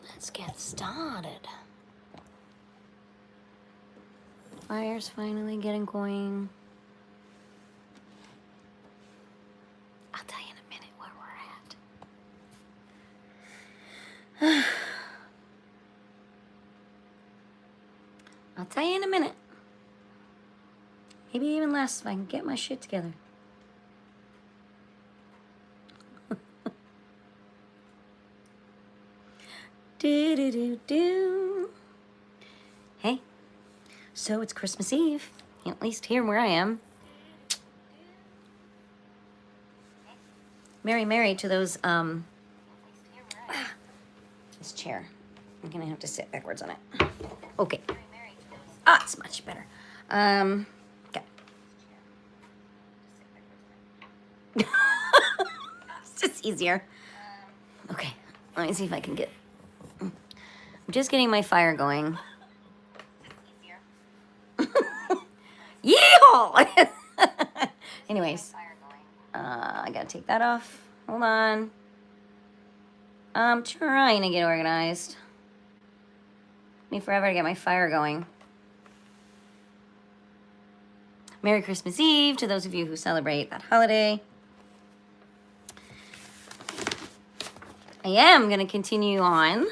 Let's get started. Fire's finally getting going. I'll tell you in a minute where we're at. I'll tell you in a minute. Maybe even less if I can get my shit together. Do. Hey, so it's Christmas Eve, at least here where I am. Merry to those, this chair. I'm gonna have to sit backwards on it. Okay. Ah, it's much better. Okay. It's just easier. Okay, let me see if I can get... I'm just getting my fire going. Yeehaw! Anyways, I gotta take that off. Hold on. I'm trying to get organized. Took me forever to get my fire going. Merry Christmas Eve to those of you who celebrate that holiday. I am going to continue on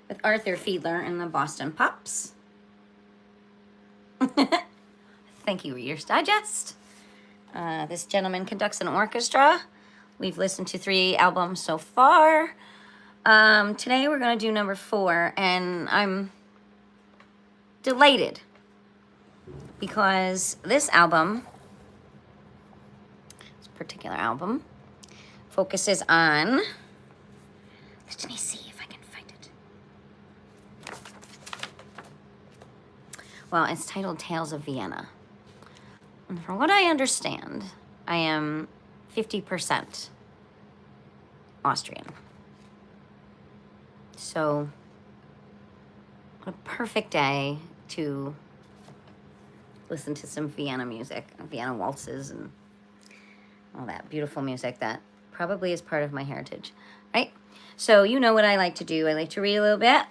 with Arthur Fiedler and the Boston Pops. Thank you, Reader's Digest. This gentleman conducts an orchestra. We've listened to 3 albums so far. Today we're going to do number 4, and I'm delighted because this album, this particular album, focuses on, let me see if I can find it. Well, it's titled Tales of Vienna. And from what I understand, I am 50% Austrian. So, what a perfect day to listen to some Vienna music, Vienna waltzes, and all that beautiful music that probably is part of my heritage, right? So you know what I like to do. I like to read a little bit.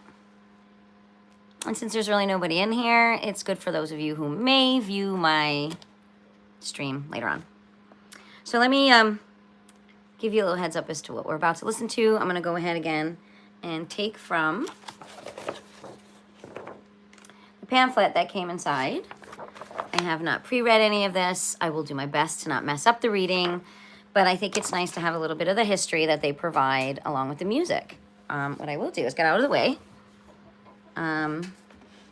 And since there's really nobody in here, it's good for those of you who may view my stream later on. So let me give you a little heads up as to what we're about to listen to. I'm going to go ahead again and take from the pamphlet that came inside. I have not pre-read any of this. I will do my best to not mess up the reading, but I think it's nice to have a little bit of the history that they provide along with the music. What I will do is get out of the way. Why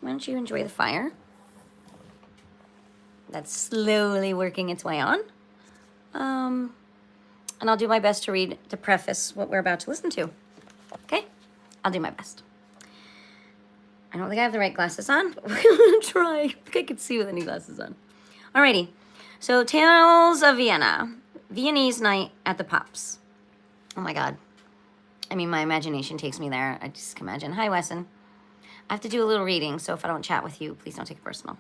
don't you enjoy the fire that's slowly working its way on. And I'll do my best to preface what we're about to listen to. Okay? I'll do my best. I don't think I have the right glasses on, but we're going to try. I think I can see with any glasses on. Alrighty. So, Tales of Vienna. Viennese night at the Pops. Oh my God. I mean, my imagination takes me there. I just can imagine. Hi, Wesson. I have to do a little reading, so if I don't chat with you, please don't take it personal.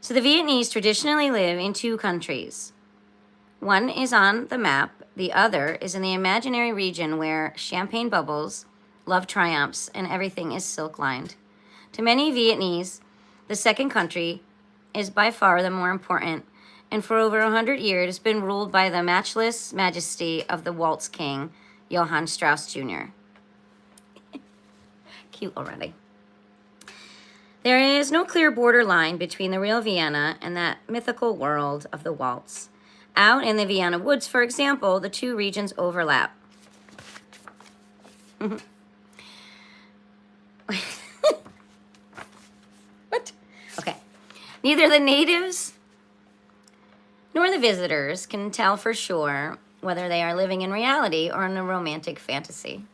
So, the Viennese traditionally live in 2 countries. One is on the map. The other is in the imaginary region where champagne bubbles, love triumphs, and everything is silk-lined. To many Viennese, the second country is by far the more important, and for over 100 years has been ruled by the matchless majesty of the waltz king, Johann Strauss Jr. Cute already. There is no clear border line between the real Vienna and that mythical world of the waltz. Out in the Vienna woods, for example, the 2 regions overlap. What? Okay. Neither the natives nor the visitors can tell for sure whether they are living in reality or in a romantic fantasy.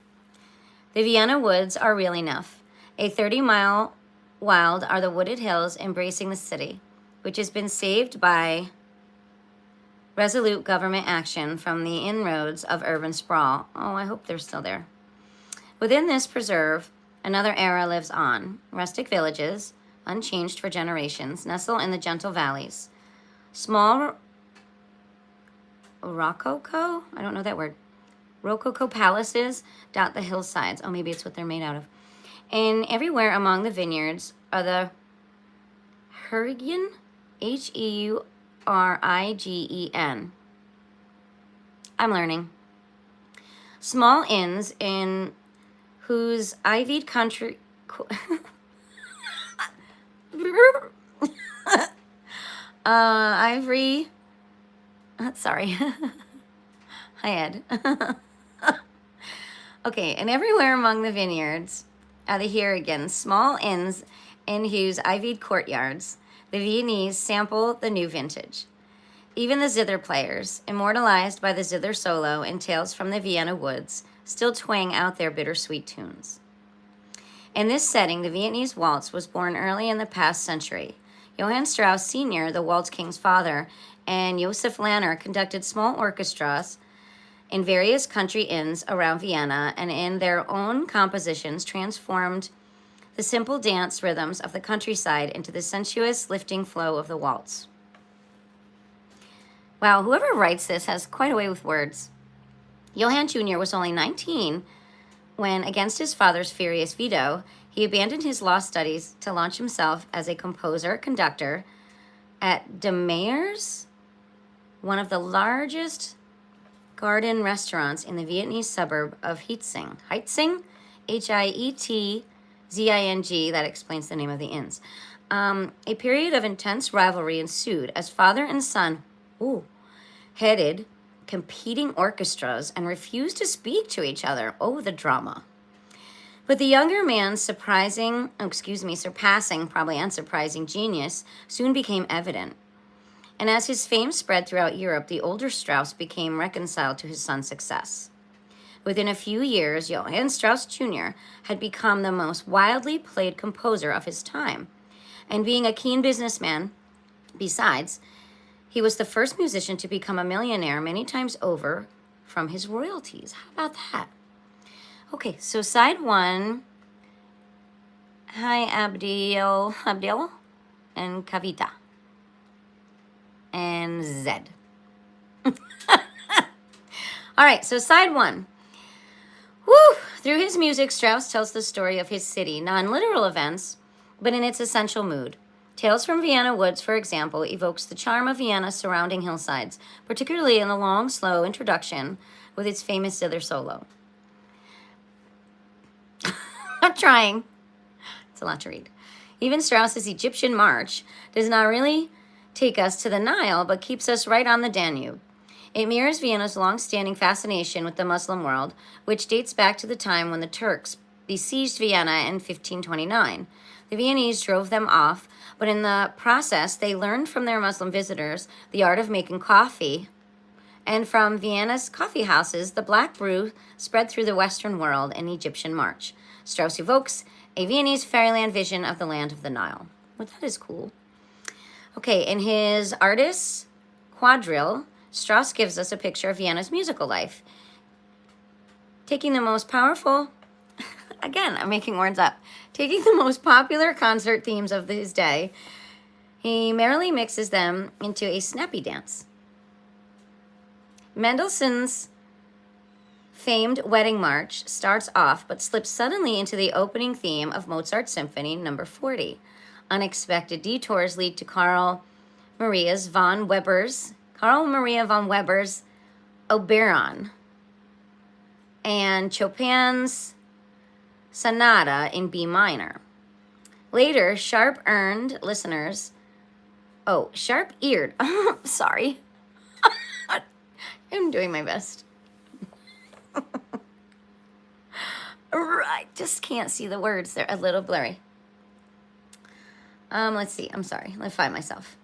The Vienna woods are real enough. A 30-mile wild are the wooded hills embracing the city, which has been saved by resolute government action from the inroads of urban sprawl. Oh, I hope they're still there. Within this preserve, another era lives on. Rustic villages, unchanged for generations, nestle in the gentle valleys. Small rococo, I don't know that word, rococo palaces dot the hillsides. Oh, maybe it's what they're made out of. And everywhere among the vineyards are the Heurigen, Heurigen. I'm learning. Small inns in whose ivied country... Ivory... Sorry. Hi, Ed. Okay, and everywhere among the vineyards are the Heurigen, small inns in whose ivied courtyards the Viennese sample the new vintage. Even the zither players, immortalized by the zither solo in Tales from the Vienna woods, still twang out their bittersweet tunes. In this setting, the Viennese waltz was born early in the past century. Johann Strauss Sr., the waltz king's father, and Josef Lanner conducted small orchestras in various country inns around Vienna, and in their own compositions transformed the simple dance rhythms of the countryside into the sensuous, lifting flow of the waltz. Wow, whoever writes this has quite a way with words. Johann Jr. was only 19 when, against his father's furious veto, he abandoned his law studies to launch himself as a composer-conductor at De Meyer's, one of the largest garden restaurants in the Viennese suburb of Heitzing. Heitzing? Heitzing. That explains the name of the inns. A period of intense rivalry ensued as father and son headed competing orchestras and refused to speak to each other. Oh, the drama. But the younger man's surpassing, probably unsurprising genius soon became evident. And as his fame spread throughout Europe, the older Strauss became reconciled to his son's success. Within a few years, Johann Strauss Jr. had become the most wildly played composer of his time. And being a keen businessman, besides, he was the first musician to become a millionaire many times over from his royalties. How about that? Okay, so side one. Hi, Abdil, and Kavita. And Zed. All right, so side one. Through his music, Strauss tells the story of his city, non-literal events, but in its essential mood. Tales from Vienna Woods, for example, evokes the charm of Vienna's surrounding hillsides, particularly in the long, slow introduction with its famous zither solo. I'm trying. It's a lot to read. Even Strauss's Egyptian March does not really take us to the Nile, but keeps us right on the Danube. It mirrors Vienna's long-standing fascination with the Muslim world, which dates back to the time when the Turks besieged Vienna in 1529. The Viennese drove them off, but in the process, they learned from their Muslim visitors the art of making coffee, and from Vienna's coffee houses, the black brew spread through the Western world in Egyptian March. Strauss evokes a Viennese fairyland vision of the land of the Nile. Well, that is cool. Okay, in his Artist's Quadrille, Strauss gives us a picture of Vienna's musical life. Taking the most powerful, again, I'm making words up. Taking the most popular concert themes of his day, he merrily mixes them into a snappy dance. Mendelssohn's famed Wedding March starts off but slips suddenly into the opening theme of Mozart's Symphony No. 40. Unexpected detours lead to Carl Maria von Weber's Oberon and Chopin's Sonata in B minor. Later, sharp-eared listeners, sorry. I'm doing my best. I just can't see the words. They're a little blurry. Let's see. I'm sorry. Let me find myself.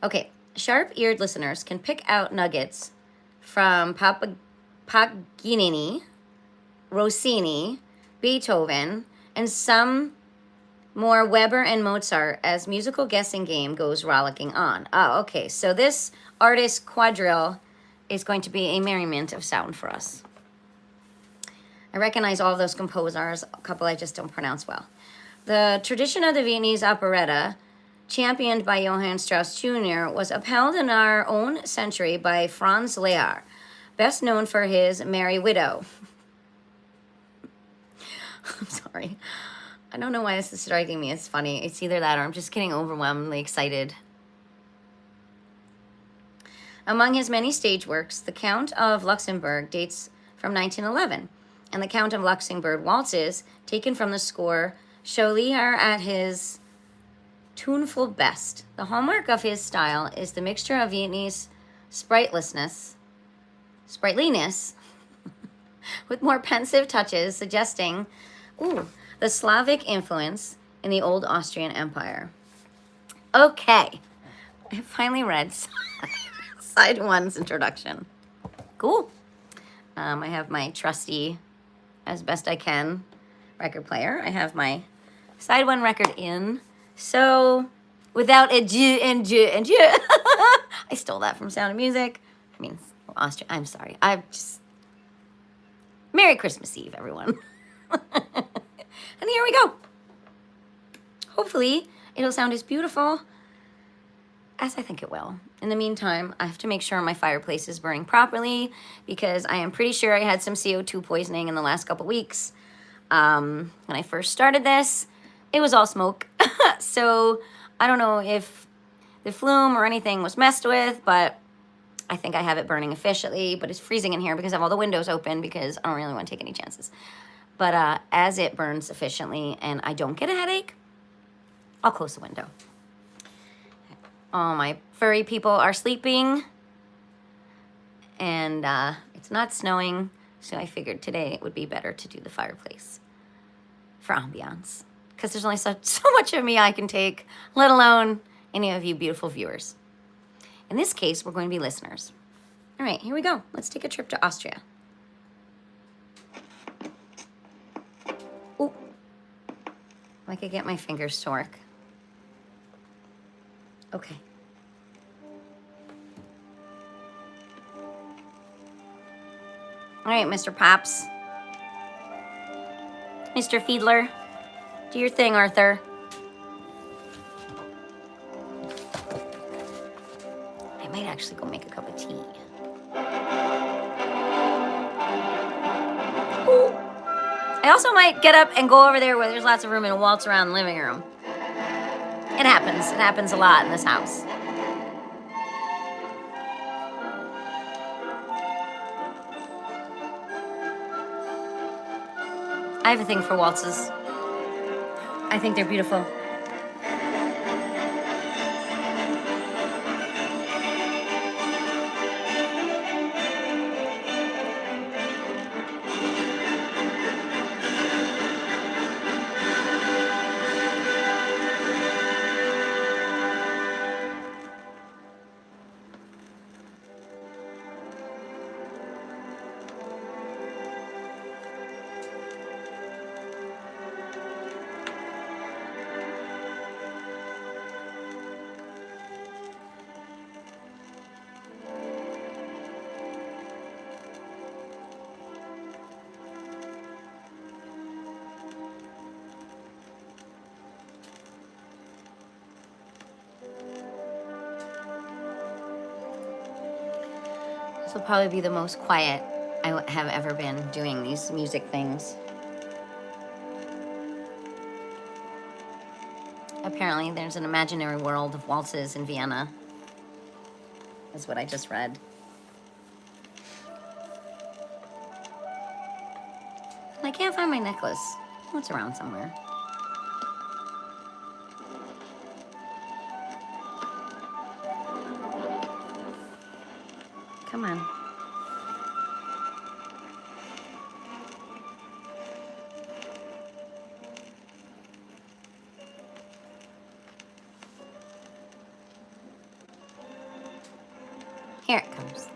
Okay. Sharp-eared listeners can pick out nuggets from Paganini, Rossini, Beethoven, and some more Weber and Mozart as musical guessing game goes rollicking on. Oh, okay. So this Artist's Quadrille is going to be a merriment of sound for us. I recognize all of those composers, a couple I just don't pronounce well. The tradition of the Viennese operetta championed by Johann Strauss Jr., was upheld in our own century by Franz Lehár, best known for his Merry Widow. I'm sorry. I don't know why this is striking me as funny. It's either that or I'm just getting overwhelmingly excited. Among his many stage works, The Count of Luxembourg dates from 1911, and The Count of Luxembourg waltzes, taken from the score, show Lehár at his tuneful best. The hallmark of his style is the mixture of Viennese sprightliness with more pensive touches, suggesting the Slavic influence in the old Austrian Empire. Okay, I finally read Side 1's introduction. Cool. I have my trusty, as best I can, record player. I have my Side 1 record in. So, without adieu, I stole that from Sound of Music. I mean, Austria. I'm sorry. Merry Christmas Eve, everyone. And here we go. Hopefully, it'll sound as beautiful as I think it will. In the meantime, I have to make sure my fireplace is burning properly because I am pretty sure I had some CO2 poisoning in the last couple weeks. When I first started this, it was all smoke. So I don't know if the flume or anything was messed with, but I think I have it burning efficiently, but it's freezing in here because I have all the windows open because I don't really want to take any chances. But as it burns efficiently and I don't get a headache, I'll close the window. All my furry people are sleeping, and it's not snowing, so I figured today it would be better to do the fireplace for ambiance, because there's only so much of me I can take, let alone any of you beautiful viewers. In this case, we're going to be listeners. All right, here we go. Let's take a trip to Austria. Oh, if I could get my fingers to work. Okay. All right, Mr. Pops. Mr. Fiedler, do your thing, Arthur. I might actually go make a cup of tea. Ooh. I also might get up and go over there where there's lots of room and waltz around the living room. It happens. It happens a lot in this house. I have a thing for waltzes. I think they're beautiful. This will probably be the most quiet I have ever been doing these music things. Apparently, there's an imaginary world of waltzes in Vienna. Is what I just read. I can't find my necklace. Oh, it's around somewhere. Come on. Here it comes.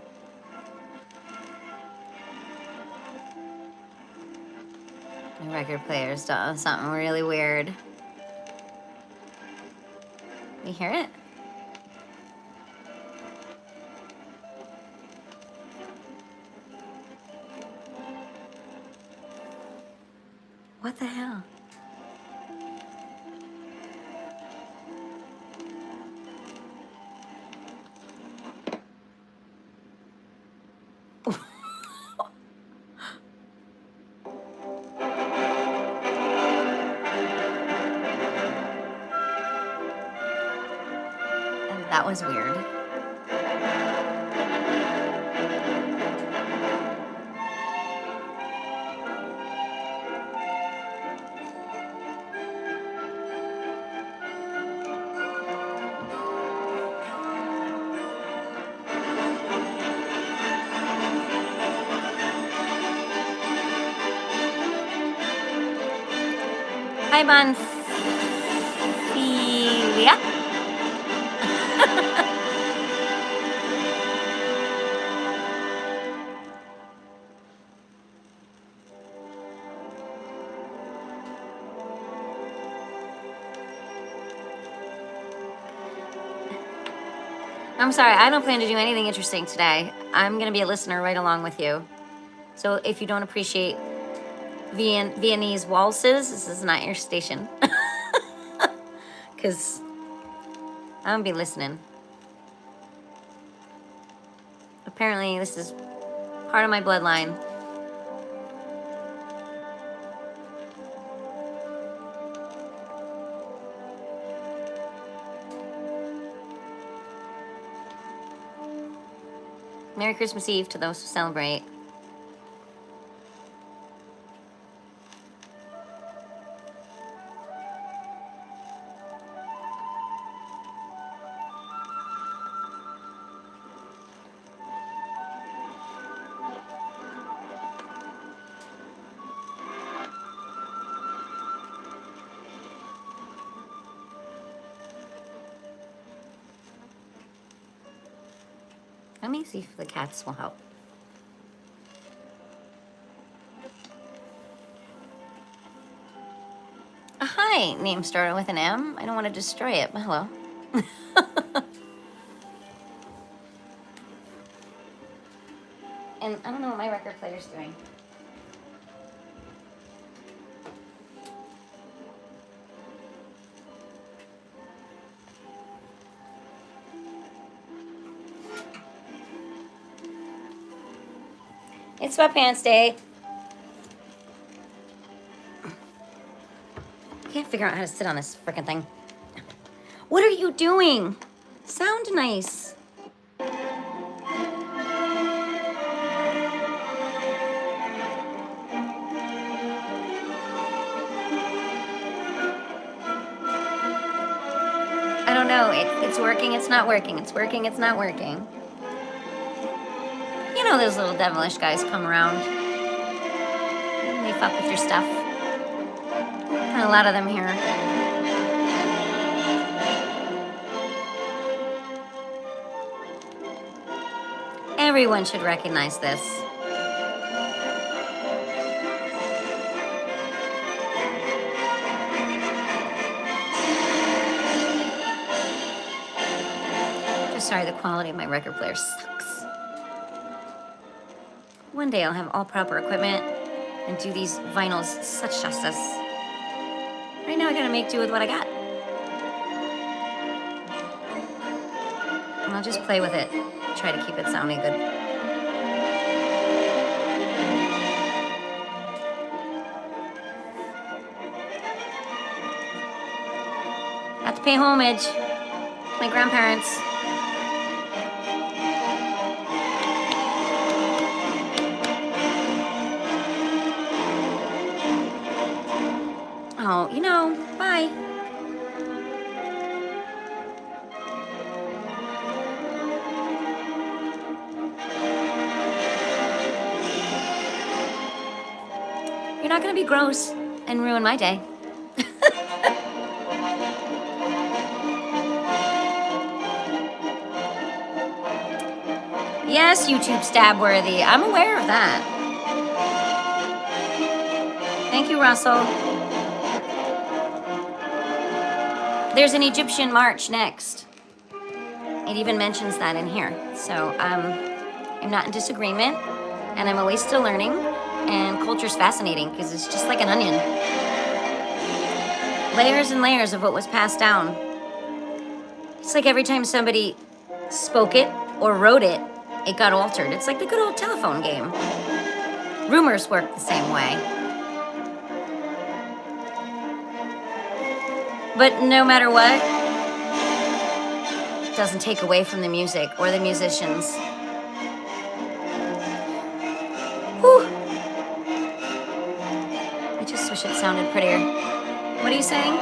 The record player's done something really weird. You hear it? What the hell? That was weird. Hi, Bonfilia. I'm sorry, I don't plan to do anything interesting today. I'm going to be a listener right along with you. So if you don't appreciate Viennese waltzes, this is not your station. Because I'm going to be listening. Apparently, this is part of my bloodline. Merry Christmas Eve to those who celebrate. Let me see if the cats will help. Hi, name started with an M. I don't want to destroy it, but hello. And I don't know what my record player's doing. It's sweatpants day. I can't figure out how to sit on this frickin' thing. What are you doing? Sound nice. I don't know. It's working, it's not working. It's working, it's not working. You know those little devilish guys come around. They fuck with your stuff. Got a lot of them here. Everyone should recognize this. Just sorry, the quality of my record player sucks. One day I'll have all proper equipment and do these vinyls such justice. Right now I gotta make do with what I got. And I'll just play with it, try to keep it sounding good. Have to pay homage to my grandparents. Oh, you know, bye. You're not gonna be gross and ruin my day. Yes, YouTube stab-worthy. I'm aware of that. Thank you, Russell. There's an Egyptian march next. It even mentions that in here. So I'm not in disagreement, and I'm always still learning, and culture's fascinating because it's just like an onion. Layers and layers of what was passed down. It's like every time somebody spoke it or wrote it, it got altered. It's like the good old telephone game. Rumors work the same way. But no matter what, doesn't take away from the music or the musicians. Whew. I just wish it sounded prettier. What are you saying?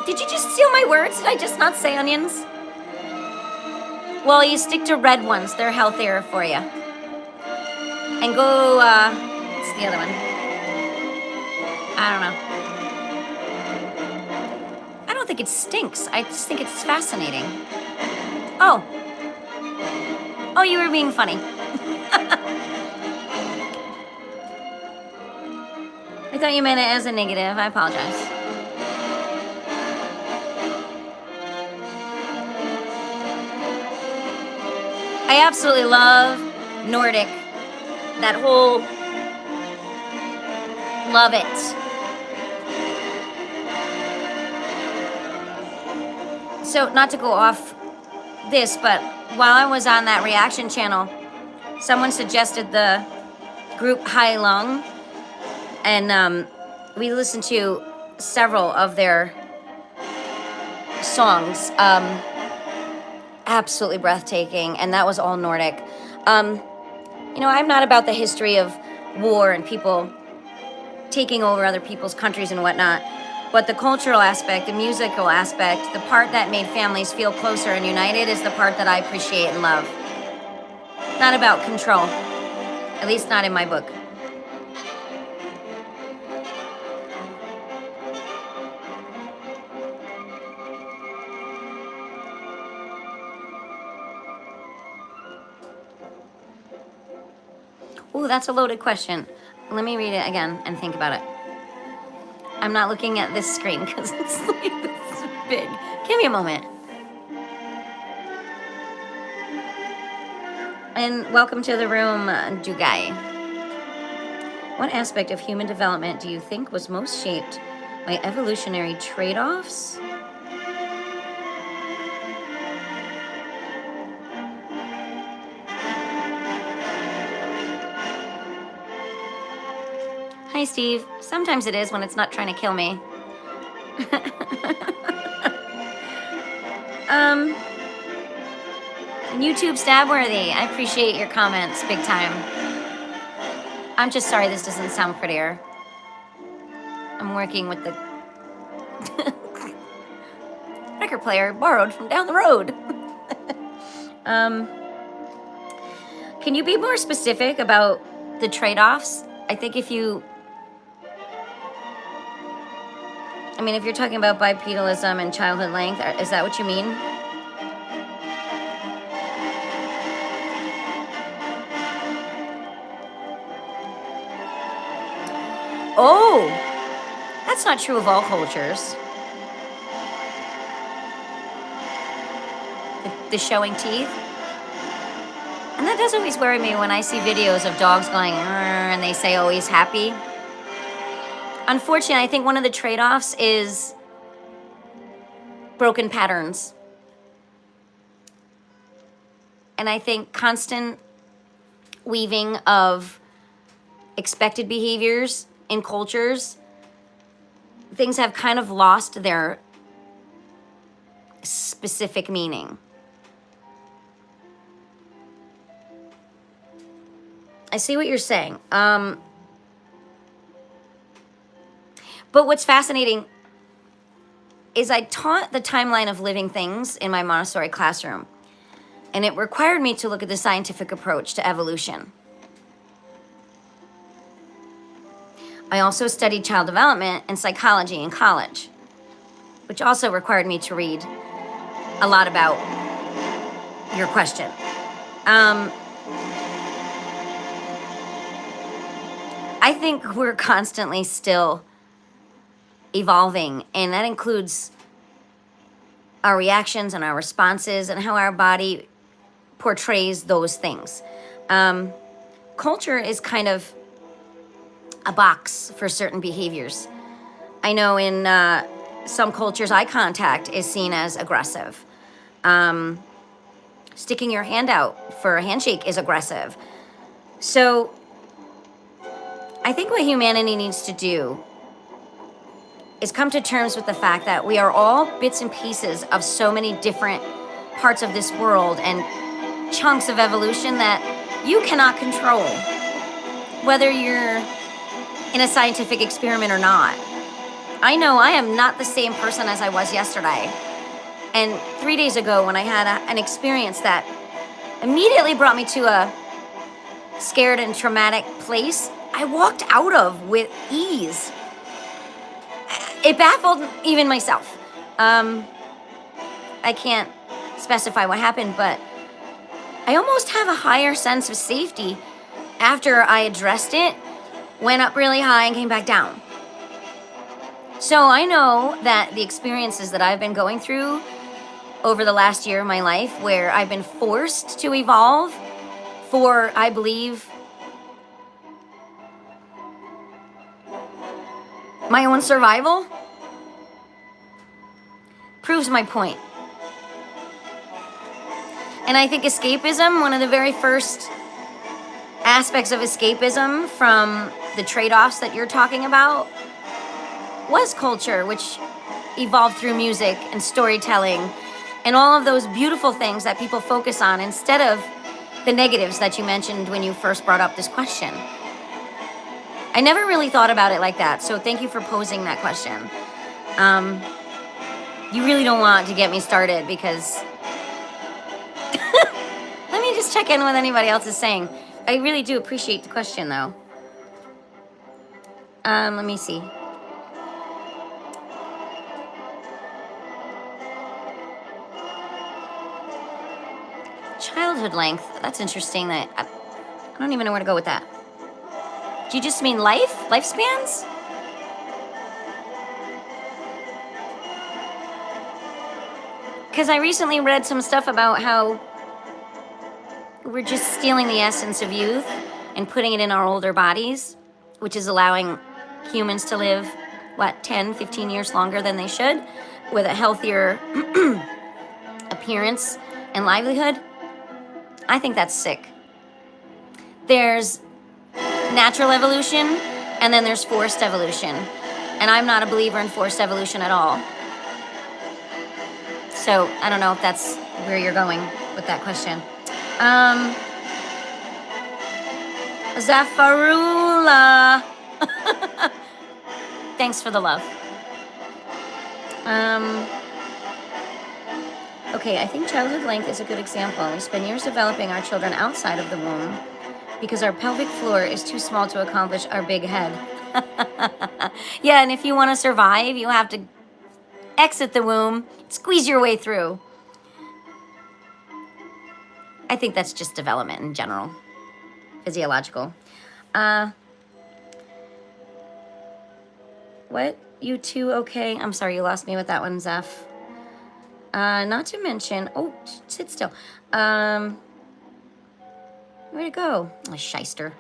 Did you just steal my words? Did I just not say onions? Well, you stick to red ones. They're healthier for you. And go, what's the other one? I don't know. I don't think it stinks. I just think it's fascinating. Oh. Oh, you were being funny. I thought you meant it as a negative. I apologize. I absolutely love Nordic. That whole, love it. So, not to go off this, but while I was on that reaction channel, someone suggested the group Hai Long, and we listened to several of their songs. Absolutely breathtaking, and that was all Nordic. You know, I'm not about the history of war and people taking over other people's countries and whatnot, but the cultural aspect, the musical aspect, the part that made families feel closer and united is the part that I appreciate and love. Not about control, at least not in my book. Ooh, that's a loaded question. Let me read it again and think about it. I'm not looking at this screen because it's like this big. Give me a moment. And welcome to the room, Dugai. What aspect of human development do you think was most shaped by evolutionary trade-offs? Hi, Steve. Sometimes it is when it's not trying to kill me. YouTube Stabworthy, I appreciate your comments big time. I'm just sorry this doesn't sound prettier. I'm working with the record player borrowed from down the road. Can you be more specific about the trade-offs? I think if you're talking about bipedalism and childhood length, is that what you mean? Oh, that's not true of all cultures. The showing teeth. And that does always worry me when I see videos of dogs going, and they say, oh, he's happy. Unfortunately, I think one of the trade-offs is broken patterns. And I think constant weaving of expected behaviors in cultures, things have kind of lost their specific meaning. I see what you're saying. But what's fascinating is I taught the timeline of living things in my Montessori classroom, and it required me to look at the scientific approach to evolution. I also studied child development and psychology in college, which also required me to read a lot about your question. I think we're constantly still evolving, and that includes our reactions and our responses and how our body portrays those things. Culture is kind of a box for certain behaviors. I know in some cultures, eye contact is seen as aggressive. Sticking your hand out for a handshake is aggressive. So I think what humanity needs to do is come to terms with the fact that we are all bits and pieces of so many different parts of this world and chunks of evolution that you cannot control, whether you're in a scientific experiment or not. I know I am not the same person as I was yesterday. And 3 days ago, when I had an experience that immediately brought me to a scared and traumatic place, I walked out of with ease. It baffled even myself. I can't specify what happened, but I almost have a higher sense of safety after I addressed it, went up really high and came back down. So I know that the experiences that I've been going through over the last year of my life, where I've been forced to evolve for, I believe, my own survival, proves my point. And I think escapism, one of the very first aspects of escapism from the trade-offs that you're talking about, was culture, which evolved through music and storytelling and all of those beautiful things that people focus on instead of the negatives that you mentioned when you first brought up this question. I never really thought about it like that, so thank you for posing that question. You really don't want to get me started because let me just check in with anybody else is saying. I really do appreciate the question, though. Let me see. Childhood length. That's interesting. That I don't even know where to go with that. Do you just mean lifespans? Because I recently read some stuff about how we're just stealing the essence of youth and putting it in our older bodies, which is allowing humans to live, 10, 15 years longer than they should, with a healthier appearance and livelihood. I think that's sick. There's natural evolution, and then there's forced evolution. And I'm not a believer in forced evolution at all. So I don't know if that's where you're going with that question. Zafarula. Thanks for the love. Okay, I think childhood length is a good example. We spend years developing our children outside of the womb because our pelvic floor is too small to accomplish our big head. Yeah, and if you want to survive, you have to exit the womb, squeeze your way through. I think that's just development in general, physiological. What? You two okay? I'm sorry, you lost me with that one, Zeph. Not to mention, oh, sit still. Where'd it go? A shyster.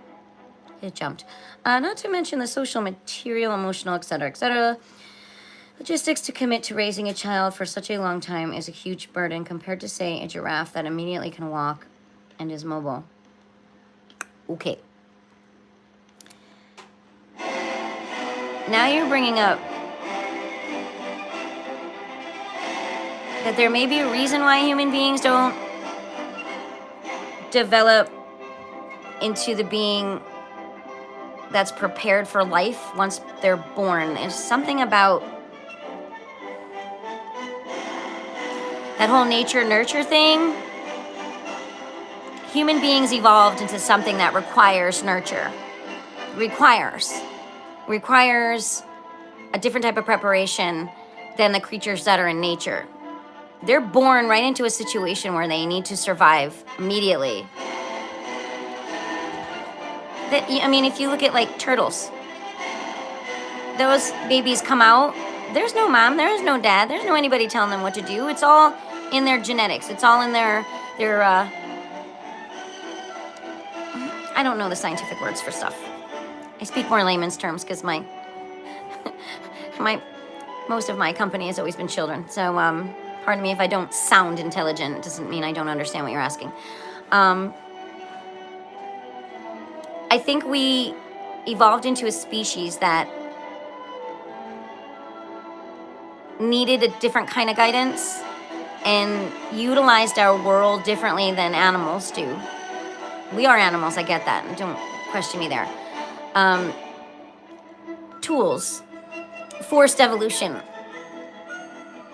It jumped. Not to mention the social, material, emotional, etc., etc. Logistics to commit to raising a child for such a long time is a huge burden compared to, say, a giraffe that immediately can walk and is mobile. Okay. Now you're bringing up that there may be a reason why human beings don't develop into the being that's prepared for life once they're born. There's something about that whole nature-nurture thing. Human beings evolved into something that requires nurture. Requires a different type of preparation than the creatures that are in nature. They're born right into a situation where they need to survive immediately. I mean, if you look at like turtles, those babies come out, there's no mom, there's no dad, there's no anybody telling them what to do. It's all in their genetics. It's all in their I don't know the scientific words for stuff. I speak more layman's terms because most of my company has always been children. So, pardon me if I don't sound intelligent. It doesn't mean I don't understand what you're asking. I think we evolved into a species that needed a different kind of guidance and utilized our world differently than animals do. We are animals, I get that. Don't question me there. Tools, forced evolution,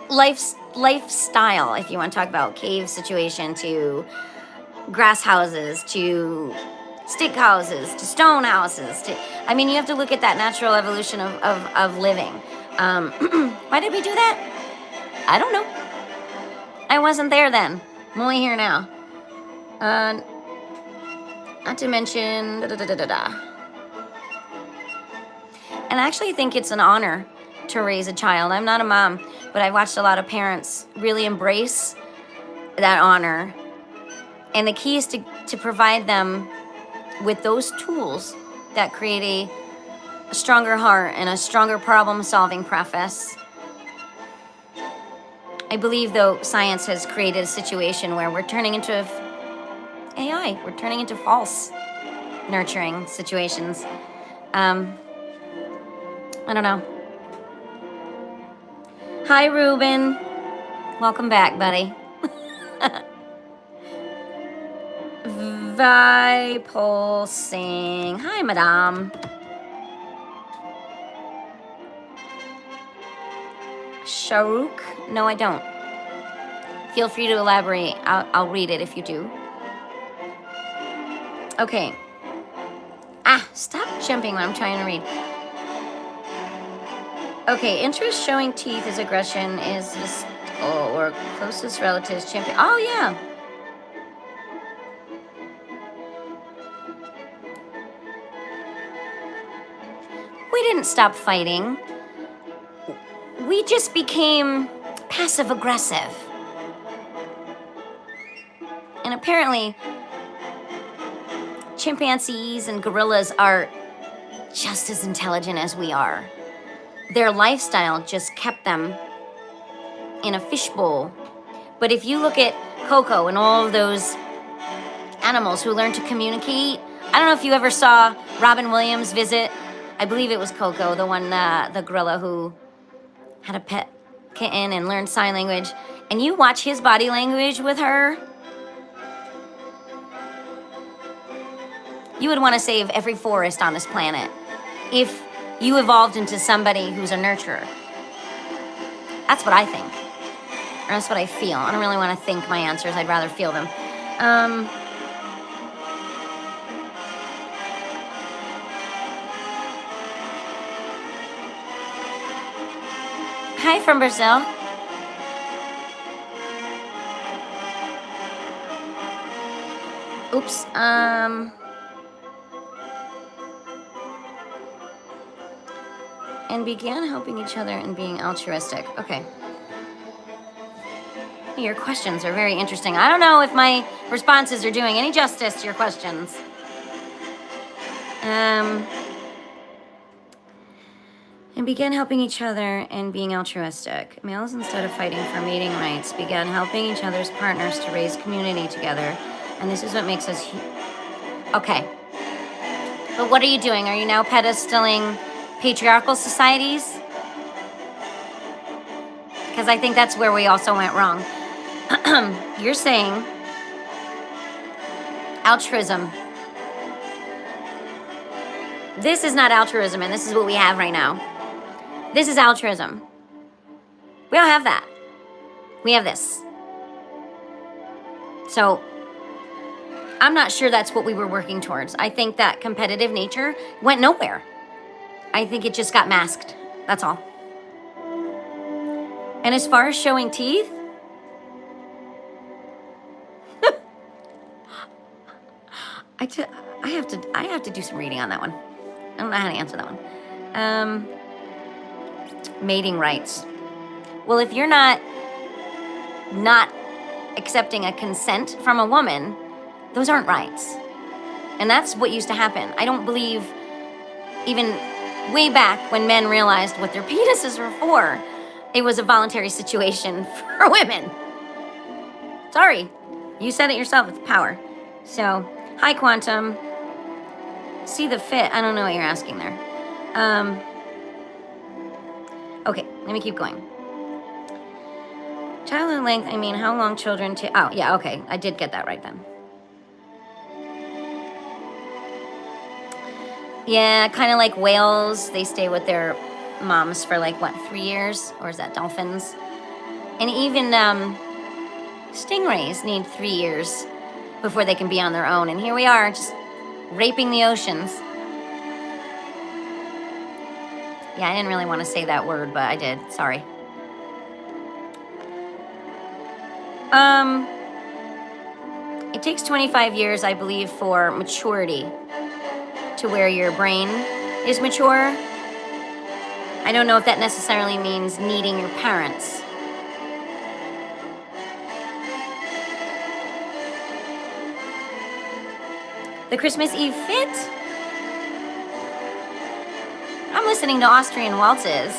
lifestyle, if you want to talk about cave situation, to grass houses, to stick houses, to stone houses. I mean, you have to look at that natural evolution of living. Why did we do that? I don't know. I wasn't there then. I'm only here now. Not to mention, And I actually think it's an honor to raise a child. I'm not a mom, but I've watched a lot of parents really embrace that honor. And the key is to provide them with those tools that create a stronger heart and a stronger problem-solving preface. I believe, though, science has created a situation where we're turning into AI. We're turning into false nurturing situations. I don't know. Hi, Ruben. Welcome back, buddy. Vipulsing. Hi, madame. Shahrukh? No, I don't. Feel free to elaborate. I'll read it if you do. Okay. Stop jumping when I'm trying to read. Okay, interest showing teeth is aggression is this, or closest relatives champion. Oh, yeah. We didn't stop fighting. We just became passive aggressive. And apparently, chimpanzees and gorillas are just as intelligent as we are. Their lifestyle just kept them in a fishbowl. But if you look at Coco and all of those animals who learn to communicate, I don't know if you ever saw Robin Williams visit. I believe it was Coco, the one, the gorilla who had a pet kitten and learned sign language. And you watch his body language with her, you would want to save every forest on this planet if you evolved into somebody who's a nurturer. That's what I think. Or that's what I feel. I don't really want to think my answers. I'd rather feel them. Hi from Brazil. Oops. And began helping each other and being altruistic. Okay. Your questions are very interesting. I don't know if my responses are doing any justice to your questions. And began helping each other and being altruistic. Males, instead of fighting for mating rights, began helping each other's partners to raise community together. And this is what makes us... Okay. But what are you doing? Are you now pedestaling patriarchal societies? Because I think that's where we also went wrong. You're saying altruism. This is not altruism, and this is what we have right now. This is altruism. We don't have that. We have this. So, I'm not sure that's what we were working towards. I think that competitive nature went nowhere. I think it just got masked. That's all. And as far as showing teeth, I have to do some reading on that one. I don't know how to answer that one. Mating rights. Well, if you're not accepting a consent from a woman, those aren't rights. And that's what used to happen. I don't believe, even way back when men realized what their penises were for, it was a voluntary situation for women. Sorry. You said it yourself, it's power. So, hi, Quantum. See the fit. I don't know what you're asking there. Okay, let me keep going. Childhood length, I mean, how long children take... Oh, yeah, okay. I did get that right then. Yeah, kind of like whales. They stay with their moms for like, what, 3 years? Or is that dolphins? And even stingrays need 3 years before they can be on their own. And here we are, just raping the oceans. Yeah, I didn't really want to say that word, but I did. Sorry. It takes 25 years, I believe, for maturity to where your brain is mature. I don't know if that necessarily means needing your parents. The Christmas Eve fit? I'm listening to Austrian waltzes.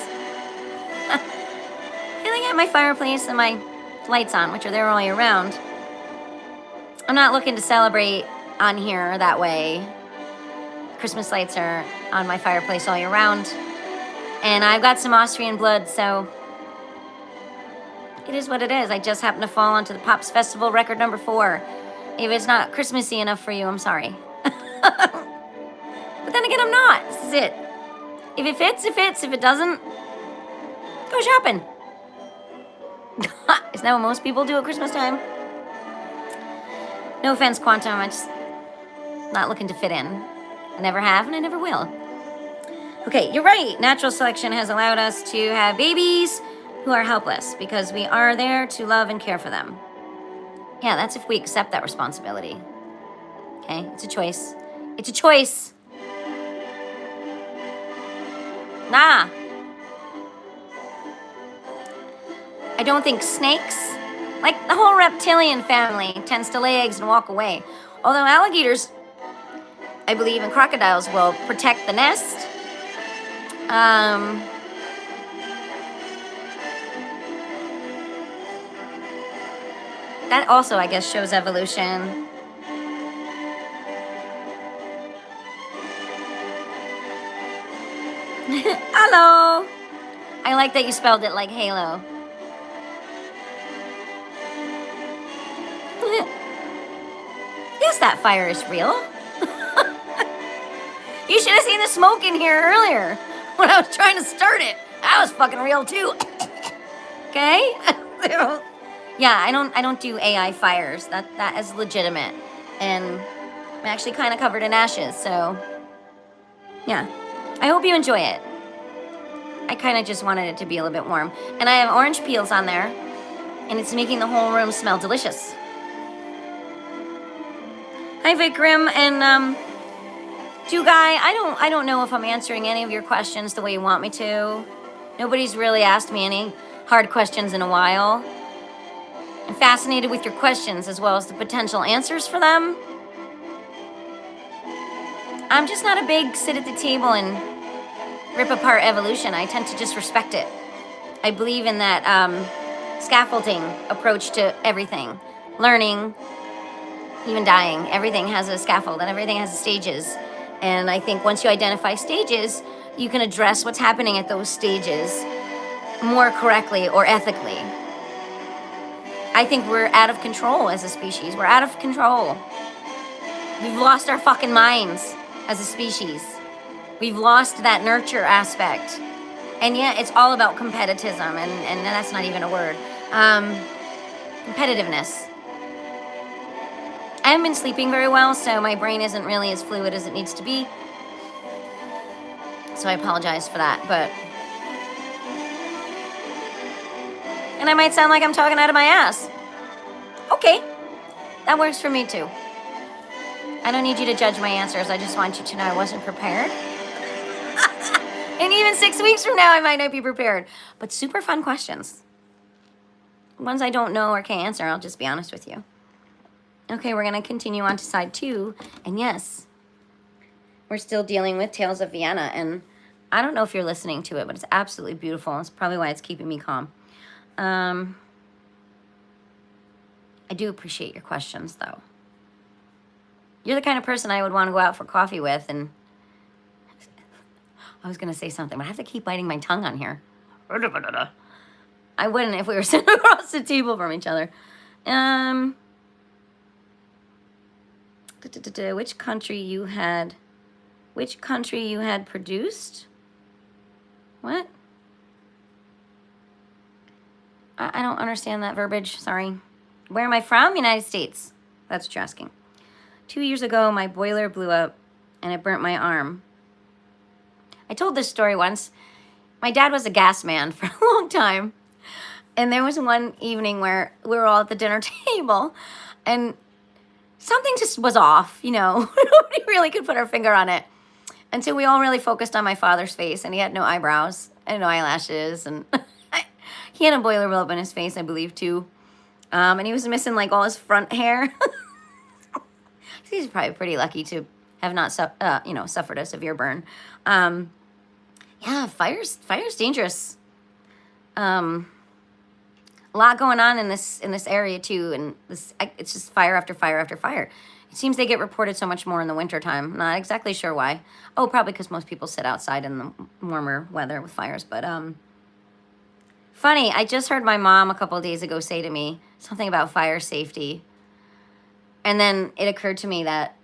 I got my fireplace and my lights on, which are there all year round. I'm not looking to celebrate on here that way. Christmas lights are on my fireplace all year round. And I've got some Austrian blood, so it is what it is. I just happened to fall onto the Pops Festival record number 4. If it's not Christmassy enough for you, I'm sorry. But then again, I'm not. This is it. If it fits, it fits. If it doesn't, go shopping. Isn't that what most people do at Christmas time? No offense, Quantum. I'm just not looking to fit in. I never have, and I never will. Okay, you're right. Natural selection has allowed us to have babies who are helpless because we are there to love and care for them. Yeah, that's if we accept that responsibility. Okay, it's a choice. It's a choice. Nah. I don't think snakes, like the whole reptilian family, tends to lay eggs and walk away. Although alligators, I believe, and crocodiles will protect the nest. That also, I guess, shows evolution. Hello. I like that you spelled it like Halo. Yes, that fire is real. You should have seen the smoke in here earlier when I was trying to start it. That was fucking real too. Okay? Yeah, I don't do AI fires. That is legitimate. And I'm actually kind of covered in ashes, so yeah. I hope you enjoy it. I kind of just wanted it to be a little bit warm. And I have orange peels on there, and it's making the whole room smell delicious. Hi, Vikram, and Guy. I don't know if I'm answering any of your questions the way you want me to. Nobody's really asked me any hard questions in a while. I'm fascinated with your questions as well as the potential answers for them. I'm just not a big sit at the table and rip apart evolution. I tend to just respect it. I believe in that scaffolding approach to everything. Learning, even dying. Everything has a scaffold and everything has stages. And I think once you identify stages, you can address what's happening at those stages more correctly or ethically. I think we're out of control as a species. We're out of control. We've lost our fucking minds as a species. We've lost that nurture aspect. And yet it's all about competitism, and that's not even a word. Competitiveness. I haven't been sleeping very well, so my brain isn't really as fluid as it needs to be. So I apologize for that, but... And I might sound like I'm talking out of my ass. Okay, that works for me too. I don't need you to judge my answers. I just want you to know I wasn't prepared. And even 6 weeks from now, I might not be prepared. But super fun questions. Ones I don't know or can't answer, I'll just be honest with you. Okay, we're going to continue on to side 2. And yes, we're still dealing with Tales of Vienna. And I don't know if you're listening to it, but it's absolutely beautiful. It's probably why it's keeping me calm. I do appreciate your questions, though. You're the kind of person I would want to go out for coffee with, and I was going to say something, but I have to keep biting my tongue on here. I wouldn't if we were sitting across the table from each other. Which country you had produced? What? I don't understand that verbiage, sorry. Where am I from? United States. That's what you're asking. 2 years ago, my boiler blew up and it burnt my arm. I told this story once. My dad was a gas man for a long time. And there was one evening where we were all at the dinner table and something just was off, you know. Nobody really could put our finger on it. And so we all really focused on my father's face, and he had no eyebrows and no eyelashes. And he had a boiler blow up in his face, I believe, too. And he was missing, like, all his front hair. He's probably pretty lucky to have not suffered a severe burn. Yeah, fire's dangerous. A lot going on in this area too, and it's just fire after fire after fire. It seems they get reported so much more in the wintertime. Not exactly sure why. Oh, probably because most people sit outside in the warmer weather with fires. But funny, I just heard my mom a couple of days ago say to me something about fire safety, and then it occurred to me that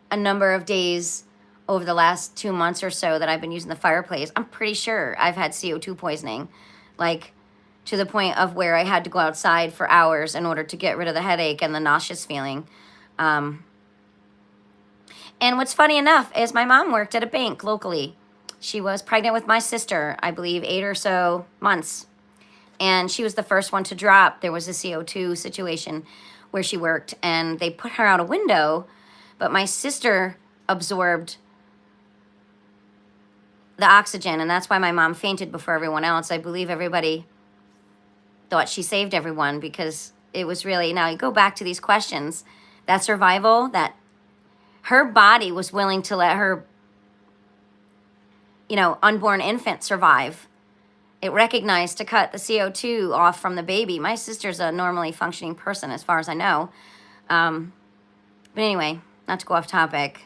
a number of days over the last 2 months or so that I've been using the fireplace, I'm pretty sure I've had CO2 poisoning, like, to the point of where I had to go outside for hours in order to get rid of the headache and the nauseous feeling. And what's funny enough is my mom worked at a bank locally. She was pregnant with my sister, I believe 8 or so months. And she was the first one to drop. There was a CO2 situation where she worked, and they put her out a window, but my sister absorbed the oxygen, and that's why my mom fainted before everyone else. I believe everybody thought she saved everyone, because it was really, now you go back to these questions, that survival, that her body was willing to let her, unborn infant survive. It recognized to cut the CO2 off from the baby. My sister's a normally functioning person as far as I know. But anyway, not to go off topic,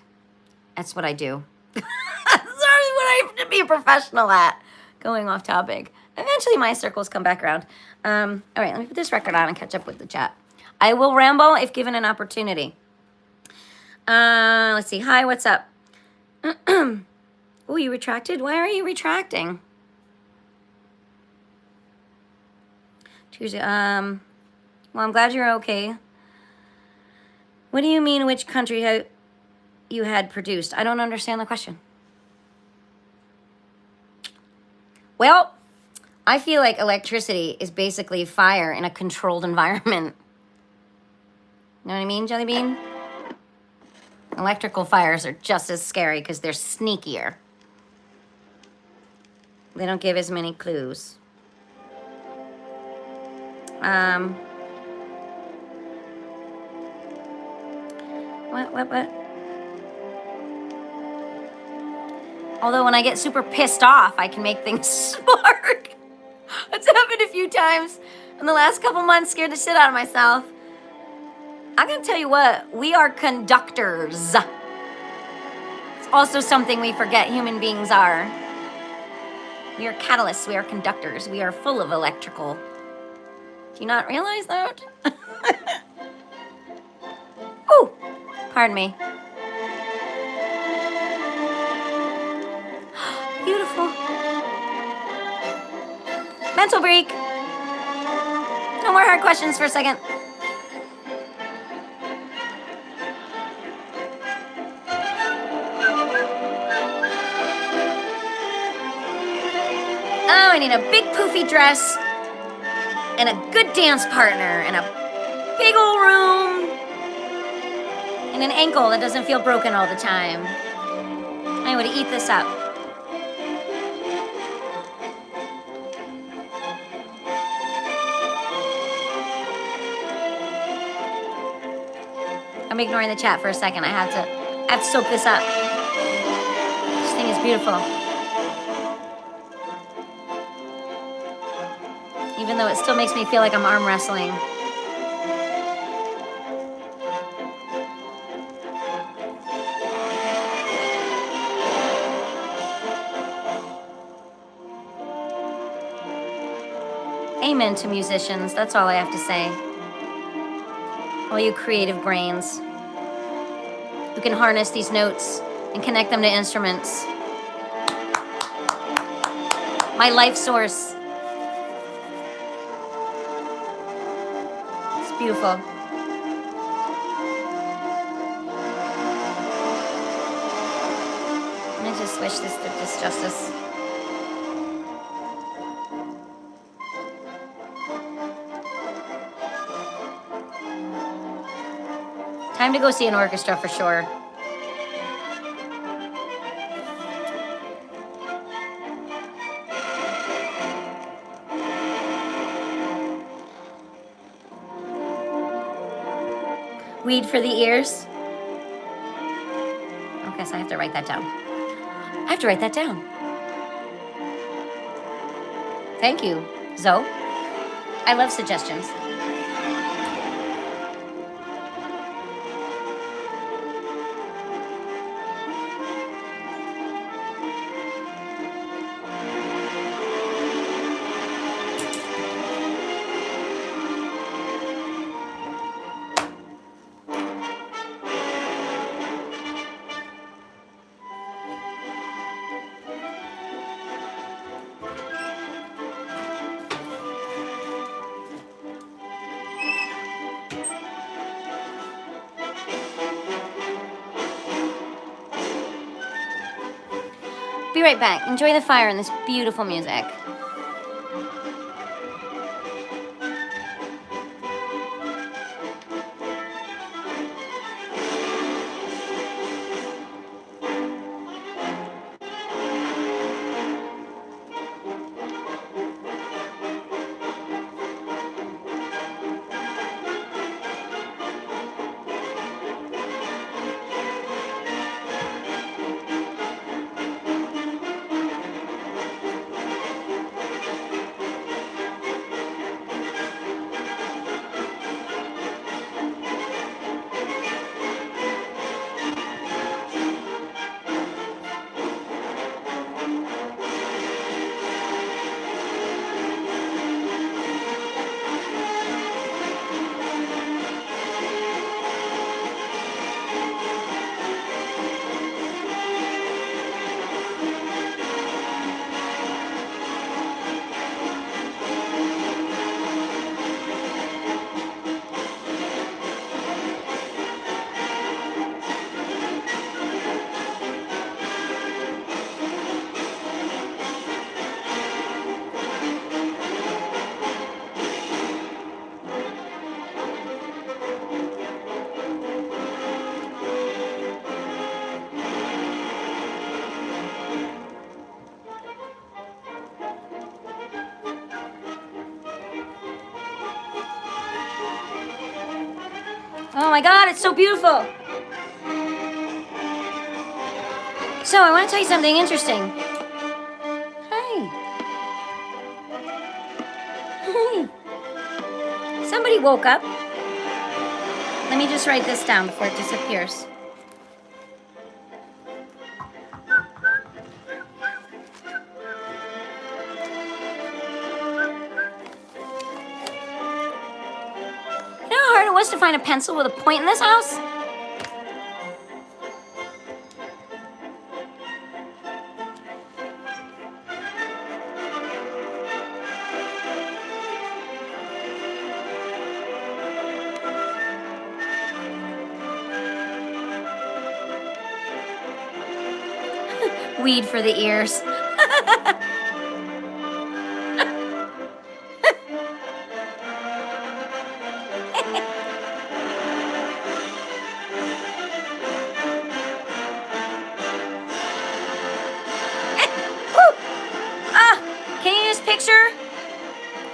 that's what I do. Sorry, what I have to be a professional at, going off topic. Eventually my circles come back around. All right, let me put this record on and catch up with the chat. I will ramble if given an opportunity. Let's see. Hi, what's up? Oh, you retracted? Why are you retracting? Tuesday. Well, I'm glad you're okay. What do you mean, which country you had produced? I don't understand the question. Well, I feel like electricity is basically fire in a controlled environment. You know what I mean, Jelly Bean? Electrical fires are just as scary because they're sneakier. They don't give as many clues. What? Although when I get super pissed off, I can make things spark. It's happened a few times in the last couple months, scared the shit out of myself. I'm gonna tell you what, we are conductors. It's also something we forget human beings are. We are catalysts, we are conductors, we are full of electrical. Do you not realize that? Oh, pardon me. Beautiful. Mental break. No more hard questions for a second. Oh, I need a big poofy dress and a good dance partner and a big old room and an ankle that doesn't feel broken all the time. I would eat this up. I'm ignoring the chat for a second. I have to soak this up. This thing is beautiful. Even though it still makes me feel like I'm arm wrestling. Amen to musicians. That's all I have to say. All you creative brains who can harness these notes and connect them to instruments. My life source. It's beautiful. I just wish this did this justice. Time to go see an orchestra for sure. Weed for the ears. Okay, so I have to write that down. I have to write that down. Thank you, Zoe. I love suggestions. Be right back. Enjoy the fire and this beautiful music. Oh my God, it's so beautiful. So I want to tell you something interesting. Hey. Hey. Somebody woke up. Let me just write this down before it disappears. You know how hard it was to find a pencil with a point in this house? Weed for the ears. Can you just picture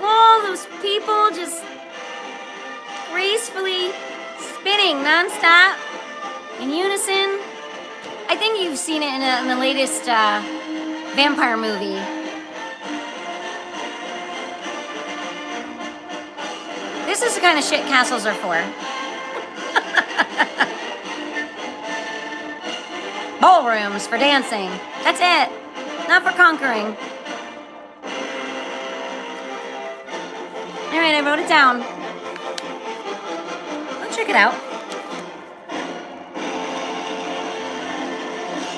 all those people just gracefully spinning nonstop in unison? I think you've seen it in the latest vampire movie. This is the kind of shit castles are for. Ballrooms for dancing. That's it. Not for conquering. All right, I wrote it down. I'll check it out.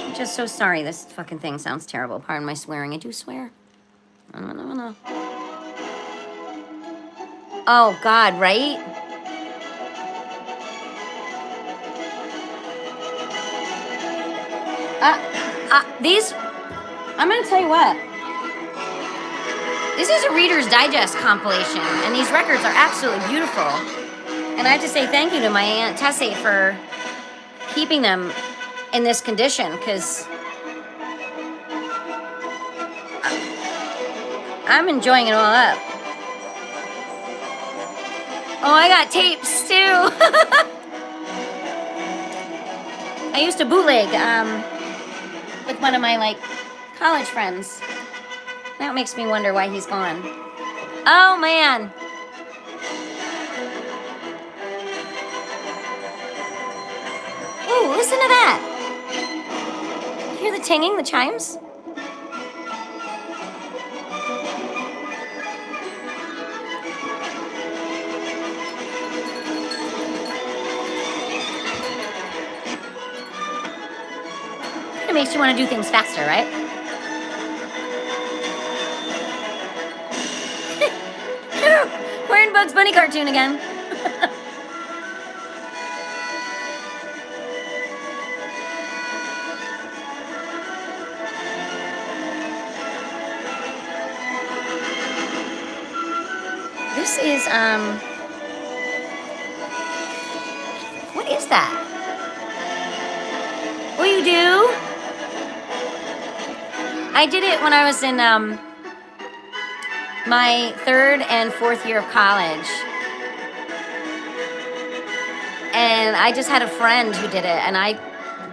I'm just so sorry. This fucking thing sounds terrible. Pardon my swearing. I do swear. No. Oh, God, right? These, I'm going to tell you what. This is a Reader's Digest compilation, and these records are absolutely beautiful. And I have to say thank you to my Aunt Tessie for keeping them in this condition, because I'm enjoying it all up. Oh, I got tapes too. I used to bootleg with one of my college friends. That makes me wonder why he's gone. Oh man. Ooh, listen to that. You hear the tinging, the chimes? It makes you want to do things faster, right? We're in Bugs Bunny cartoon again. This is, what is that? What do you do? I did it when I was in, my 3rd and 4th year of college. And I just had a friend who did it, and I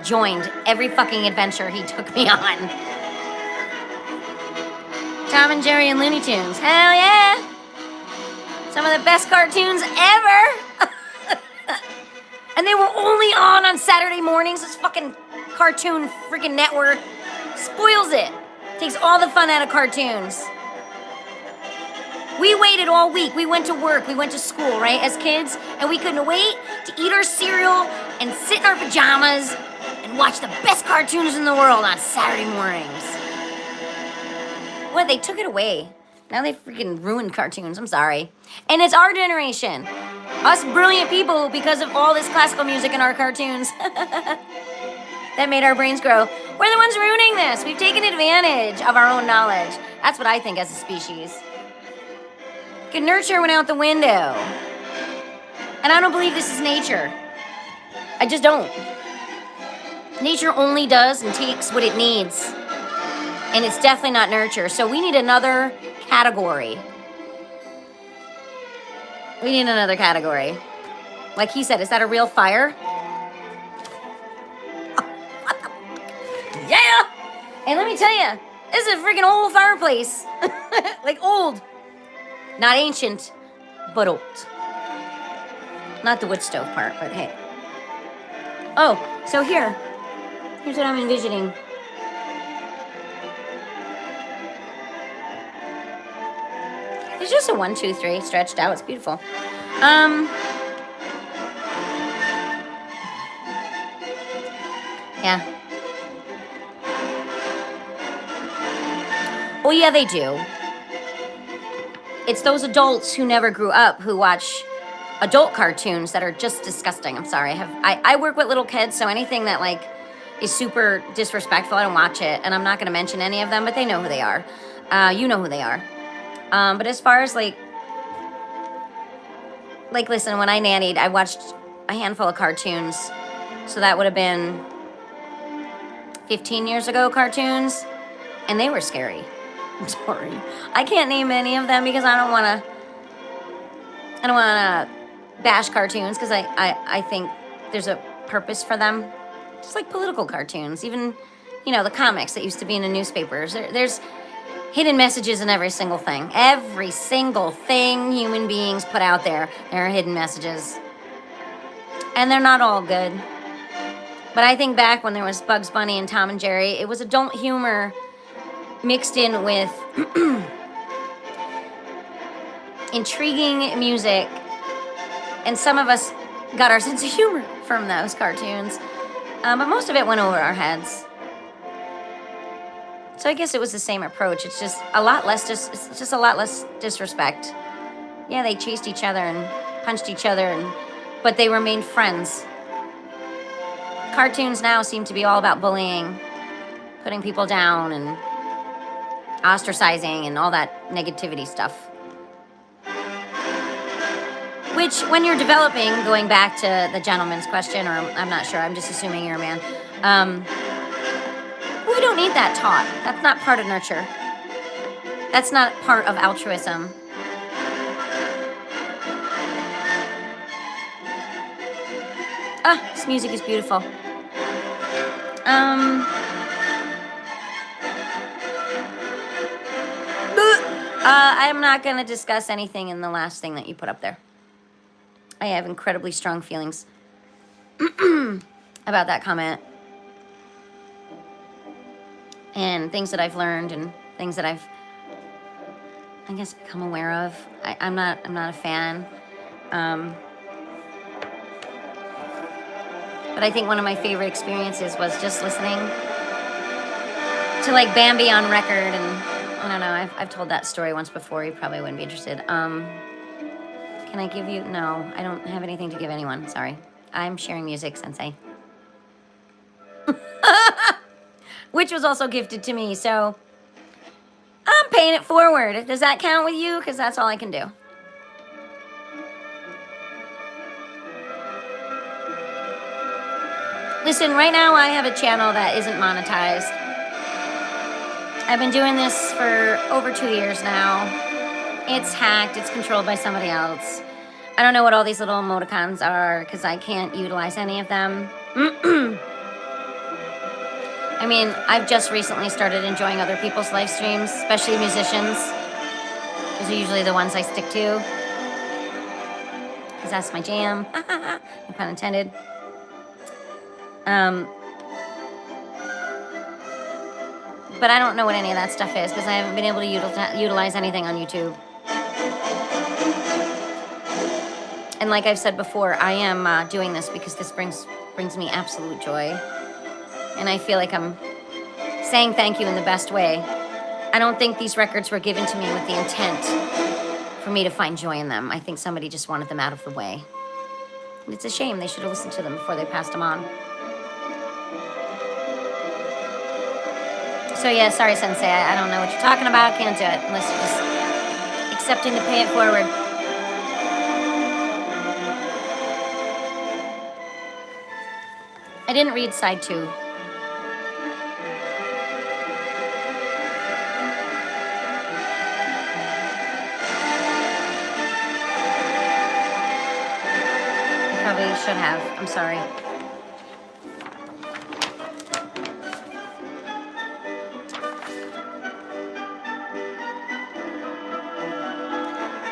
joined every fucking adventure he took me on. Tom and Jerry and Looney Tunes. Hell yeah! Some of the best cartoons ever! And they were only on Saturday mornings. This fucking Cartoon freaking network spoils it. Takes all the fun out of cartoons. We waited all week. We went to work. We went to school, right, as kids. And we couldn't wait to eat our cereal and sit in our pajamas and watch the best cartoons in the world on Saturday mornings. What, they took it away. Now they freaking ruined cartoons. I'm sorry. And it's our generation. Us brilliant people, because of all this classical music in our cartoons. That made our brains grow. We're the ones ruining this. We've taken advantage of our own knowledge. That's what I think as a species. Good nurture went out the window. And I don't believe this is nature. I just don't. Nature only does and takes what it needs. And it's definitely not nurture. So we need another category. We need another category. Like he said, is that a real fire? Yeah! And let me tell you, this is a freaking old fireplace. Like old. Not ancient, but old. Not the wood stove part, but hey. Oh, so here's what I'm envisioning. It's just a 1, 2, 3 stretched out. It's beautiful. Yeah. Oh yeah, they do. It's those adults who never grew up who watch adult cartoons that are just disgusting. I'm sorry. I work with little kids, so anything that is super disrespectful, I don't watch it. And I'm not going to mention any of them, but they know who they are. You know who they are. But as far as listen, when I nannied, I watched a handful of cartoons. So that would have been 15 years ago cartoons, and they were scary. I'm sorry. I can't name any of them because I don't want to bash cartoons, because I think there's a purpose for them. Just like political cartoons, even, the comics that used to be in the newspapers. There's hidden messages in every single thing. Every single thing human beings put out there are hidden messages. And they're not all good. But I think back when there was Bugs Bunny and Tom and Jerry, it was adult humor mixed in with intriguing music, and some of us got our sense of humor from those cartoons, but most of it went over our heads. So I guess it was the same approach. It's just a lot less it's just a lot less disrespect. Yeah, they chased each other and punched each other, but they remained friends. Cartoons now seem to be all about bullying, putting people down, and ostracizing, and all that negativity stuff. Which, when you're developing, going back to the gentleman's question, or I'm not sure, I'm just assuming you're a man, we don't need that taught. That's not part of nurture. That's not part of altruism. Ah, this music is beautiful. I'm not going to discuss anything in the last thing that you put up there. I have incredibly strong feelings about that comment. And things that I've learned and things that I've, I guess, become aware of. I'm not a fan. But I think one of my favorite experiences was just listening to like Bambi on record, and I don't know, I've told that story once before, you probably wouldn't be interested. Can I give you, no, I don't have anything to give anyone, sorry. I'm sharing music, Sensei. Which was also gifted to me, so I'm paying it forward. Does that count with you? Because that's all I can do. Listen, right now I have a channel that isn't monetized. I've been doing this for over 2 years now. It's hacked, it's controlled by somebody else. I don't know what all these little emoticons are because I can't utilize any of them. I mean, I've just recently started enjoying other people's live streams, especially musicians. Those are usually the ones I stick to. Because that's my jam. No pun intended. But I don't know what any of that stuff is because I haven't been able to utilize anything on YouTube. And like I've said before, I am doing this because this brings me absolute joy. And I feel like I'm saying thank you in the best way. I don't think these records were given to me with the intent for me to find joy in them. I think somebody just wanted them out of the way. And it's a shame. They should have listened to them before they passed them on. So yeah, sorry, Sensei. I don't know what you're talking about. Can't do it unless you're just accepting to pay it forward. I didn't read side 2. I probably should have. I'm sorry.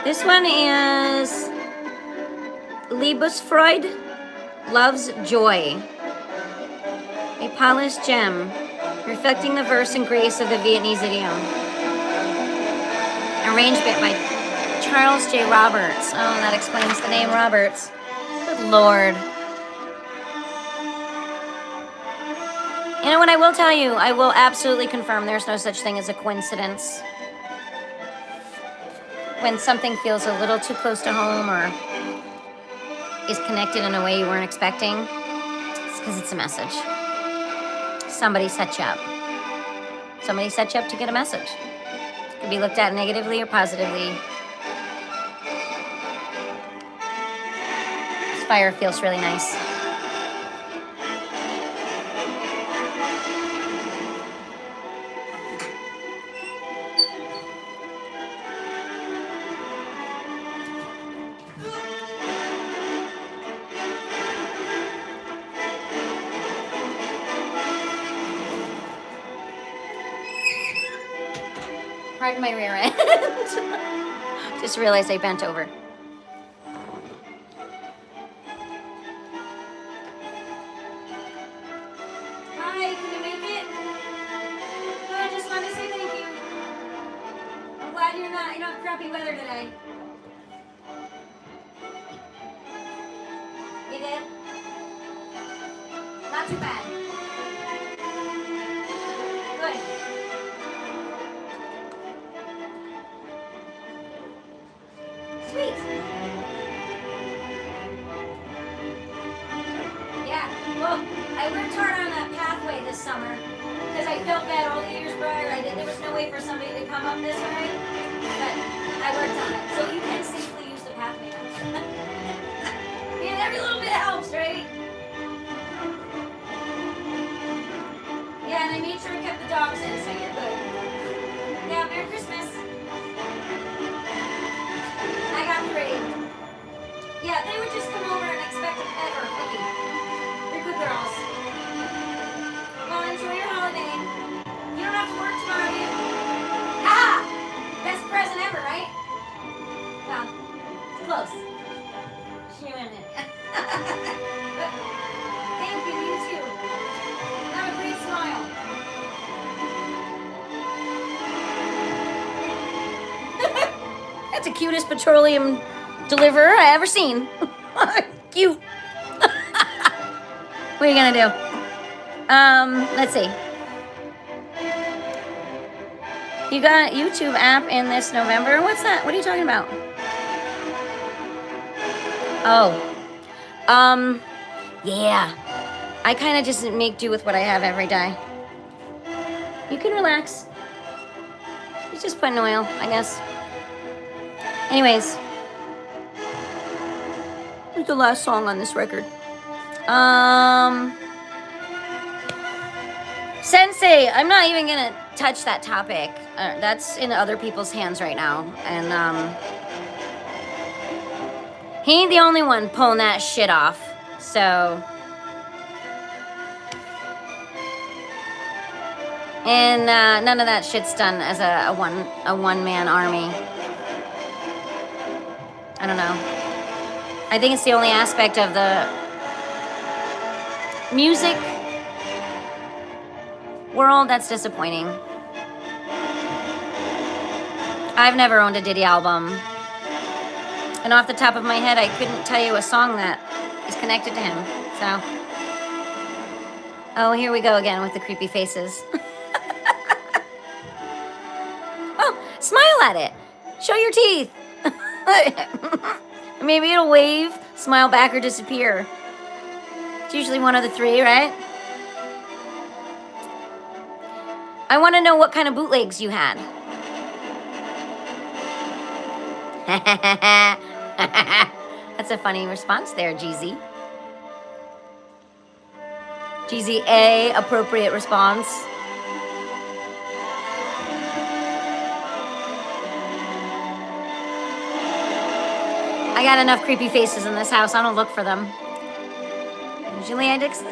This one is Liebesfreude, Love's Joy. A polished gem, reflecting the verse and grace of the Viennese idiom. Arrangement by Charles J. Roberts. Oh, that explains the name Roberts. Good Lord. You know what I will tell you? I will absolutely confirm there's no such thing as a coincidence. When something feels a little too close to home or is connected in a way you weren't expecting, it's because it's a message. Somebody set you up. Somebody set you up to get a message. It could be looked at negatively or positively. This fire feels really nice. Pardon my rear end. Just realized I bent over. Hi, can you make it? No, I just want to say thank you. I'm glad you don't have crappy weather today. kid? Not too bad. Good. Sweet. Yeah, well, I worked hard on a pathway this summer because I felt bad all the years prior. There was no way for somebody to come up this way, but I worked on it. So you can safely use the pathway now. And every little bit helps, right? Yeah, and I made sure I kept the dogs in, so you're good. Yeah, Merry Christmas. I got 3. Yeah, they would just come over and expect a pet or a cookie. They're good girls. Well, enjoy your holiday. You don't have to work tomorrow, do you? Ha! Best present ever, right? Well, close. She went in. Thank you, you too. Have a great smile. That's the cutest petroleum deliverer I ever seen. Cute. What are you gonna do? Let's see. You got YouTube app in this November? What's that? What are you talking about? Oh. Yeah. I kind of just make do with what I have every day. You can relax. It's just putting oil, I guess. Anyways. Here's the last song on this record. Sensei, I'm not even gonna touch that topic. That's in other people's hands right now. And, he ain't the only one pulling that shit off. So. And, none of that shit's done as a one-man army. I don't know. I think it's the only aspect of the music world that's disappointing. I've never owned a Diddy album. And off the top of my head, I couldn't tell you a song that is connected to him. So. Oh, here we go again with the creepy faces. Oh, smile at it. Show your teeth. Maybe it'll wave, smile back, or disappear. It's usually one of the 3, right? I want to know what kind of bootlegs you had. That's a funny response there, GZ. GZA, appropriate response. I got enough creepy faces in this house. I don't look for them. Usually I just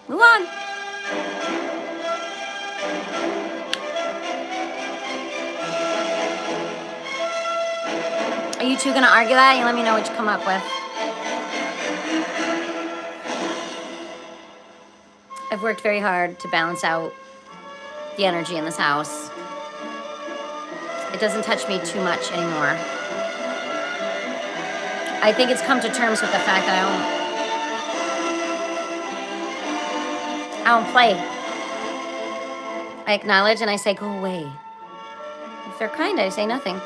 move on. Are you two gonna argue that? You let me know what you come up with. I've worked very hard to balance out the energy in this house. It doesn't touch me too much anymore. I think it's come to terms with the fact that I don't play. I acknowledge and I say, go away. If they're kind, I say nothing.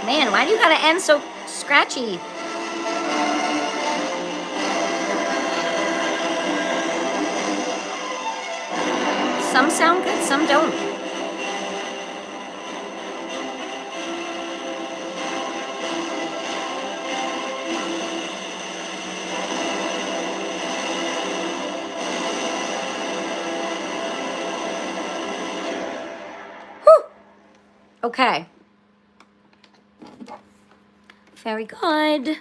Man, why do you gotta end so scratchy? Some sound good, some don't. Whew. Okay. Very good.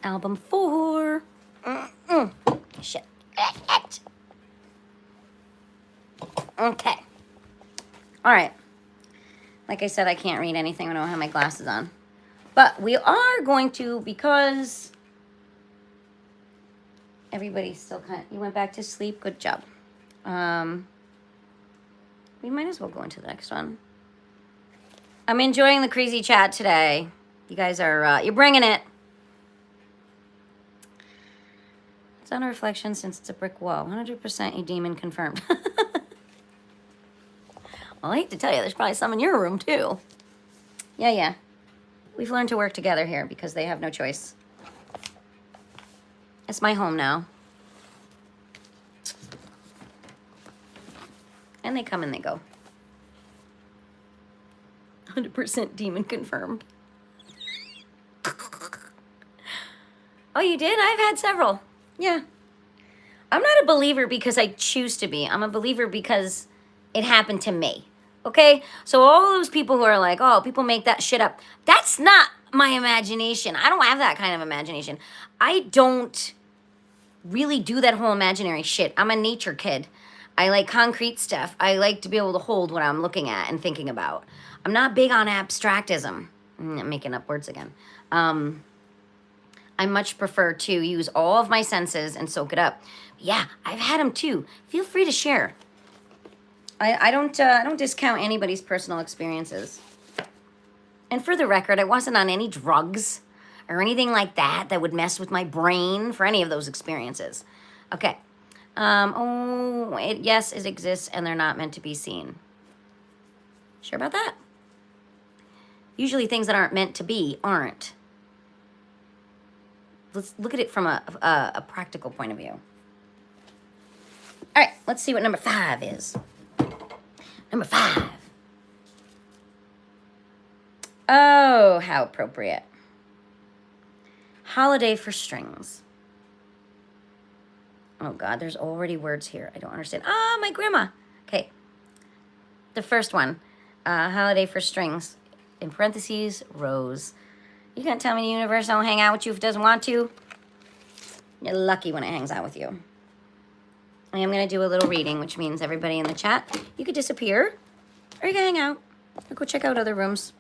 Album 4. Shit. Okay. All right. Like I said, I can't read anything when I don't have my glasses on. But we are going to, because Everybody's still you went back to sleep. Good job. We might as well go into the next one. I'm enjoying the crazy chat today. You guys are, you're bringing it. It's on a reflection since it's a brick wall. 100% a demon confirmed. Well, I hate to tell you, there's probably some in your room too. Yeah. We've learned to work together here because they have no choice. It's my home now. And they come and they go. 100% demon confirmed. Oh, you did? I've had several. Yeah. I'm not a believer because I choose to be. I'm a believer because it happened to me. Okay? So all those people who are like, oh, people make that shit up. That's not my imagination. I don't have that kind of imagination. I don't really do that whole imaginary shit. I'm a nature kid. I like concrete stuff. I like to be able to hold what I'm looking at and thinking about. I'm not big on abstractism. I'm making up words again. I much prefer to use all of my senses and soak it up. Yeah, I've had them too. Feel free to share. I don't discount anybody's personal experiences. And for the record, I wasn't on any drugs or anything like that that would mess with my brain for any of those experiences. Okay. Yes, it exists and they're not meant to be seen. Sure about that? Usually things that aren't meant to be aren't. Let's look at it from a practical point of view. All right, let's see what number 5 is. Number 5. Oh, how appropriate. Holiday for strings. Oh, God, there's already words here. I don't understand. Ah, my grandma. Okay. The first one. Holiday for strings. In parentheses, rose. You can't tell me the universe don't hang out with you if it doesn't want to. You're lucky when it hangs out with you. I am going to do a little reading, which means everybody in the chat, you could disappear, or you can hang out, or go check out other rooms.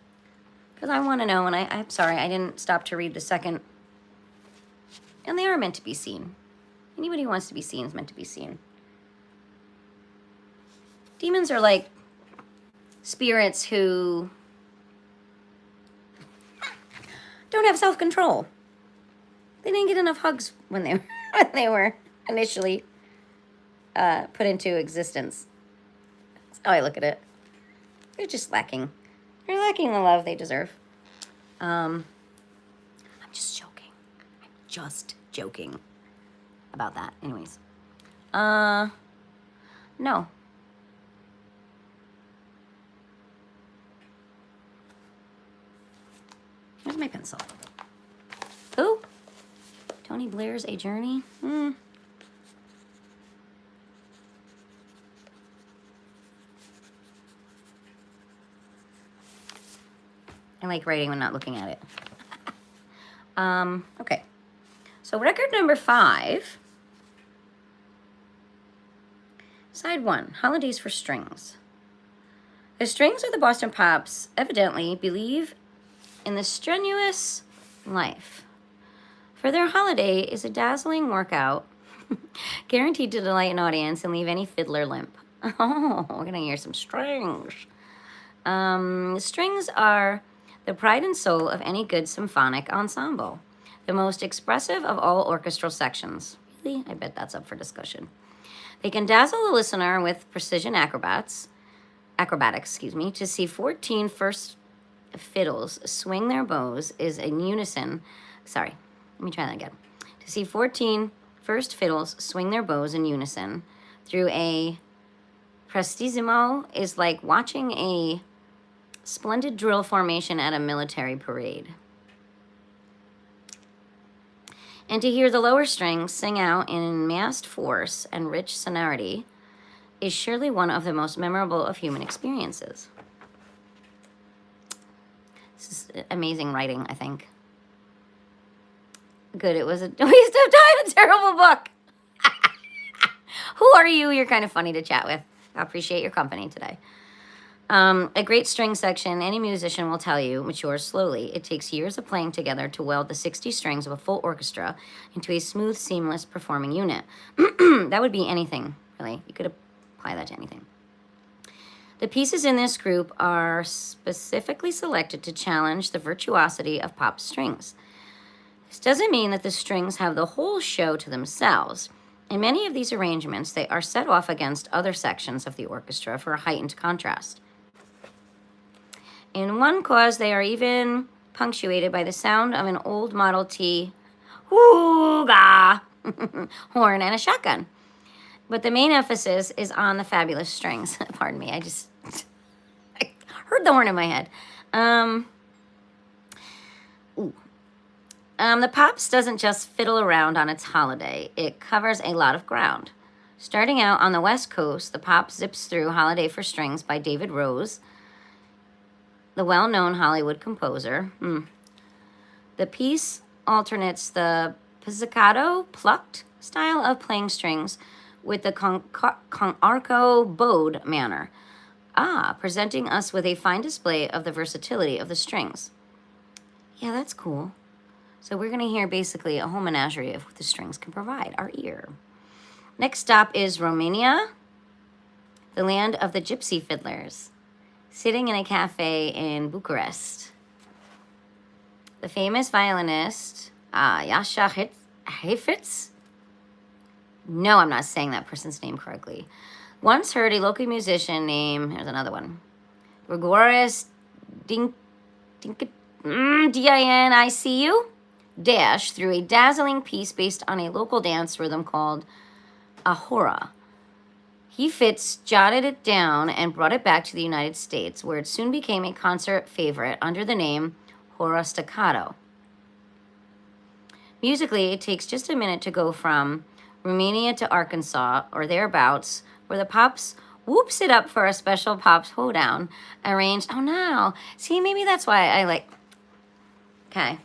Because I want to know, and I'm sorry, I didn't stop to read the second. And they are meant to be seen. Anybody who wants to be seen is meant to be seen. Demons are like spirits who don't have self-control. They didn't get enough hugs when they were initially put into existence. That's how I look at it. They're just lacking. They're lacking the love they deserve. I'm just joking. I'm just joking about that. Anyways. No. Where's my pencil? Who? Tony Blair's A Journey? I like writing when not looking at it. Okay. So record number 5. Side 1, Holidays for Strings. The Strings of the Boston Pops evidently believe in the strenuous life. For their holiday is a dazzling workout guaranteed to delight an audience and leave any fiddler limp. Oh, we're going to hear some strings. Strings are the pride and soul of any good symphonic ensemble, the most expressive of all orchestral sections. Really? I bet that's up for discussion. They can dazzle the listener with precision acrobatics, to see 14 first fiddles swing their bows is in unison. Sorry, let me try that again. To see 14 first fiddles swing their bows in unison through a prestissimo is like watching a splendid drill formation at a military parade. And to hear the lower strings sing out in massed force and rich sonority is surely one of the most memorable of human experiences. This is amazing writing, I think. Good, it was a waste of time, a terrible book. Who are you? You're kind of funny to chat with. I appreciate your company today. A great string section, any musician will tell you, matures slowly. It takes years of playing together to weld the 60 strings of a full orchestra into a smooth, seamless performing unit. That would be anything, really. You could apply that to anything. The pieces in this group are specifically selected to challenge the virtuosity of pop strings. This doesn't mean that the strings have the whole show to themselves. In many of these arrangements, they are set off against other sections of the orchestra for a heightened contrast. In one cause, they are even punctuated by the sound of an old Model T hoo-ga horn and a shotgun. But the main emphasis is on the fabulous strings. Pardon me, I heard the horn in my head. The Pops doesn't just fiddle around on its holiday. It covers a lot of ground. Starting out on the West Coast, the Pops zips through Holiday for Strings by David Rose, the well-known Hollywood composer. The piece alternates the pizzicato, plucked style of playing strings with the conarco bowed manner, presenting us with a fine display of the versatility of the strings. Yeah, that's cool. So we're going to hear basically a whole menagerie of what the strings can provide our ear. Next stop is Romania, the land of the gypsy fiddlers. Sitting in a cafe in Bucharest, the famous violinist, Jascha Heifetz, no, I'm not saying that person's name correctly, once heard a local musician named, here's another one, Grigoris Dinicu, dash through a dazzling piece based on a local dance rhythm called Ahora. Heifetz jotted it down and brought it back to the United States, where it soon became a concert favorite under the name Hora Staccato. Musically, it takes just a minute to go from Romania to Arkansas, or thereabouts, where the Pops whoops it up for a special Pops hoedown arranged. Oh, no. See, maybe that's why I like... Okay.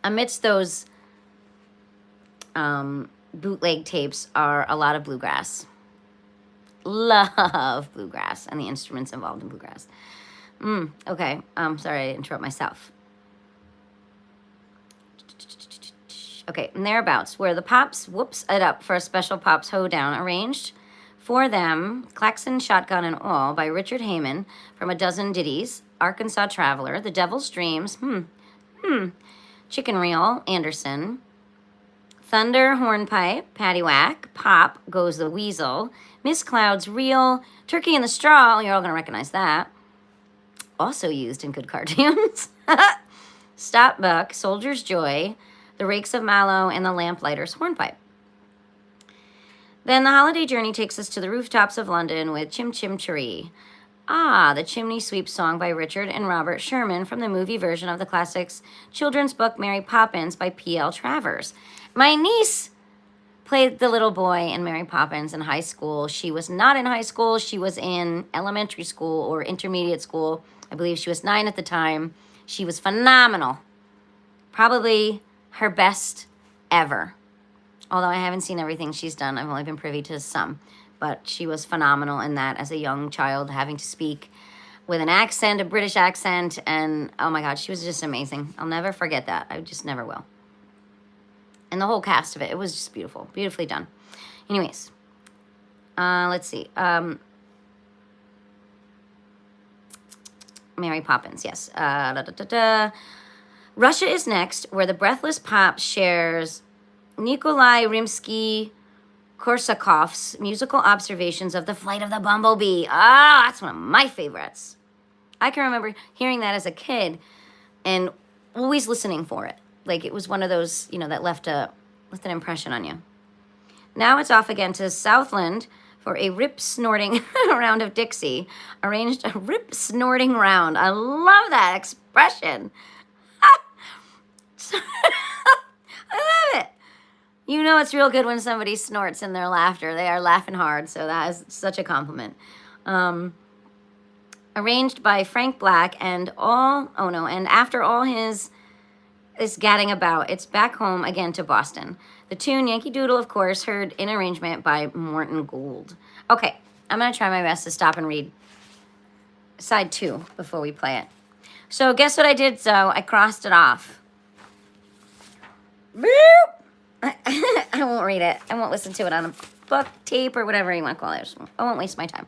Amidst those bootleg tapes are a lot of bluegrass. Love bluegrass and the instruments involved in bluegrass. Okay. Sorry to interrupt myself. Okay, and thereabouts, where the Pops whoops it up for a special Pops hoedown arranged for them, klaxon, shotgun, and all, by Richard Heyman from A Dozen Ditties, Arkansas Traveler, The Devil's Dreams, Chicken Reel, Anderson, Thunder, Hornpipe, Paddywhack, Pop, Goes the Weasel, Miss Cloud's Reel, Turkey in the Straw, you're all going to recognize that, also used in good cartoons, Stop Buck, Soldier's Joy, The Rakes of Mallow, and The Lamplighter's Hornpipe. Then the holiday journey takes us to the rooftops of London with Chim Chim Cheree. The Chimney Sweep song by Richard and Robert Sherman from the movie version of the classics children's book Mary Poppins by P.L. Travers. My niece played the little boy in Mary Poppins in high school. She was not in high school. She was in elementary school or intermediate school. I believe she was 9 at the time. She was phenomenal. Probably her best ever. Although I haven't seen everything she's done. I've only been privy to some. But she was phenomenal in that as a young child, having to speak with an accent, a British accent. And oh my God, she was just amazing. I'll never forget that. I just never will. And the whole cast of it, it was just beautiful. Beautifully done. Anyways, let's see. Mary Poppins, yes. Russia is next, where the Breathless Pop shares Nikolai Rimsky-Korsakov's musical observations of the flight of the bumblebee. That's one of my favorites. I can remember hearing that as a kid and always listening for it. Like it was one of those, that left an impression on you. Now it's off again to Southland for a rip-snorting round of Dixie. Arranged a rip-snorting round. I love that expression. I love it. It's real good when somebody snorts in their laughter. They are laughing hard, so that is such a compliment. Arranged by Frank Black and after all his gadding about, it's back home again to Boston. The tune, Yankee Doodle, of course, heard in arrangement by Morton Gould. Okay, I'm going to try my best to stop and read side 2 before we play it. So guess what I did? So I crossed it off. I won't read it. I won't listen to it on a book, tape, or whatever you want to call it. I won't waste my time.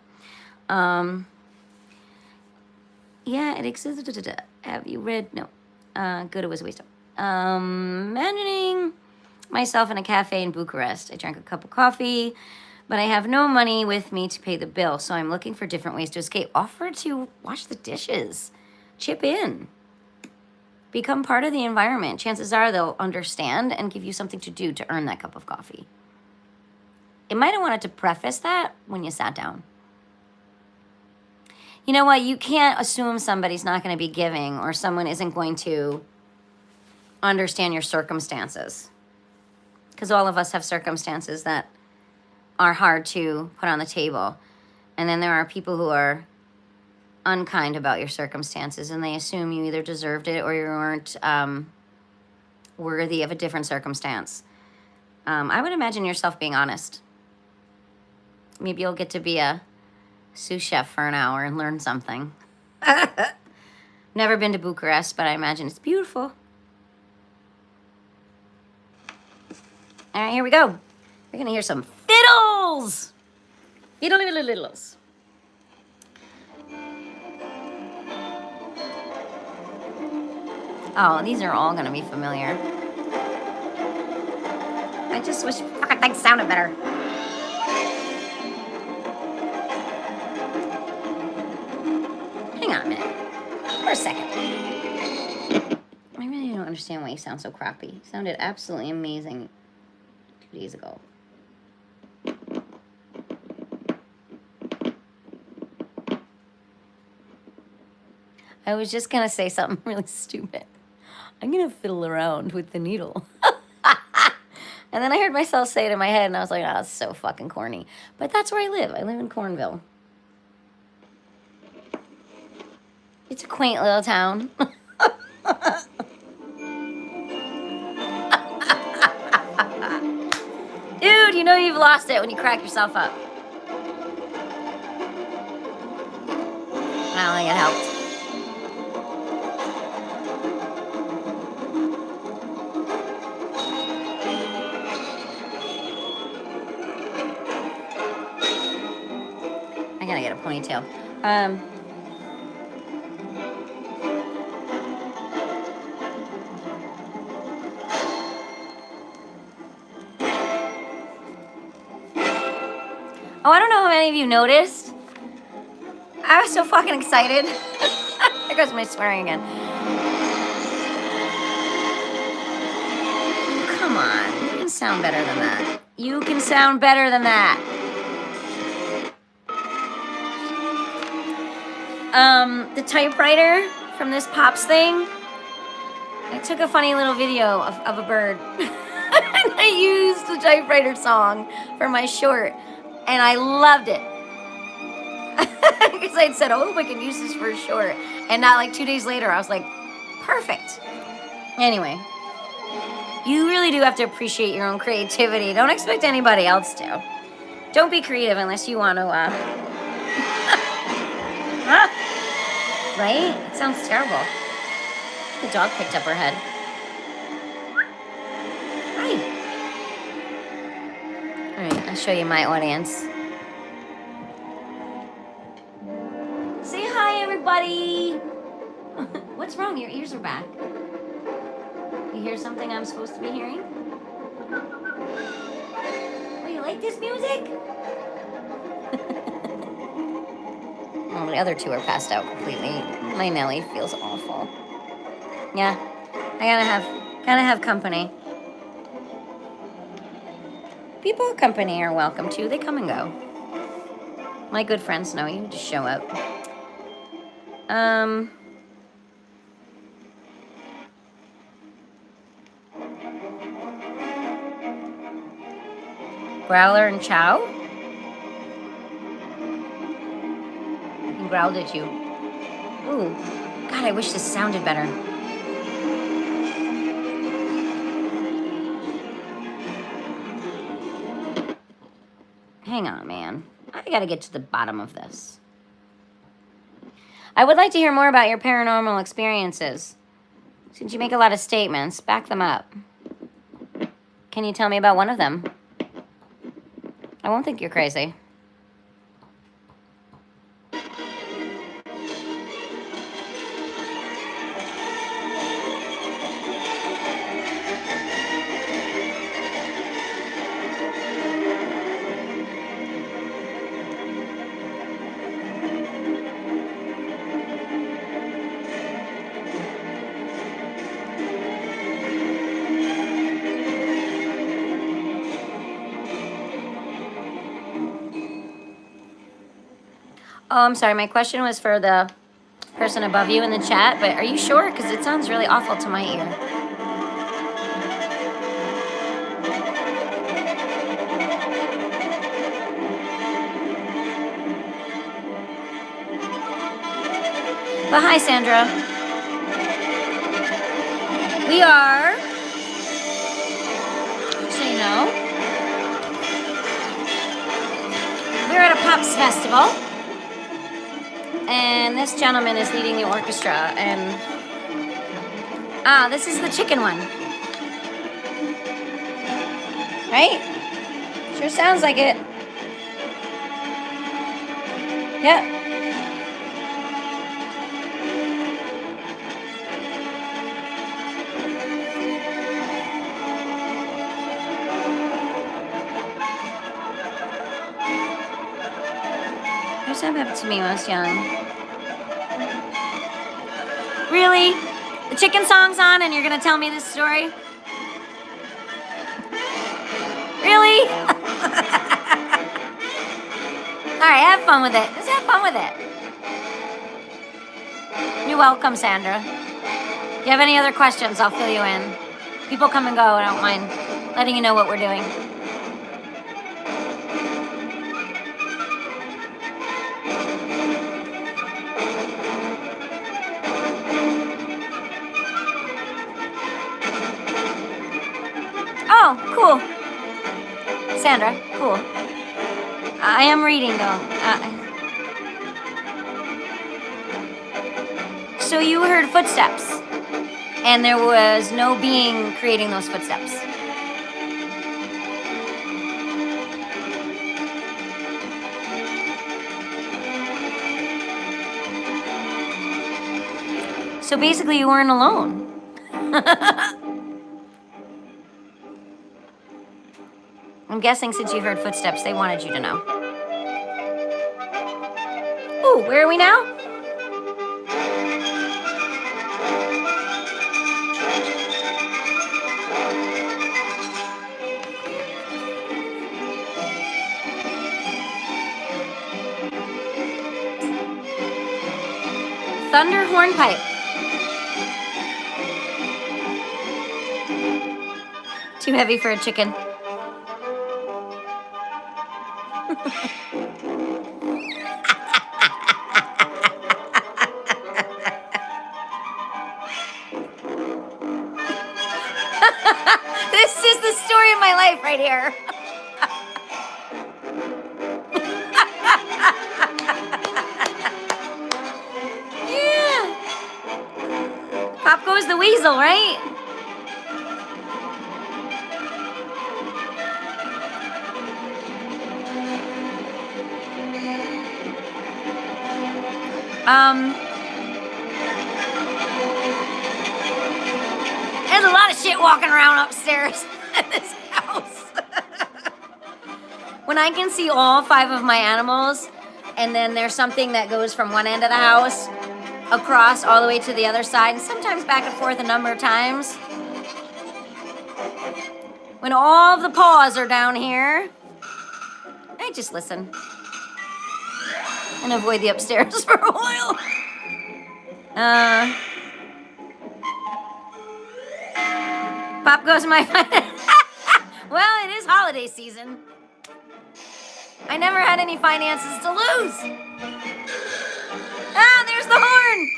Yeah, it exists. Have you read? No. Good, it was a waste of. Imagining myself in a cafe in Bucharest. I drank a cup of coffee, but I have no money with me to pay the bill, so I'm looking for different ways to escape. Offer to wash the dishes. Chip in. Become part of the environment. Chances are they'll understand and give you something to do to earn that cup of coffee. It might have wanted to preface that when you sat down. You know what? You can't assume somebody's not going to be giving or someone isn't going to understand your circumstances. Because all of us have circumstances that are hard to put on the table. And then there are people who are unkind about your circumstances and they assume you either deserved it or you weren't worthy of a different circumstance. I would imagine yourself being honest. Maybe you'll get to be a sous chef for an hour and learn something. Never been to Bucharest, but I imagine it's beautiful. All right, here we go. We're going to hear some fiddles. Fiddle-fiddle-fiddles. Oh, these are all going to be familiar. I just wish fucking things sounded better. Hang on a minute. For a second. I really don't understand why you sound so crappy. You sounded absolutely amazing 2 days ago. I was just going to say something really stupid. I'm going to fiddle around with the needle. And then I heard myself say it in my head, and I was like, oh, that's so fucking corny. But that's where I live. I live in Cornville. It's a quaint little town. Dude, you know you've lost it when you crack yourself up. I don't think it helped. I gotta get a ponytail. Oh, I don't know how many of you noticed. I was so fucking excited. There goes my swearing again. Come on, you can sound better than that. You can sound better than that. The typewriter from this Pops thing, I took a funny little video of a bird. And I used the typewriter song for my short. And I loved it. Because I'd said, I hope I can use this for a short. And not like 2 days later, I was like, perfect. Anyway, you really do have to appreciate your own creativity. Don't expect anybody else to. Don't be creative unless you want to, Right? It sounds terrible. The dog picked up her head. Hi. All right, I'll show you my audience. Say hi, everybody. What's wrong? Your ears are back. You hear something I'm supposed to be hearing? Oh, you like this music? Oh, the other two are passed out completely. My Nelly feels awful. Yeah, I gotta have company. People with company are welcome too. They come and go. My good friends know you. Just show up. Growler and Chow? He growled at you. Ooh, God, I wish this sounded better. Hang on, man. I gotta get to the bottom of this. I would like to hear more about your paranormal experiences. Since you make a lot of statements, back them up. Can you tell me about one of them? I won't think you're crazy. Oh, I'm sorry. My question was for the person above you in the chat, but are you sure? Because it sounds really awful to my ear. But hi, Sandra. We are, so you know, we're at a Pops Festival. And this gentleman is leading the orchestra, and this is the chicken one, right? Sure sounds like it. Yep. Here's what happened to me when I was young. Really? The chicken song's on and you're gonna tell me this story? Really? Alright, have fun with it. Just have fun with it. You're welcome, Sandra. If you have any other questions, I'll fill you in. People come and go, I don't mind letting you know what we're doing. Oh, cool. Sandra, cool. I am reading, though. So you heard footsteps, and there was no being creating those footsteps. So basically, you weren't alone. I'm guessing since you heard footsteps, they wanted you to know. Ooh, where are we now? Thunder Hornpipe. Too heavy for a chicken. This is the story of my life right here. Yeah. Pop goes the weasel, right? There's a lot of shit walking around upstairs at this house. When I can see all 5 of my animals, and then there's something that goes from one end of the house across all the way to the other side, and sometimes back and forth a number of times. When all of the paws are down here, I just listen and avoid the upstairs for a while. Pop goes my well, it is holiday season. I never had any finances to lose. Ah, there's the horn.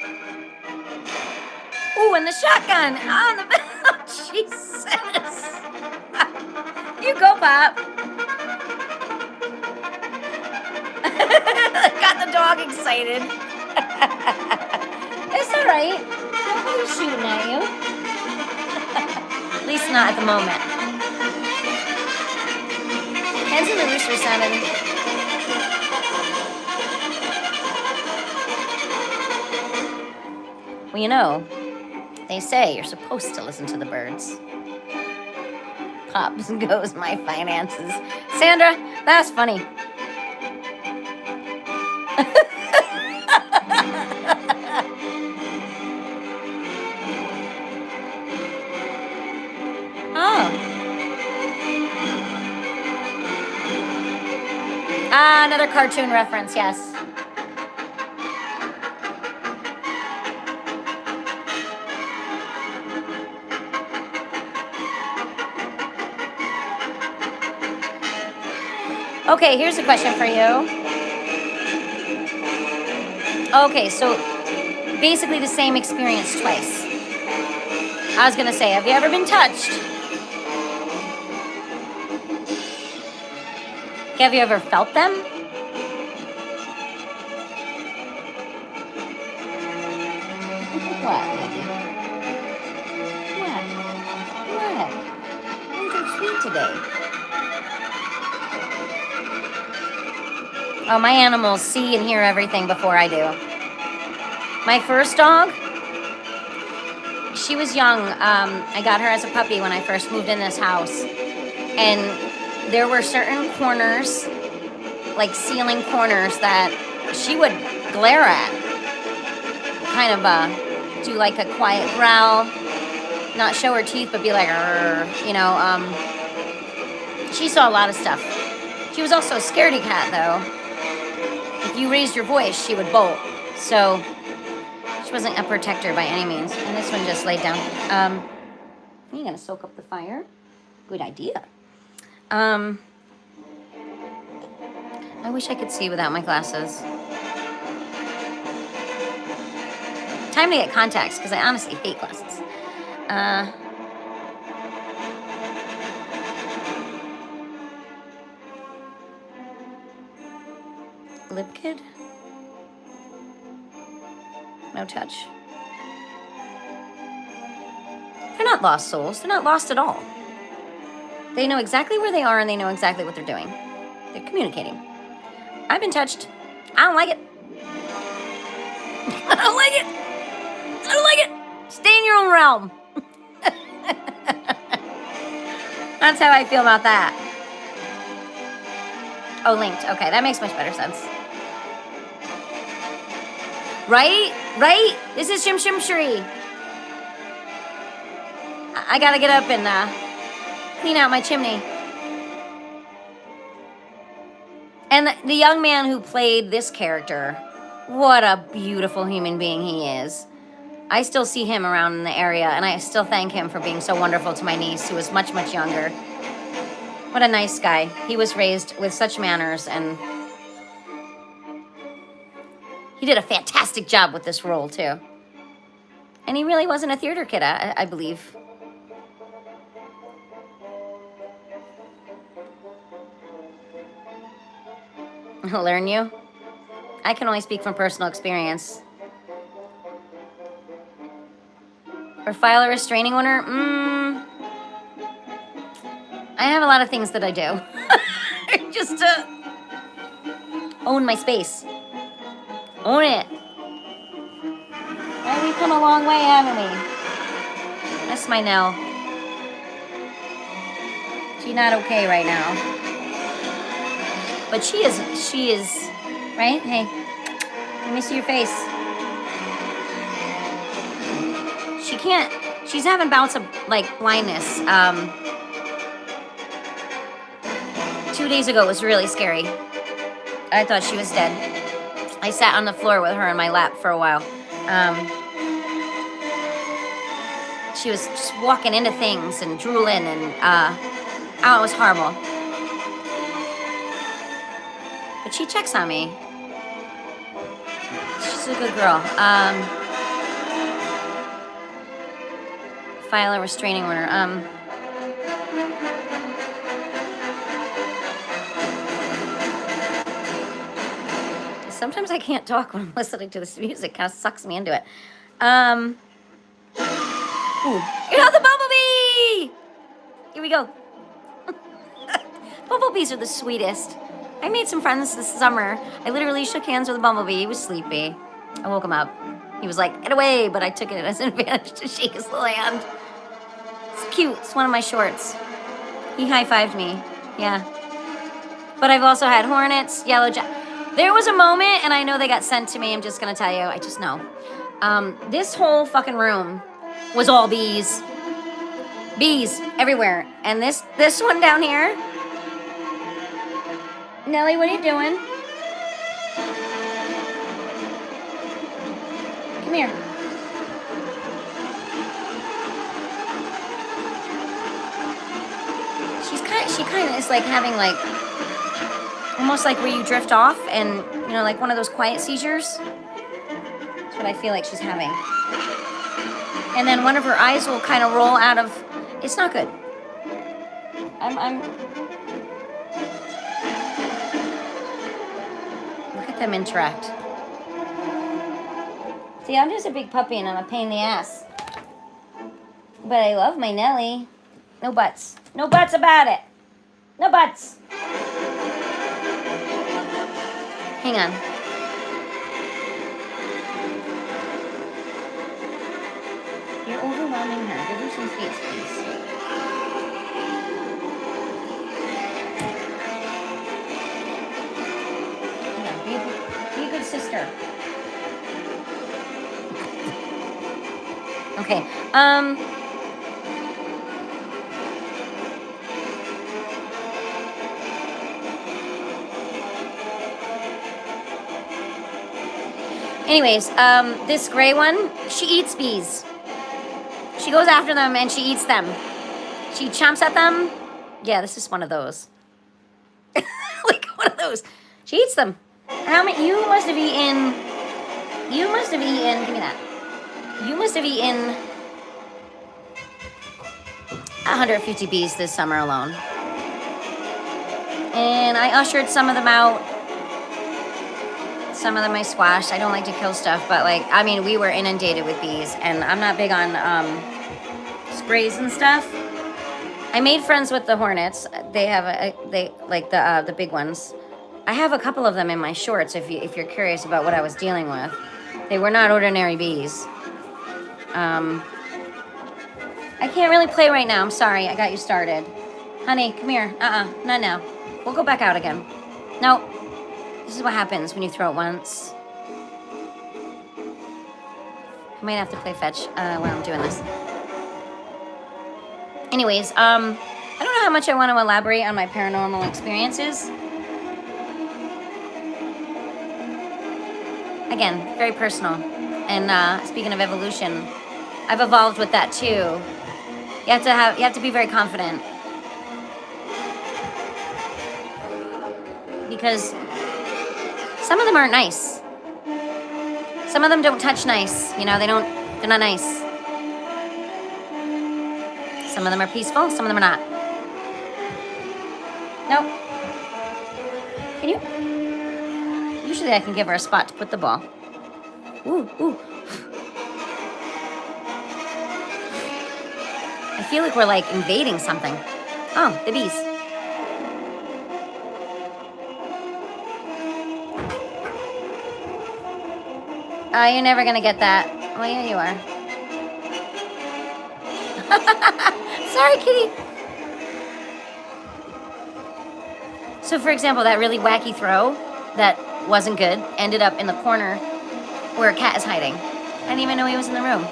Ooh, and the shotgun. Oh, oh, Jesus. You go, Pop. Got the dog excited. It's all right. Nobody's shooting at you. At least not at the moment. Hens and the rooster sounded. Well, you know, they say you're supposed to listen to the birds. Pops goes my finances. Sandra, that's funny. Oh. Another cartoon reference, yes. Okay, here's a question for you. Okay, so basically the same experience twice. I was gonna say, have you ever been touched? Have you ever felt them? What, Nikki? What? What? I'm so sweet today. Oh, my animals see and hear everything before I do. My first dog, she was young. I got her as a puppy when I first moved in this house. And there were certain corners, like ceiling corners, that she would glare at. Kind of do like a quiet growl. Not show her teeth, but be like, you know. She saw a lot of stuff. She was also a scaredy cat, though. If you raised your voice, she would bolt. So she wasn't a protector by any means. And this one just laid down. You're gonna soak up the fire? Good idea. I wish I could see without my glasses. Time to get contacts, because I honestly hate glasses. Lip kid? No touch. They're not lost souls. They're not lost at all. They know exactly where they are and they know exactly what they're doing. They're communicating. I've been touched. I don't like it. I don't like it. I don't like it. Stay in your own realm. That's how I feel about that. Oh, linked. Okay, that makes much better sense. Right? Right? This is Shim Shim Shri. I gotta get up and clean out my chimney. And the young man who played this character, what a beautiful human being he is. I still see him around in the area, and I still thank him for being so wonderful to my niece, who was much, much younger. What a nice guy. He was raised with such manners, and he did a fantastic job with this role, too. And he really wasn't a theater kid, I believe. Learn you? I can only speak from personal experience. Or file a restraining order? I have a lot of things that I do. Just to own my space. Own it. Well, we've come a long way, haven't we? That's my Nell. She's not okay right now. But she is, right? Hey, let me see your face. She can't, she's having bouts of, like, blindness. 2 days ago it was really scary. I thought she was dead. I sat on the floor with her in my lap for a while. She was just walking into things and drooling and, it was horrible. But she checks on me. She's a good girl. File a restraining order. Sometimes I can't talk when I'm listening to this music. Kind of sucks me into it. Ooh, get out the bumblebee! Here we go. Bumblebees are the sweetest. I made some friends this summer. I literally shook hands with a bumblebee. He was sleepy. I woke him up. He was like, get away, but I took it as an advantage to shake his little hand. It's cute. It's one of my shorts. He high-fived me. Yeah. But I've also had hornets, yellow jack. There was a moment, and I know they got sent to me. I'm just going to tell you. I just know. This whole fucking room was all bees. Bees everywhere. And this one down here. Nellie, what are you doing? Come here. She kind of is like having like, almost like where you drift off and, you know, like one of those quiet seizures. That's what I feel like she's having. And then one of her eyes will kind of roll out of, it's not good. Look at them interact. See, I'm just a big puppy and I'm a pain in the ass. But I love my Nellie. No buts. No buts about it. No buts. Hang on. You're overwhelming her. Give her some space, please. Hang on. Be a good sister. Okay. Anyways, this gray one, she eats bees. She goes after them and she eats them. She chomps at them. Yeah, this is one of those. Like one of those. She eats them. How many? You must have eaten. Give me that. You must have eaten 150 bees this summer alone. And I ushered some of them out. Some of them I squashed. I don't like to kill stuff, but like, I mean, we were inundated with bees, and I'm not big on sprays and stuff. I made friends with the hornets. They have they like the big ones. I have a couple of them in my shorts. If you're curious about what I was dealing with, they were not ordinary bees. I can't really play right now. I'm sorry. I got you started, honey. Come here. Not now. We'll go back out again. No. This is what happens when you throw it once. I might have to play fetch when I'm doing this. Anyways, I don't know how much I want to elaborate on my paranormal experiences. Again, very personal. And speaking of evolution, I've evolved with that too. You have to be very confident. Because some of them aren't nice. Some of them don't touch nice. You know, they're not nice. Some of them are peaceful, some of them are not. Nope. Can you? Usually I can give her a spot to put the ball. Ooh, ooh. I feel like we're like invading something. Oh, the bees. Oh, you're never gonna get that. Well, yeah, you are. Sorry, kitty. So, for example, that really wacky throw that wasn't good ended up in the corner where a cat is hiding. I didn't even know he was in the room.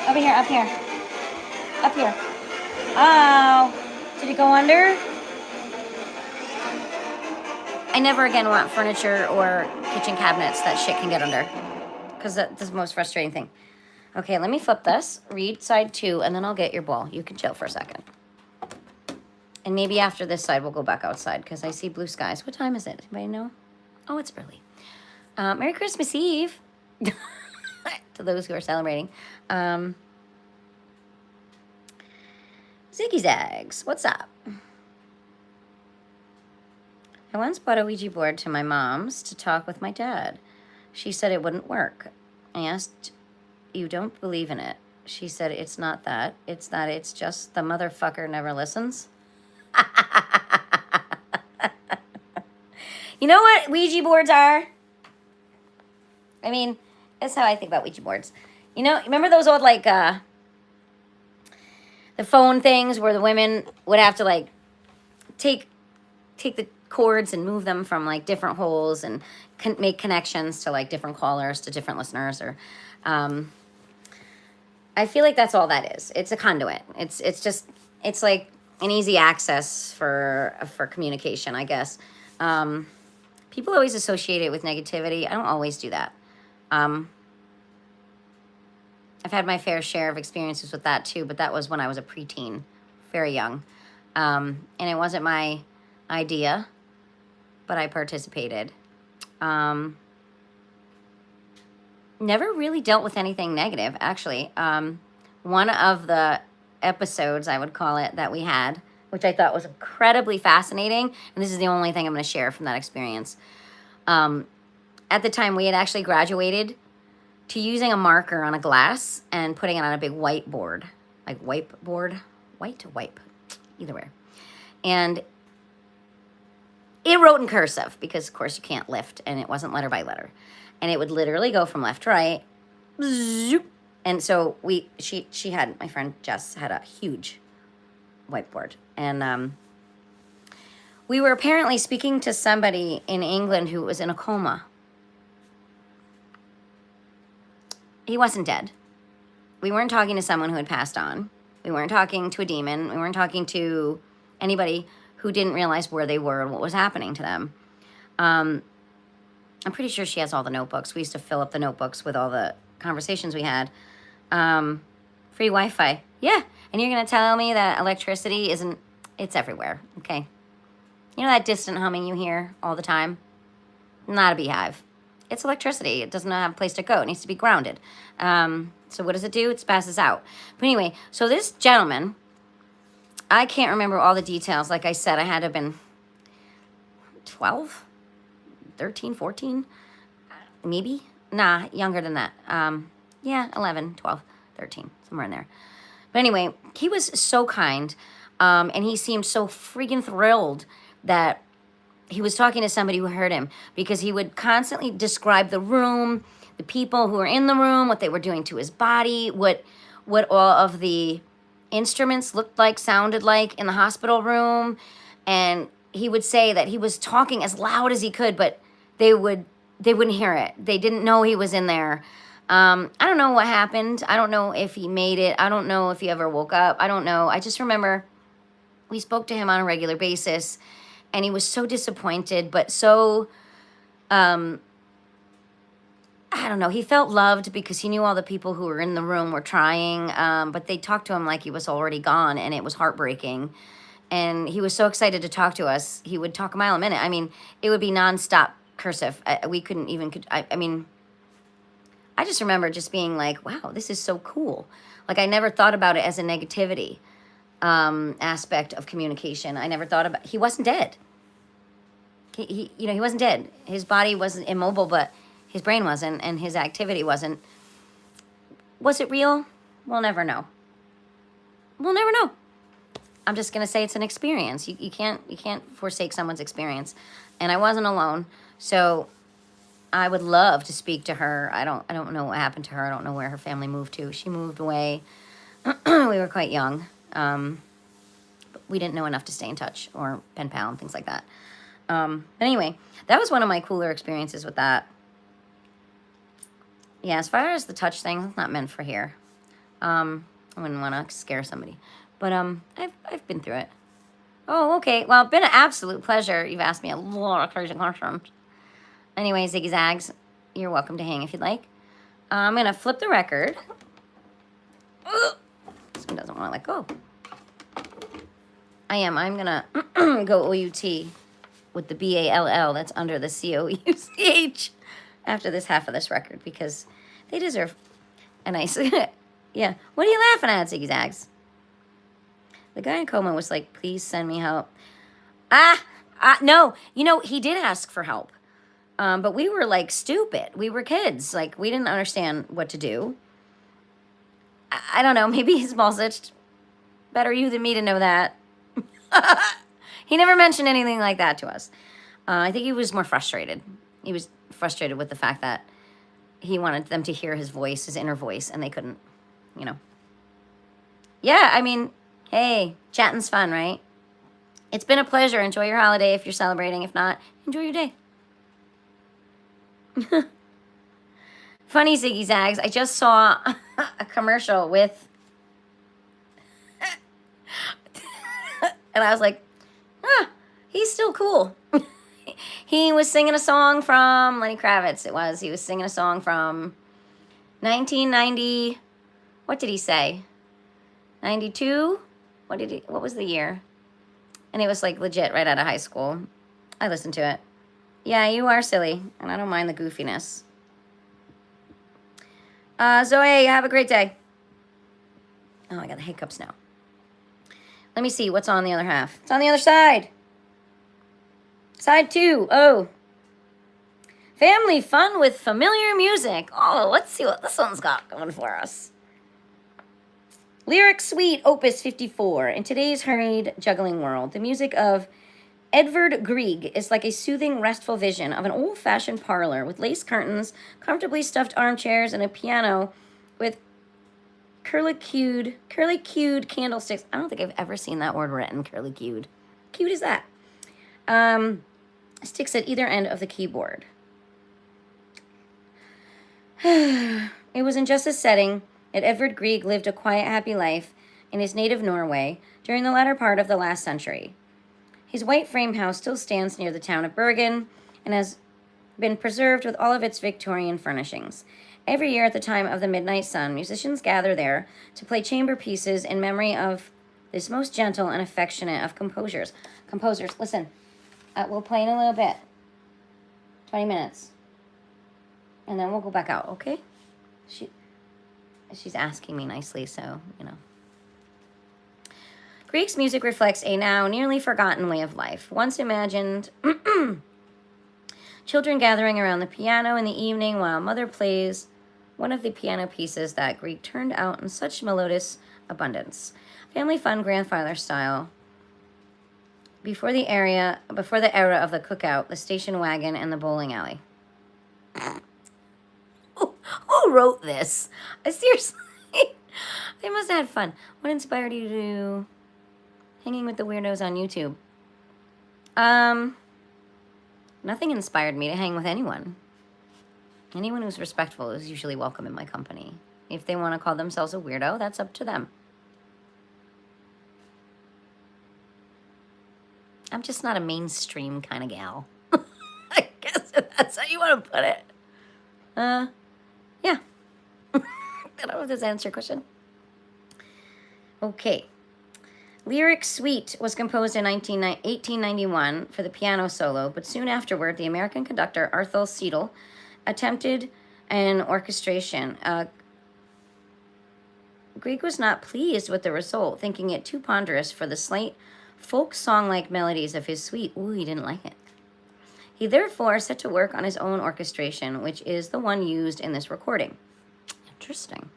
Over here, up here. Up here. Oh. Did it go under? I never again want furniture or kitchen cabinets that shit can get under. Because that's the most frustrating thing. Okay, let me flip this. Read side 2, and then I'll get your ball. You can chill for a second. And maybe after this side, we'll go back outside because I see blue skies. What time is it? Anybody know? Oh, it's early. Merry Christmas Eve to those who are celebrating. Ziggy Zags, what's up? I once bought a Ouija board to my mom's to talk with my dad. She said it wouldn't work. I asked, you don't believe in it. She said, it's not that. It's that it's just the motherfucker never listens. You know what Ouija boards are? I mean, that's how I think about Ouija boards. You know, remember those old, like, the phone things where the women would have to, like, take the cords and move them from, like, different holes and make connections to, like, different callers, to different listeners, or, I feel like that's all that is. It's a conduit. It's just, it's like an easy access for communication, I guess. People always associate it with negativity. I don't always do that. I've had my fair share of experiences with that too, but that was when I was a preteen, very young. And it wasn't my idea, but I participated. Never really dealt with anything negative, actually. One of the episodes, I would call it, that we had, which I thought was incredibly fascinating, and this is the only thing I'm going to share from that experience. At the time, we had actually graduated to using a marker on a glass and putting it on a big whiteboard, like whiteboard, white to wipe, either way. And it wrote in cursive because, of course, you can't lift, and it wasn't letter by letter. And it would literally go from left to right. Zoop. And so she had, my friend Jess had a huge whiteboard. And we were apparently speaking to somebody in England who was in a coma. He wasn't dead. We weren't talking to someone who had passed on. We weren't talking to a demon. We weren't talking to anybody who didn't realize where they were and what was happening to them. I'm pretty sure she has all the notebooks. We used to fill up the notebooks with all the conversations we had. Free Wi-Fi. Yeah. And you're going to tell me that electricity isn't, it's everywhere. Okay. You know that distant humming you hear all the time? Not a beehive. It's electricity. It doesn't have a place to go. It needs to be grounded. So what does it do? It passes out. But anyway, so this gentleman, I can't remember all the details. Like I said, I had to have been 12, 13, 14, maybe. Nah, younger than that. Yeah, 11, 12, 13, somewhere in there. But anyway, he was so kind, and he seemed so freaking thrilled that he was talking to somebody who heard him, because he would constantly describe the room, the people who were in the room, what they were doing to his body, what all of the instruments looked like, sounded like in the hospital room. And he would say that he was talking as loud as he could, but they wouldn't hear it. They didn't know he was in there. I don't know what happened. I don't know if he made it. I don't know if he ever woke up. I don't know. I just remember we spoke to him on a regular basis, and he was so disappointed, but so, I don't know. He felt loved because he knew all the people who were in the room were trying, but they talked to him like he was already gone, and it was heartbreaking. And he was so excited to talk to us. He would talk a mile a minute. I mean, it would be nonstop cursive. We couldn't even, I mean, I just remember just being like, wow, this is so cool. Like, I never thought about it as a negativity aspect of communication. I never thought about, he wasn't dead. He wasn't dead. His body wasn't immobile, but his brain wasn't, and his activity wasn't. Was it real? We'll never know. We'll never know. I'm just gonna say it's an experience. You can't forsake someone's experience, and I wasn't alone. So I would love to speak to her. I don't know what happened to her. I don't know where her family moved to. She moved away. We were quite young. But we didn't know enough to stay in touch or pen pal and things like that. But anyway, that was one of my cooler experiences with that. Yeah, as far as the touch thing, it's not meant for here. I wouldn't want to scare somebody. But I've been through it. Oh, okay. Well, it's been an absolute pleasure. You've asked me a lot of crazy questions. Anyway, Ziggy Zags, you're welcome to hang if you'd like. I'm going to flip the record. This one doesn't want to let go. I'm going to go OUT with the BALL that's under the COUCH after this half of this record, because they deserve a nice... Yeah. What are you laughing at, Ziggy Zags? The guy in coma was like, please send me help. No, he did ask for help. But we were like stupid. We were kids. Like, we didn't understand what to do. I don't know. Maybe his balls itched. Better you than me to know that. He never mentioned anything like that to us. I think he was more frustrated. He was frustrated with the fact that he wanted them to hear his voice, his inner voice, and they couldn't, Yeah, I mean, hey, chatting's fun, right? It's been a pleasure. Enjoy your holiday if you're celebrating. If not, enjoy your day. Funny Ziggy Zags. I just saw a commercial with... and I was like, he's still cool. He was singing a song from Lenny Kravitz. He was singing a song from 1990. What did he say? 92? What was the year? And it was like legit right out of high school. I listened to it. Yeah, you are silly, and I don't mind the goofiness. Zoe, have a great day. Oh, I got the hiccups now. Let me see what's on the other half. It's on the other side. Side 2. Oh. Family fun with familiar music. Oh, let's see what this one's got going for us. Lyric Suite, Opus 54. In today's hurried, juggling world, the music of Edvard Grieg is like a soothing, restful vision of an old-fashioned parlor with lace curtains, comfortably stuffed armchairs, and a piano with curlicued candlesticks. I don't think I've ever seen that word written, curlicued. Cute is that? Sticks at either end of the keyboard. It was in just this setting that Edvard Grieg lived a quiet, happy life in his native Norway during the latter part of the last century. His white frame house still stands near the town of Bergen and has been preserved with all of its Victorian furnishings. Every year at the time of the midnight sun, musicians gather there to play chamber pieces in memory of this most gentle and affectionate of composers. Composers, listen, we'll play in a little bit. 20 minutes. And then we'll go back out, okay? She's asking me nicely, so, Grieg's music reflects a now nearly forgotten way of life. Once imagined children gathering around the piano in the evening while mother plays one of the piano pieces that Grieg turned out in such melodious abundance. Family fun, grandfather style. Before the era of the cookout, the station wagon, and the bowling alley. Who wrote this? Seriously. They must have had fun. What inspired you to do hanging with the weirdos on YouTube? Nothing inspired me to hang with anyone. Anyone who's respectful is usually welcome in my company. If they want to call themselves a weirdo, that's up to them. I'm just not a mainstream kind of gal. I guess that's how you want to put it. Yeah. I don't know if this answers your question. Okay. Lyric Suite was composed in 1891 for the piano solo, but soon afterward, the American conductor Arthur Fiedler attempted an orchestration. Grieg was not pleased with the result, thinking it too ponderous for the slight folk song-like melodies of his suite. Ooh, he didn't like it. He therefore set to work on his own orchestration, which is the one used in this recording. Interesting.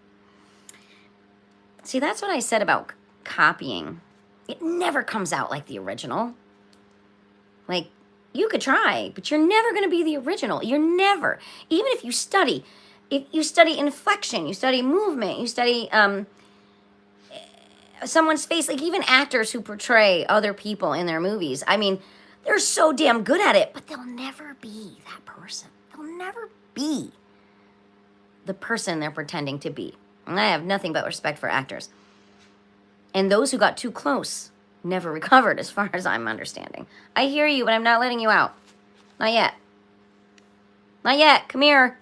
See, that's what I said about copying. It never comes out like the original. Like, you could try, but you're never going to be the original. You're never. Even if you study inflection, you study movement, you study someone's face, like even actors who portray other people in their movies. I mean, they're so damn good at it, but they'll never be that person. They'll never be the person they're pretending to be. And I have nothing but respect for actors. And those who got too close never recovered, as far as I'm understanding. I hear you, but I'm not letting you out. Not yet. Not yet. Come here.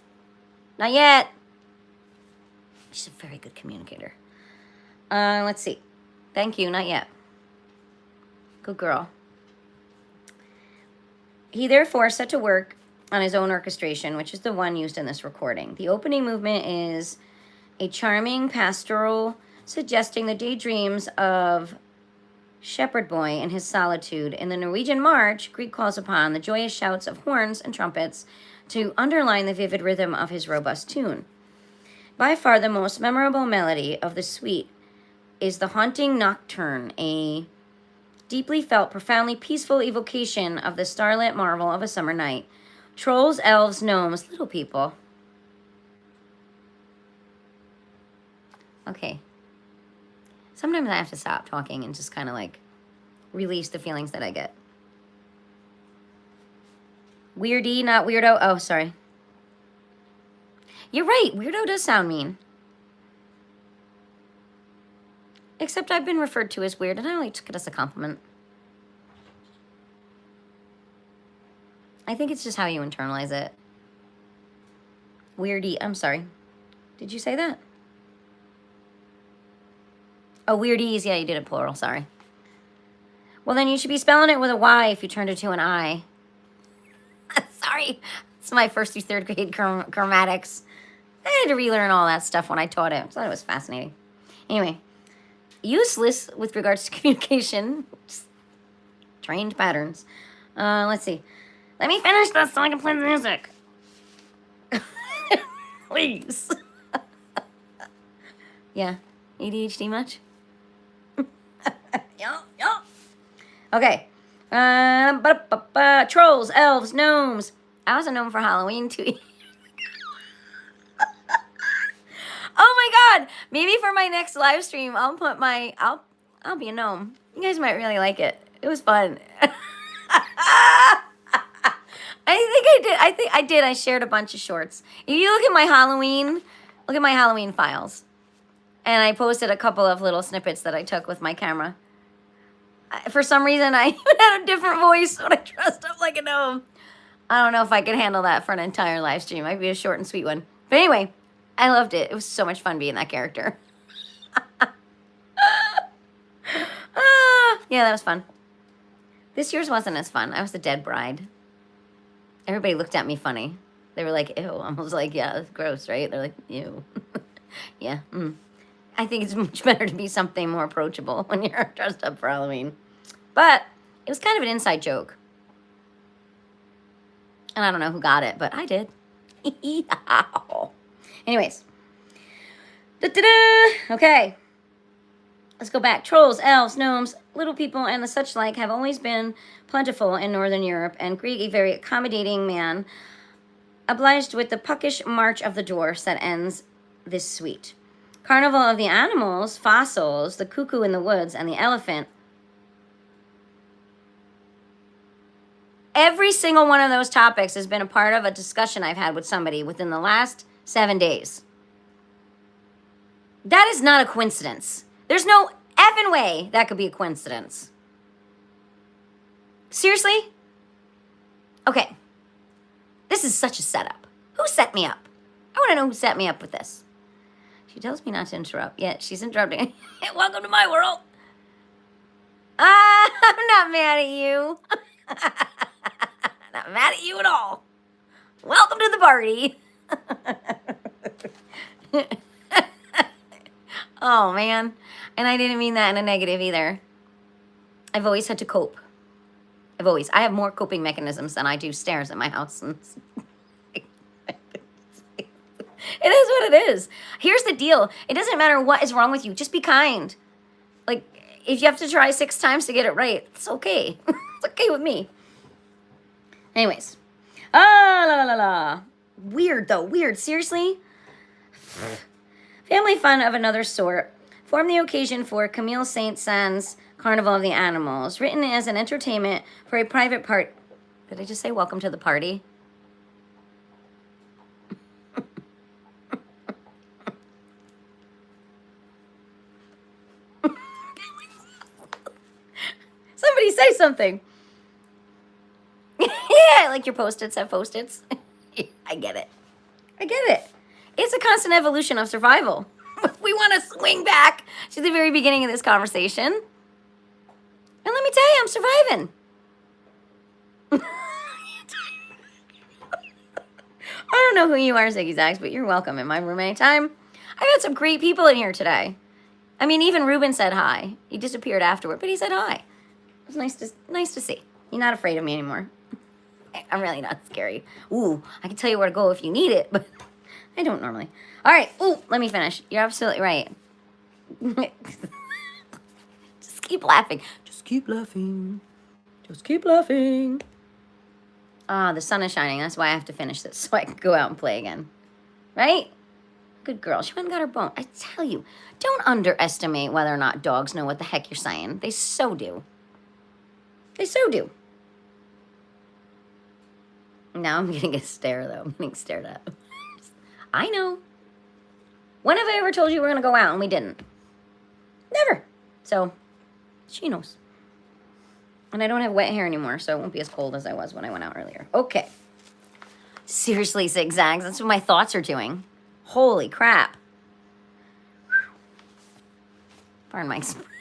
Not yet. She's a very good communicator. Let's see. Thank you. Not yet. Good girl. He therefore set to work on his own orchestration, which is the one used in this recording. The opening movement is a charming pastoral suggesting the daydreams of shepherd boy in his solitude. In the Norwegian march, Grieg calls upon the joyous shouts of horns and trumpets to underline the vivid rhythm of his robust tune. By far the most memorable melody of the suite is the haunting nocturne, a deeply felt, profoundly peaceful evocation of the starlit marvel of a summer night. Trolls, elves, gnomes, little people. Okay. Sometimes I have to stop talking and just kind of like release the feelings that I get. Weirdy, not weirdo. Oh, sorry. You're right. Weirdo does sound mean. Except I've been referred to as weird, and I only took it as a compliment. I think it's just how you internalize it. Weirdy. I'm sorry. Did you say that? Oh, weirdies. Yeah, you did it plural. Sorry. Well, then you should be spelling it with a Y if you turned it to an I. Sorry. It's my first through third grade grammatics. I had to relearn all that stuff when I taught it. I thought it was fascinating. Anyway, useless with regards to communication. Just trained patterns. Let's see. Let me finish this so I can play the music. Please. Yeah. ADHD much? Yeah. Okay. Trolls, elves, gnomes. I was a gnome for Halloween too. Oh my god! Maybe for my next live stream, I'll be a gnome. You guys might really like it. It was fun. I did. I shared a bunch of shorts. If you look at my Halloween files. And I posted a couple of little snippets that I took with my camera. For some reason, I even had a different voice when I dressed up like a gnome. I don't know if I could handle that for an entire live stream. Might be a short and sweet one. But anyway, I loved it. It was so much fun being that character. Yeah, that was fun. This year's wasn't as fun. I was the dead bride. Everybody looked at me funny. They were like, ew. I was like, yeah, that's gross, right? They're like, ew. Yeah. I think it's much better to be something more approachable when you're dressed up for Halloween. But it was kind of an inside joke. And I don't know who got it, but I did. Anyways. Okay. Let's go back. Trolls, elves, gnomes, little people, and the such like have always been plentiful in Northern Europe, and Grieg, a very accommodating man, obliged with the puckish march of the dwarfs that ends this suite. Carnival of the animals, fossils, the cuckoo in the woods, and the elephant. Every single one of those topics has been a part of a discussion I've had with somebody within the last 7 days. That is not a coincidence. There's no effing way that could be a coincidence. Seriously? Okay. This is such a setup. Who set me up? I want to know who set me up with this. She tells me not to interrupt. Yeah, she's interrupting. Welcome to my world. I'm not mad at you. Not mad at you at all. Welcome to the party. Oh, man. And I didn't mean that in a negative either. I've always had to cope. I have more coping mechanisms than I do stairs in my house. It is what it is. Here's the deal. It doesn't matter what is wrong with you. Just be kind. Like, if you have to try 6 times to get it right, it's okay. It's okay with me. Anyways. Weird, though. Weird. Seriously? Family fun of another sort formed the occasion for Camille Saint-Saëns' Carnival of the Animals, written as an entertainment for a private part. Did I just say welcome to the party? Somebody say something. Yeah, I like your Post-its have Post-its. I get it. It's a constant evolution of survival. We want to swing back to the very beginning of this conversation. And let me tell you, I'm surviving. I don't know who you are, Ziggy Zags, but you're welcome in my room anytime. I've got some great people in here today. I mean, even Ruben said hi. He disappeared afterward, but he said hi. It was nice to see. You're not afraid of me anymore. I'm really not scary. Ooh, I can tell you where to go if you need it, but I don't normally. All right. Ooh, let me finish. You're absolutely right. Just keep laughing. Just keep laughing. Just keep laughing. Ah, the sun is shining. That's why I have to finish this so I can go out and play again. Right? Good girl. She went and got her bone. I tell you, don't underestimate whether or not dogs know what the heck you're saying. They so do. They so do. Now I'm getting a stare, though. I'm getting stared at. I know. When have I ever told you we're going to go out and we didn't? Never. So, she knows. And I don't have wet hair anymore, so it won't be as cold as I was when I went out earlier. Okay. Seriously, zigzags. That's what my thoughts are doing. Holy crap. Pardon my expression.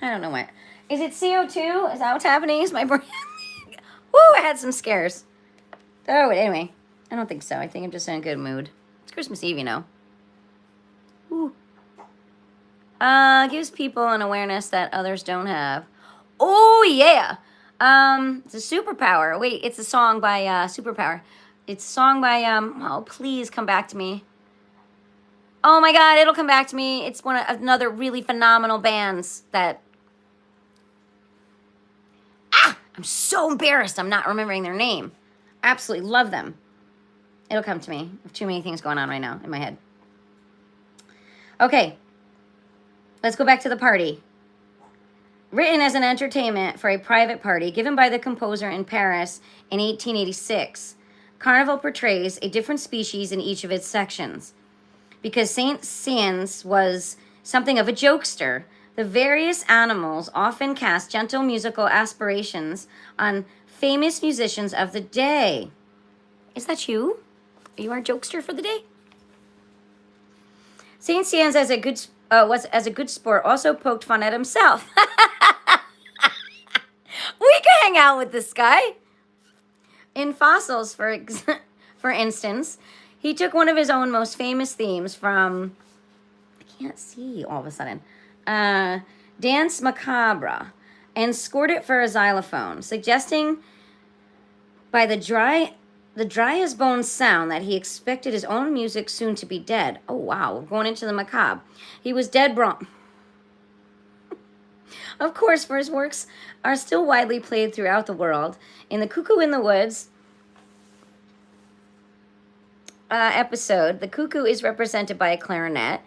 I don't know what. Is it CO2? Is that what's happening? Is my brain... Woo, I had some scares. Oh, anyway. I don't think so. I think I'm just in a good mood. It's Christmas Eve, you know. Ooh. Gives people an awareness that others don't have. Oh, yeah. It's a superpower. Wait, it's a song by, Superpower. It's a song by, oh, please come back to me. Oh, my God, it'll come back to me. It's another really phenomenal bands that... I'm so embarrassed I'm not remembering their name. Absolutely love them. It'll come to me. I have too many things going on right now in my head. Okay. Let's go back to the party. Written as an entertainment for a private party given by the composer in Paris in 1886, Carnival portrays a different species in each of its sections. Because Saint-Saëns was something of a jokester, the various animals often cast gentle musical aspirations on famous musicians of the day. Is that you? Are you our jokester for the day? Saint-Saëns, as a good sport, also poked fun at himself. We could hang out with this guy. In Fossils, for instance, he took one of his own most famous themes from, I can't see all of a sudden, Dance Macabre, and scored it for a xylophone, suggesting by the dry as bone sound that he expected his own music soon to be dead. Oh, wow, we're going into the macabre. He was dead wrong. Of course, for his works are still widely played throughout the world. In the Cuckoo in the Woods episode, the cuckoo is represented by a clarinet,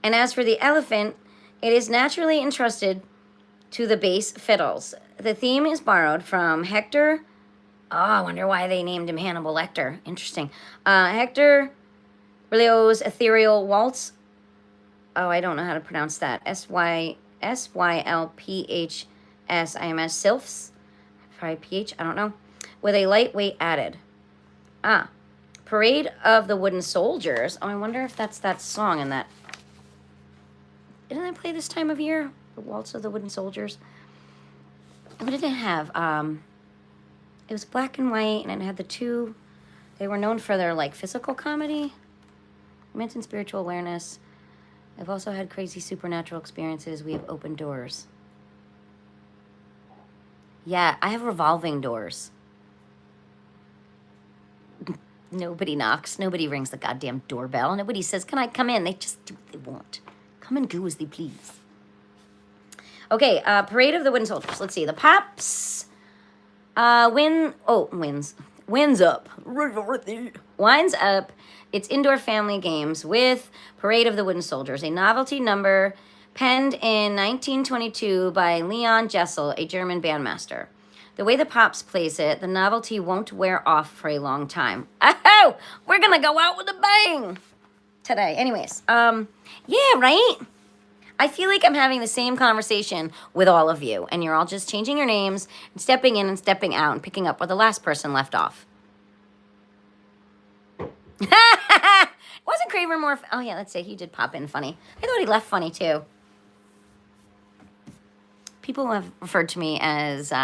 and as for the elephant, it is naturally entrusted to the bass fiddles. The theme is borrowed from Hector... Oh, I wonder why they named him Hannibal Lecter. Interesting. Hector Berlioz's ethereal waltz. Oh, I don't know how to pronounce that. Sylphs. Sylphs? Probably PH, I don't know. With a lightweight added. Parade of the Wooden Soldiers. Oh, I wonder if that's that song in that. Didn't I play this time of year? The Waltz of the Wooden Soldiers. What did it have? It was black and white, and it had the two. They were known for their, like, physical comedy, romance and spiritual awareness. I've also had crazy supernatural experiences. We have open doors. Yeah, I have revolving doors. Nobody knocks. Nobody rings the goddamn doorbell. Nobody says, can I come in? They just do what they want. Come and go as they please. Okay, Parade of the Wooden Soldiers. Let's see. The Pops... Winds up. Winds up its indoor family games with Parade of the Wooden Soldiers, a novelty number penned in 1922 by Leon Jessel, a German bandmaster. The way the Pops plays it, the novelty won't wear off for a long time. Oh, we're gonna go out with a bang today. Anyways, yeah, right? I feel like I'm having the same conversation with all of you, and you're all just changing your names and stepping in and stepping out and picking up where the last person left off. Wasn't Craven more... Oh, yeah, let's say he did pop in funny. I thought he left funny, too. People have referred to me as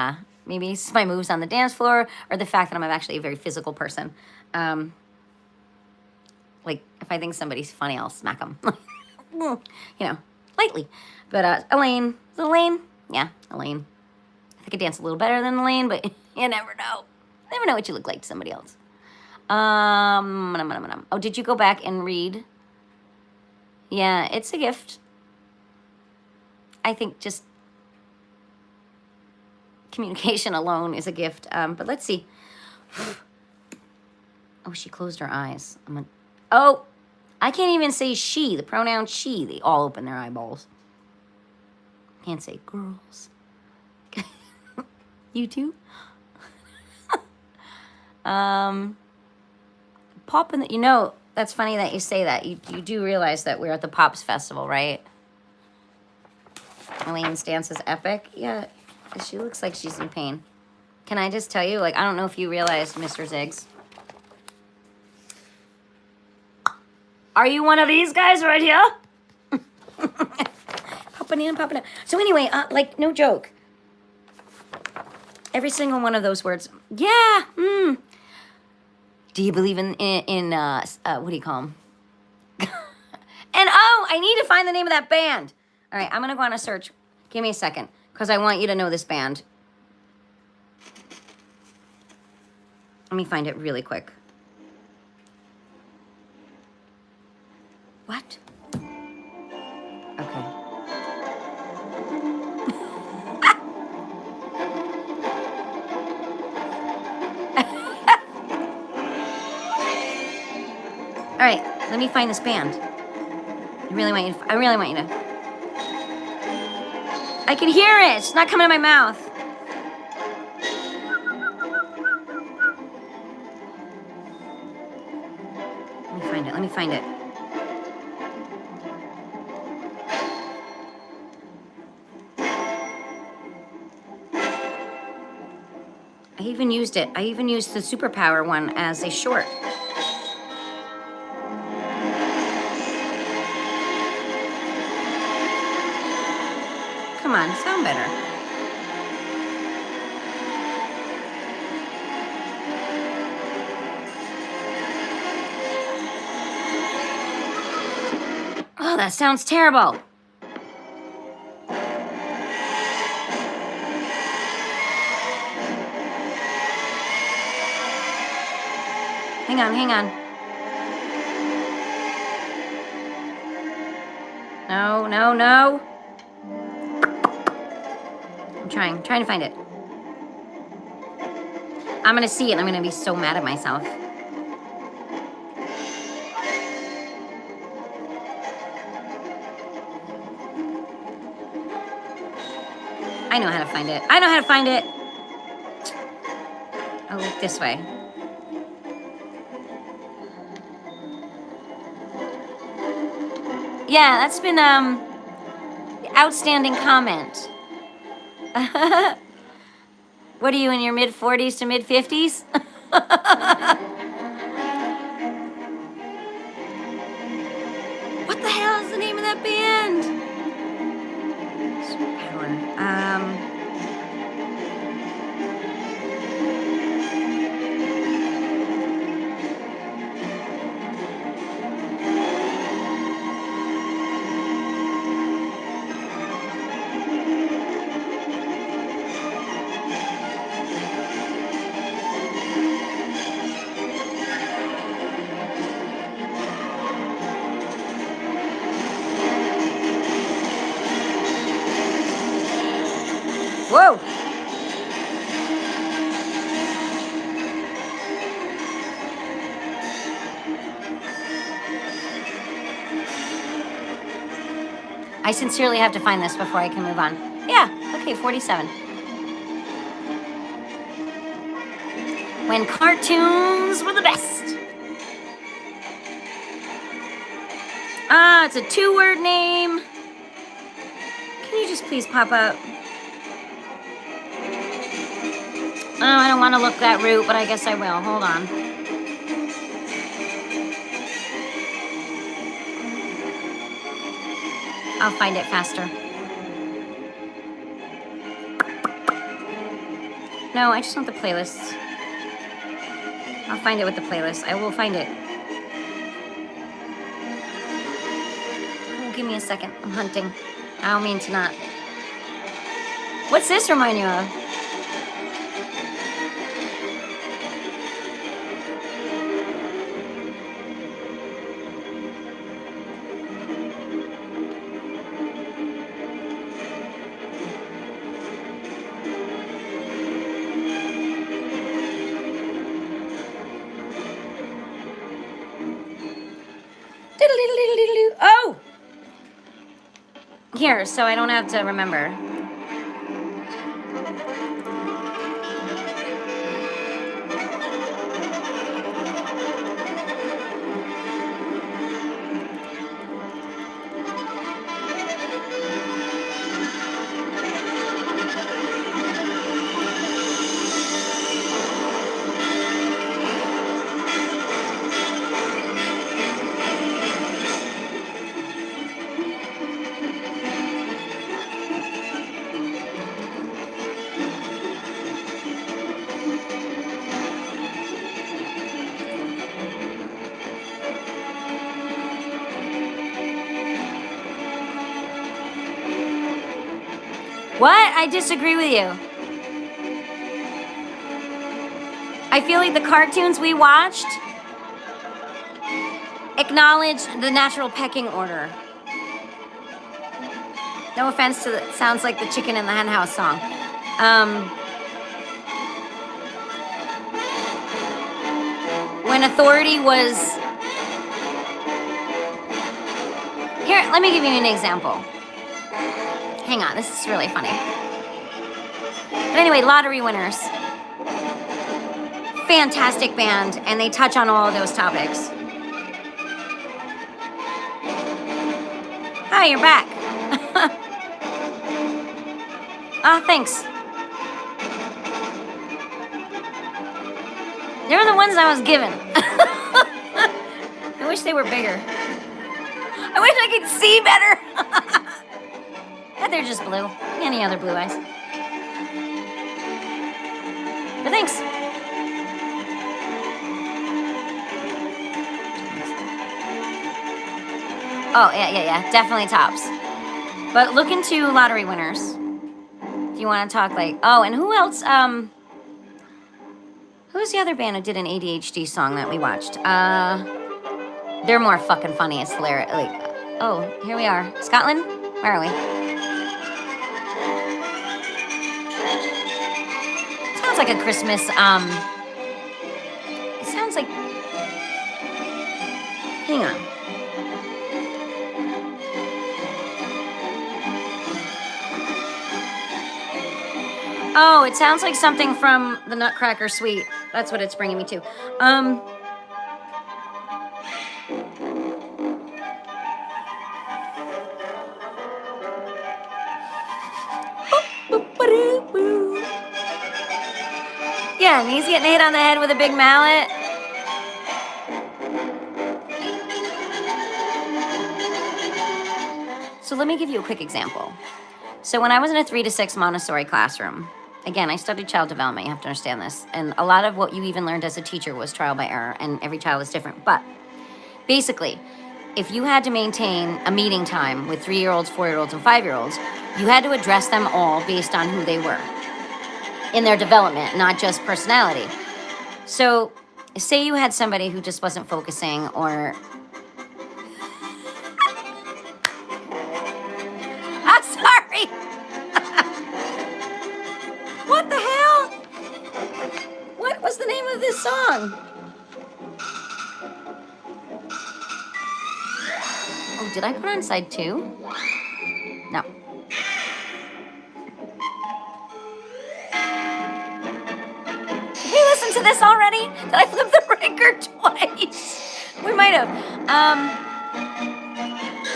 maybe it's my moves on the dance floor or the fact that I'm actually a very physical person. Like, if I think somebody's funny, I'll smack them. You know, lightly. But Elaine. Is it Elaine? Yeah, Elaine. I think I dance a little better than Elaine, but you never know. Never know what you look like to somebody else. Oh, did you go back and read? Yeah, it's a gift. I think just communication alone is a gift. But let's see. Oh, she closed her eyes. Oh, I can't even say she. The pronoun she. They all open their eyeballs. Can't say girls. You too? Pop in the, you know, that's funny that you say that. You do realize that we're at the Pops Festival, right? Elaine's dance is epic. Yeah, she looks like she's in pain. Can I just tell you, like, I don't know if you realized, Mr. Ziggs. Are you one of these guys right here? Popping in, popping out. So anyway, like, no joke. Every single one of those words. Yeah. Do you believe in what do you call them? And oh, I need to find the name of that band. All right, I'm gonna go on a search. Give me a second, because I want you to know this band. Let me find it really quick. What? Okay. All right, let me find this band. I really want you to. I can hear it. It's not coming to my mouth. Let me find it. I even used it. I even used the superpower one as a short. Come on, sound better. Oh, that sounds terrible. Hang on. No. I'm trying to find it. I'm gonna see it and I'm gonna be so mad at myself. I know how to find it. I'll look this way. Yeah, that's been outstanding comment. What are you, in your mid-40s to mid-50s? What the hell is the name of that band? Superpower. Whoa! I sincerely have to find this before I can move on. Yeah, okay, 47. When cartoons were the best. It's a 2-word name. Can you just please pop up? Oh, I don't want to look that route, but I guess I will. Hold on. I'll find it faster. No, I just want the playlists. I'll find it with the playlist. I will find it. give me a second. I'm hunting. I don't mean to not. What's this remind you of? Oh! Here, so I don't have to remember. What? I disagree with you. I feel like the cartoons we watched acknowledge the natural pecking order. No offense to the, sounds like the chicken in the hen house song. When authority was... Here, let me give you an example. Hang on, this is really funny. But anyway, Lottery Winners. Fantastic band, and they touch on all of those topics. Hi, you're back. Thanks. They're the ones I was given. I wish they were bigger. I wish I could see better. But they're just blue. Any other blue eyes. But thanks. Oh, yeah. Definitely tops. But look into Lottery Winners. If you want to talk like... Oh, and who else? Who's the other band who did an ADHD song that we watched? They're more fucking funny. It's hilarious. Like, oh, here we are. Scotland? Where are we? Sounds like a Christmas, it sounds like... Hang on. Oh, it sounds like something from the Nutcracker Suite. That's what it's bringing me to. Yeah, and he's getting hit on the head with a big mallet. So let me give you a quick example. So when I was in a 3 to 6 Montessori classroom, again, I studied child development, you have to understand this. And a lot of what you even learned as a teacher was trial by error, and every child is different. But basically, if you had to maintain a meeting time with 3-year-olds, 4-year-olds, and 5-year-olds, you had to address them all based on who they were in their development, not just personality. So say you had somebody who just wasn't focusing, or... I'm sorry! What the hell? What was the name of this song? Oh, did I put on side 2? No. Did we listen to this already? Did I flip the record twice? We might have.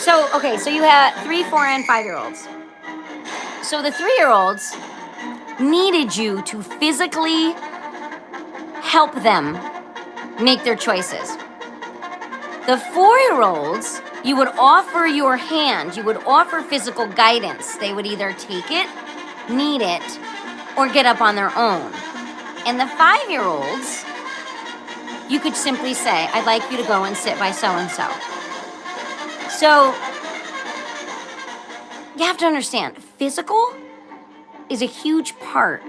So you had 3, 4, and 5-year-olds. So the 3-year-olds needed you to physically help them make their choices. The 4-year-olds, you would offer your hand, you would offer physical guidance. They would either take it, need it, or get up on their own. And the 5-year-olds, you could simply say, I'd like you to go and sit by so-and-so. So you have to understand, physical is a huge part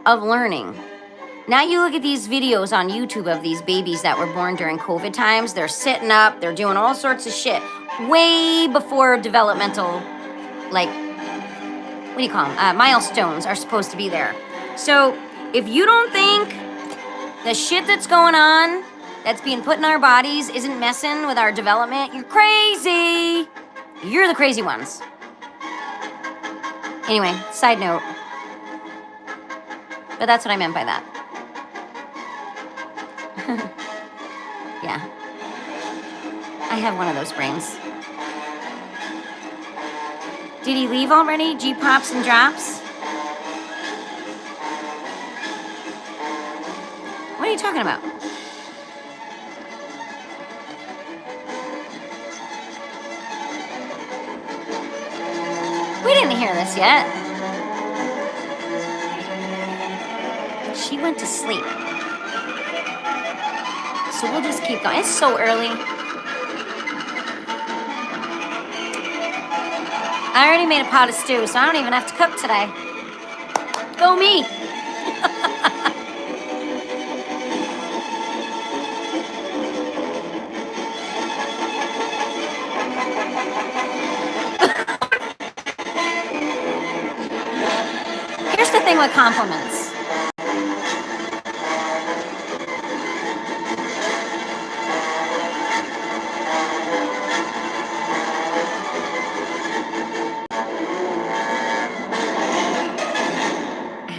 of learning. Now you look at these videos on YouTube of these babies that were born during COVID times. They're sitting up, they're doing all sorts of shit way before developmental, like, what do you call them? Milestones are supposed to be there. So if you don't think the shit that's going on, that's being put in our bodies, isn't messing with our development, you're crazy. You're the crazy ones. Anyway, side note. But that's what I meant by that. Yeah. I have one of those brains. Did he leave already? G-pops and drops? What are you talking about? We didn't hear this yet. She went to sleep. So we'll just keep going. It's so early. I already made a pot of stew, so I don't even have to cook today. Go me. Here's the thing with compliments.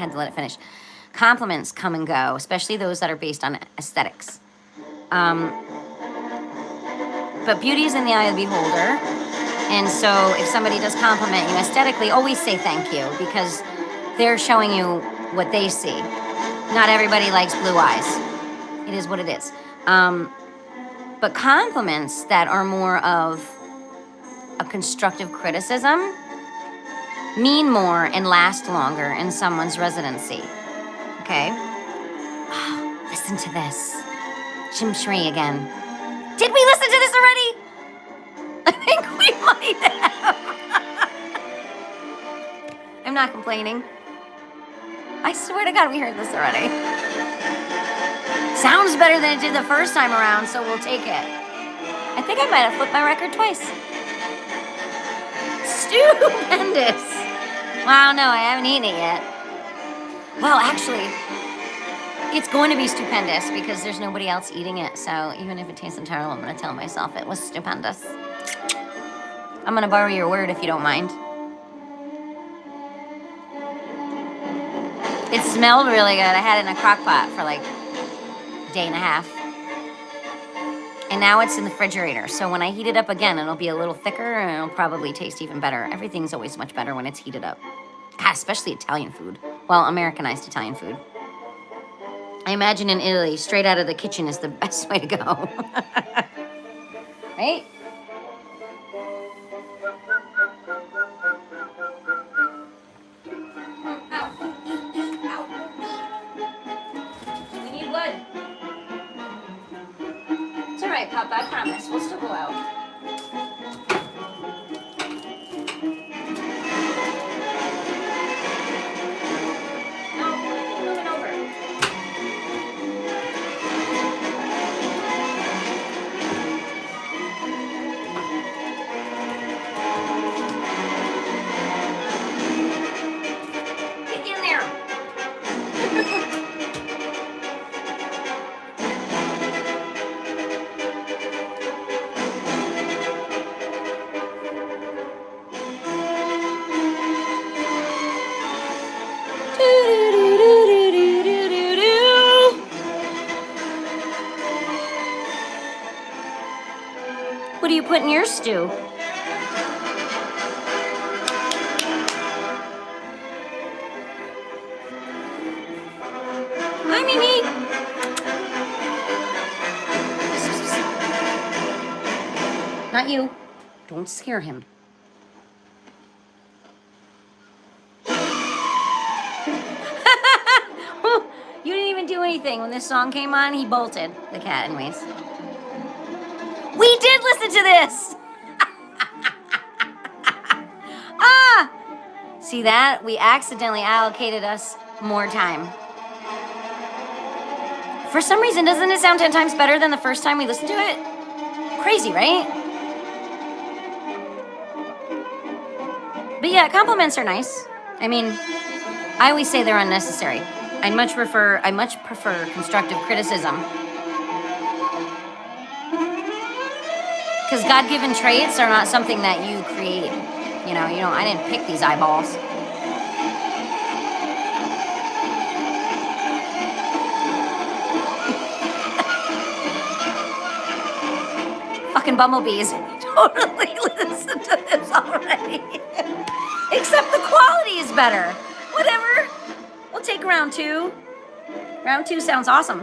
To let it finish. Compliments come and go, especially those that are based on aesthetics. But beauty is in the eye of the beholder. And so if somebody does compliment you aesthetically, always say thank you, because they're showing you what they see. Not everybody likes blue eyes. It is what it is. But compliments that are more of a constructive criticism mean more and last longer in someone's residency. Okay? Oh, listen to this. Jim Shree again. Did we listen to this already? I think we might have. I'm not complaining. I swear to God we heard this already. Sounds better than it did the first time around, so we'll take it. I think I might have flipped my record twice. Stupendous. Wow, no, I haven't eaten it yet. Well, actually, it's going to be stupendous because there's nobody else eating it. So even if it tastes terrible, I'm going to tell myself it was stupendous. I'm going to borrow your word if you don't mind. It smelled really good. I had it in a crock pot for like a day and a half. And now it's in the refrigerator. So when I heat it up again, it'll be a little thicker and it'll probably taste even better. Everything's always much better when it's heated up. God, especially Italian food. Well, Americanized Italian food. I imagine in Italy, straight out of the kitchen is the best way to go. Right? We need blood. It's all right, Papa, I promise. We'll still go out. What do you put in your stew? Hi, Mimi. Not you. Don't scare him. You didn't even do anything. When this song came on, he bolted. The cat, anyways. We did listen to this! Ah! See that? We accidentally allocated us more time. For some reason, doesn't it sound 10 times better than the first time we listened to it? Crazy, right? But yeah, compliments are nice. I mean, I always say they're unnecessary. I much prefer constructive criticism. Because God-given traits are not something that you create. You know, I didn't pick these eyeballs. Fucking bumblebees. Totally listen to this already. Except the quality is better. Whatever. We'll take round 2. Round 2 sounds awesome.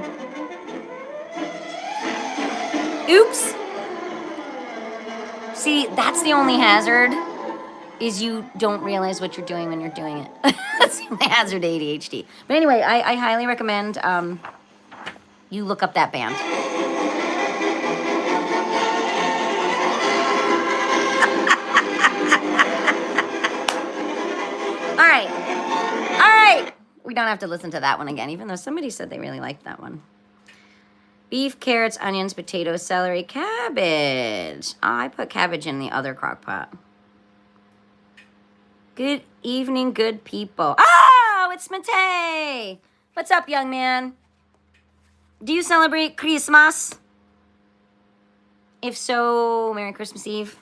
Oops. See, that's the only hazard, is you don't realize what you're doing when you're doing it. That's the only hazard to ADHD. But anyway, I highly recommend you look up that band. All right. We don't have to listen to that one again, even though somebody said they really liked that one. Beef, carrots, onions, potatoes, celery, cabbage. Oh, I put cabbage in the other crock pot. Good evening, good people. Oh, it's Matei. What's up, young man? Do you celebrate Christmas? If so, Merry Christmas Eve.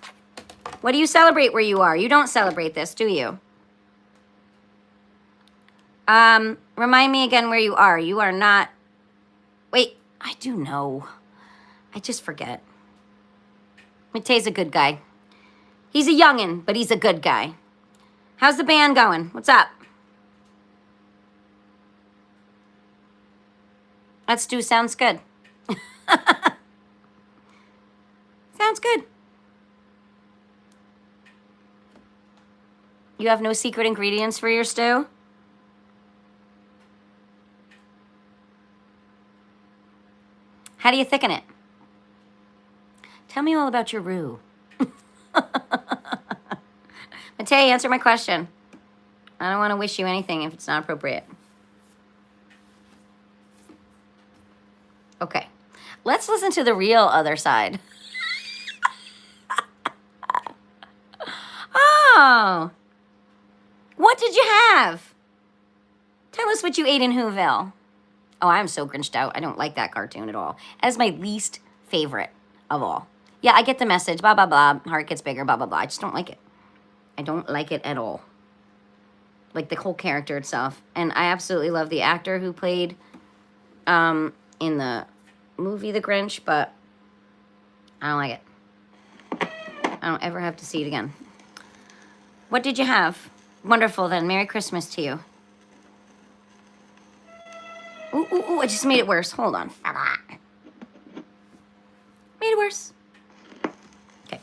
What do you celebrate where you are? You don't celebrate this, do you? Remind me again where you are. You are not... Wait, I do know. I just forget. Matei's a good guy. He's a youngin', but he's a good guy. How's the band going? What's up? That stew sounds good. Sounds good. You have no secret ingredients for your stew? How do you thicken it? Tell me all about your roux. Matei, answer my question. I don't want to wish you anything if it's not appropriate. Okay. Let's listen to the real other side. Oh. What did you have? Tell us what you ate in Whoville. Oh, I'm so Grinched out. I don't like that cartoon at all. That is my least favorite of all. Yeah, I get the message. Blah, blah, blah. Heart gets bigger, blah, blah, blah. I just don't like it. I don't like it at all. Like the whole character itself. And I absolutely love the actor who played in the movie The Grinch, but I don't like it. I don't ever have to see it again. What did you have? Wonderful then. Merry Christmas to you. Ooh, ooh, ooh, I just made it worse. Hold on. Made it worse. Okay.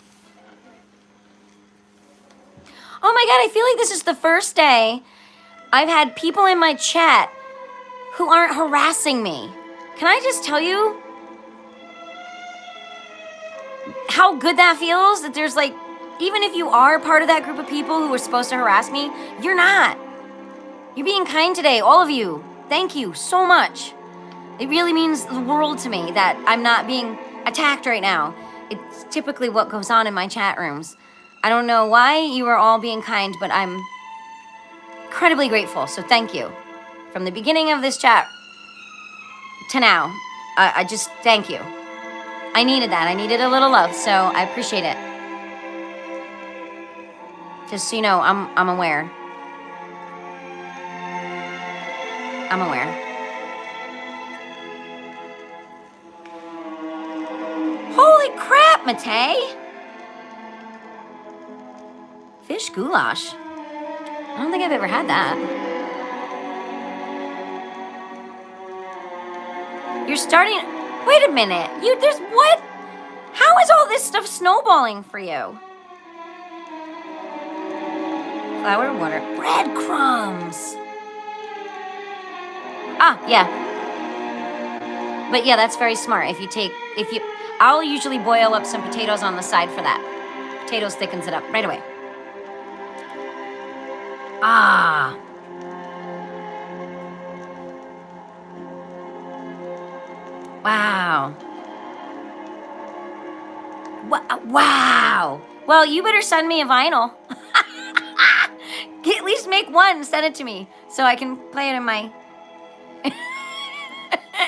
Oh my God, I feel like this is the first day I've had people in my chat who aren't harassing me. Can I just tell you how good that feels? That there's like, even if you are part of that group of people who were supposed to harass me, you're not. You're being kind today, all of you. Thank you so much. It really means the world to me that I'm not being attacked right now. It's typically what goes on in my chat rooms. I don't know why you are all being kind, but I'm incredibly grateful, so thank you. From the beginning of this chat to now, I just thank you. I needed that. I needed a little love, so I appreciate it. Just so you know, I'm aware. I'm aware. Holy crap, Matei! Fish goulash. I don't think I've ever had that. You're starting... Wait a minute. There's what? How is all this stuff snowballing for you? Flour, water, breadcrumbs. Ah, yeah. But yeah, that's very smart. I'll usually boil up some potatoes on the side for that. Potatoes thickens it up right away. Ah. Wow. Wow. Well, you better send me a vinyl. At least make one, send it to me so I can play it in my...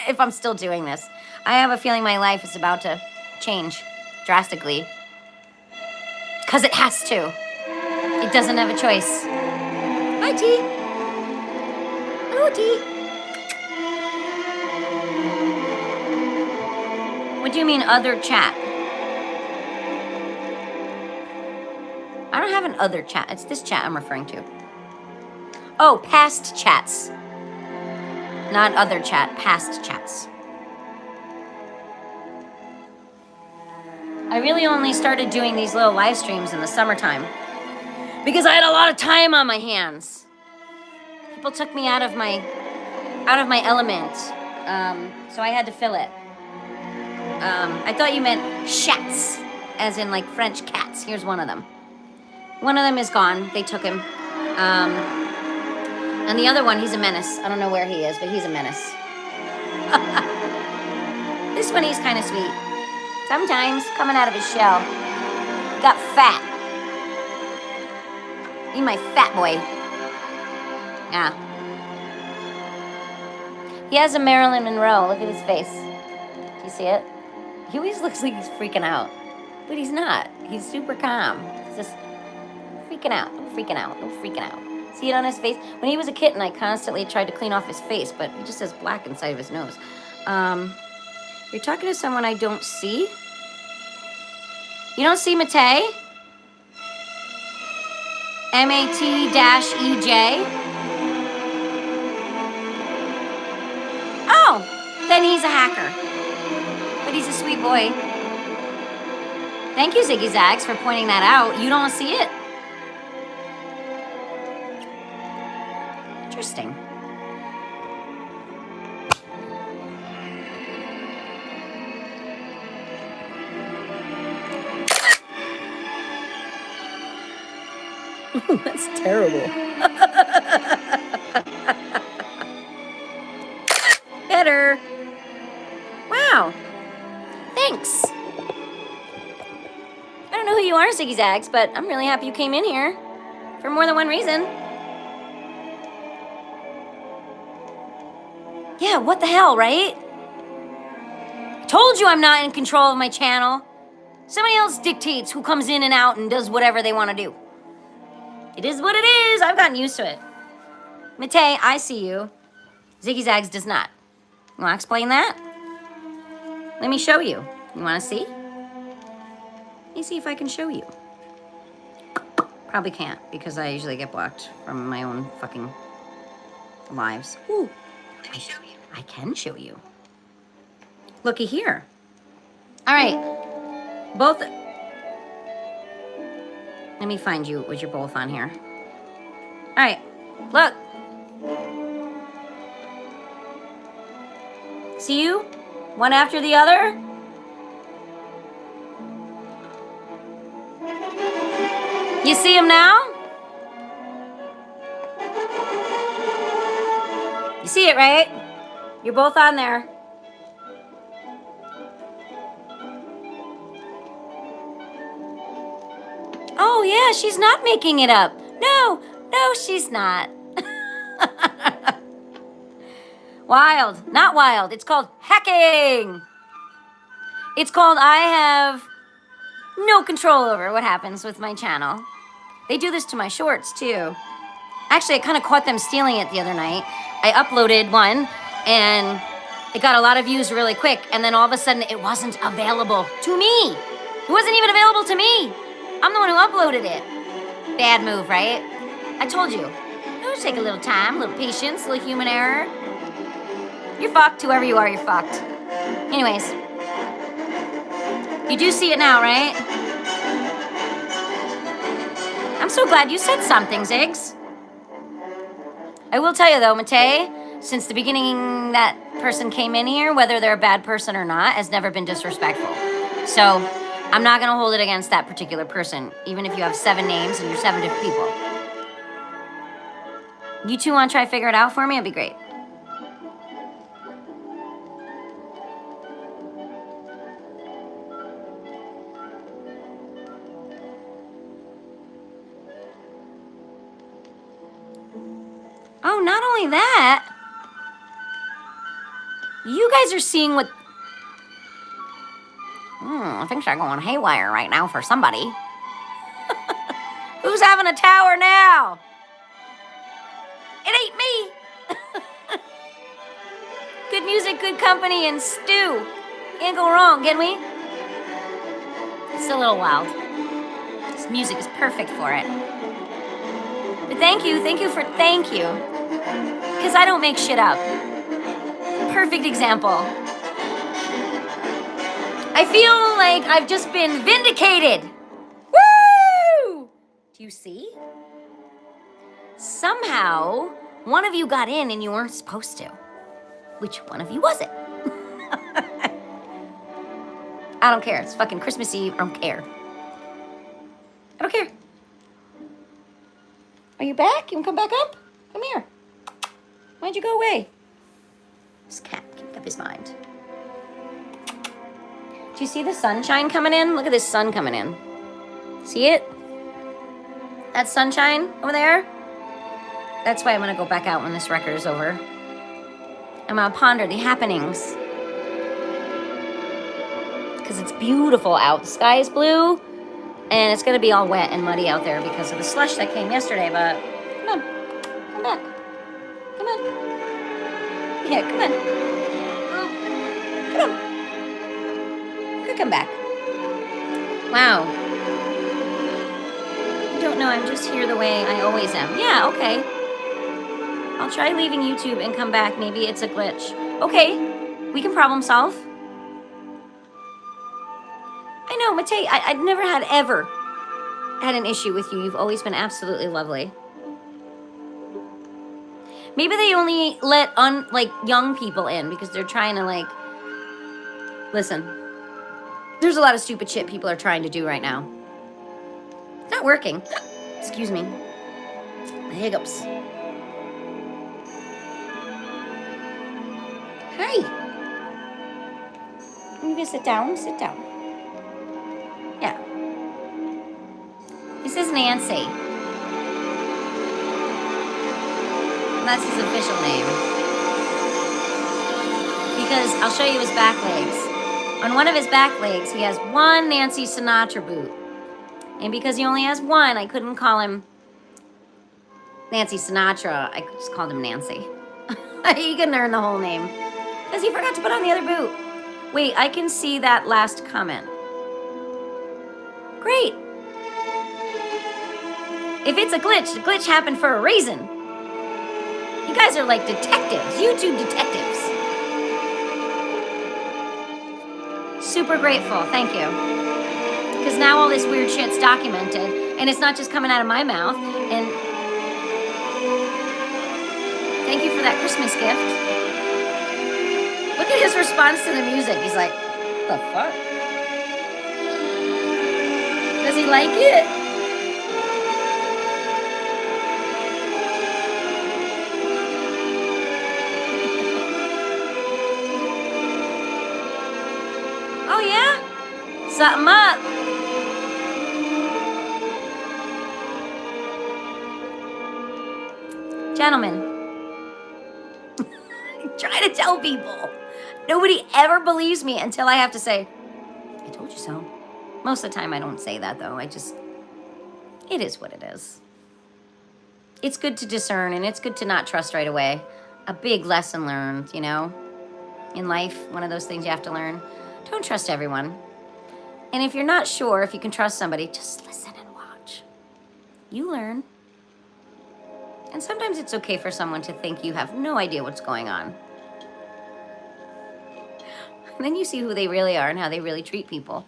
if I'm still doing this. I have a feeling my life is about to change drastically. Because it has to. It doesn't have a choice. Hi, T. Hello, T. What do you mean, other chat? I don't have an other chat. It's this chat I'm referring to. Oh, past chats. Not other chat, past chats. I really only started doing these little live streams in the summertime because I had a lot of time on my hands. People took me out of my element, so I had to fill it. I thought you meant chats, as in like French cats. Here's one of them. One of them is gone. They took him. And the other one, he's a menace. I don't know where he is, but he's a menace. This one, he's kind of sweet. Sometimes, coming out of his shell. Got fat. He's my fat boy. Yeah. He has a Marilyn Monroe. Look at his face. Do you see it? He always looks like he's freaking out. But he's not. He's super calm. He's just freaking out. No freaking out. No freaking out. See it on his face? When he was a kitten, I constantly tried to clean off his face, but he just has black inside of his nose. You're talking to someone I don't see? You don't see Matei? M-A-T-E-J? Oh, then he's a hacker. But he's a sweet boy. Thank you, Ziggy Zags, for pointing that out. You don't see it? Interesting. That's terrible. Better. Wow. Thanks. I don't know who you are, Ziggy Zags, but I'm really happy you came in here for more than one reason. Yeah, what the hell, right? I told you I'm not in control of my channel. Somebody else dictates who comes in and out and does whatever they want to do. It is what it is. I've gotten used to it. Matei, I see you. Ziggy Zags does not. You want to explain that? Let me show you. You want to see? Let me see if I can show you. Probably can't, because I usually get blocked from my own fucking lives. Ooh. Let me show you. I can show you. Looky here. All right. Both... Let me find you what you're both on here. All right. Look. See you? One after the other? You see him now? You see it, right? You're both on there. Oh, yeah, she's not making it up. No, she's not. Wild, not wild. It's called hacking. It's called I have no control over what happens with my channel. They do this to my shorts, too. Actually, I kind of caught them stealing it the other night. I uploaded one, and it got a lot of views really quick, and then all of a sudden, it wasn't available to me. It wasn't even available to me. I'm the one who uploaded it. Bad move, right? I told you. It'll take a little time, a little patience, a little human error. You're fucked, whoever you are, you're fucked. Anyways. You do see it now, right? I'm so glad you said something, Ziggs. I will tell you, though, Matei, since the beginning that person came in here, whether they're a bad person or not, has never been disrespectful. So... I'm not going to hold it against that particular person, even if you have 7 names and you're 7 different people. You two want to try to figure it out for me? It'd be great. Oh, not only that, you guys are seeing what... things are going haywire right now for somebody. Who's having a tower now? It ain't me. Good music, good company, and stew. Can't go wrong, can we? It's a little wild. This music is perfect for it. But thank you. Because I don't make shit up. Perfect example. I feel like I've just been vindicated. Woo! Do you see? Somehow, one of you got in and you weren't supposed to. Which one of you was it? I don't care. It's fucking Christmas Eve. I don't care. I don't care. Are you back? You want to come back up? Come here. Why'd you go away? This cat can't make up his mind. Do you see the sunshine coming in? Look at this sun coming in. See it? That sunshine over there? That's why I'm going to go back out when this record is over. I'm going to ponder the happenings. Because it's beautiful out. The sky is blue. And it's going to be all wet and muddy out there because of the slush that came yesterday. But come on. Come back. Come on. Yeah, come on. Come on. You could come back. Wow. I don't know. I'm just here the way I always am. Yeah, okay. I'll try leaving YouTube and come back. Maybe it's a glitch. Okay. We can problem solve. I know, Matei, I've never ever had an issue with you. You've always been absolutely lovely. Maybe they only let young people in because they're trying to listen. There's a lot of stupid shit people are trying to do right now. It's not working. Excuse me. The hiccups. Hi. You gonna sit down? Sit down. Yeah. This is Nancy. That's his official name. Because I'll show you his back legs. On one of his back legs, he has one Nancy Sinatra boot. And because he only has one, I couldn't call him Nancy Sinatra. I just called him Nancy. He couldn't earn the whole name. Because he forgot to put on the other boot. Wait, I can see that last comment. Great. If it's a glitch, the glitch happened for a reason. You guys are like detectives, YouTube detectives. Super grateful, thank you. Because now all this weird shit's documented, and it's not just coming out of my mouth. And thank you for that Christmas gift. Look at his response to the music. He's like, what the fuck? Does he like it? Oh yeah? Something up. Gentlemen, I try to tell people. Nobody ever believes me until I have to say, I told you so. Most of the time I don't say that though. It is what it is. It's good to discern and it's good to not trust right away. A big lesson learned, you know, in life. One of those things you have to learn. Don't trust everyone. And if you're not sure if you can trust somebody, just listen and watch. You learn. And sometimes it's okay for someone to think you have no idea what's going on. And then you see who they really are and how they really treat people.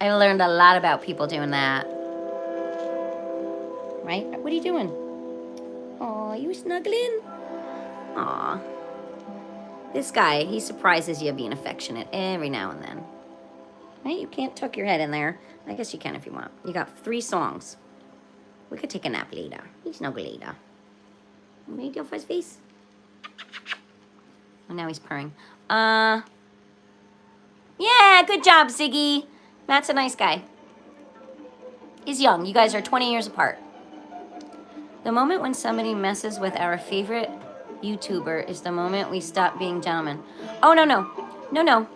I learned a lot about people doing that. Right? What are you doing? Aw, you snuggling? Aw. This guy, he surprises you being affectionate every now and then. Right? You can't tuck your head in there. I guess you can if you want. You got 3 songs. We could take a nap later. You snuggle later. Made your first face. Oh, now he's purring. Yeah, good job, Ziggy. Matt's a nice guy. He's young. You guys are 20 years apart. The moment when somebody messes with our favorite YouTuber is the moment we stop being gentlemen. Oh, no, no. No, no.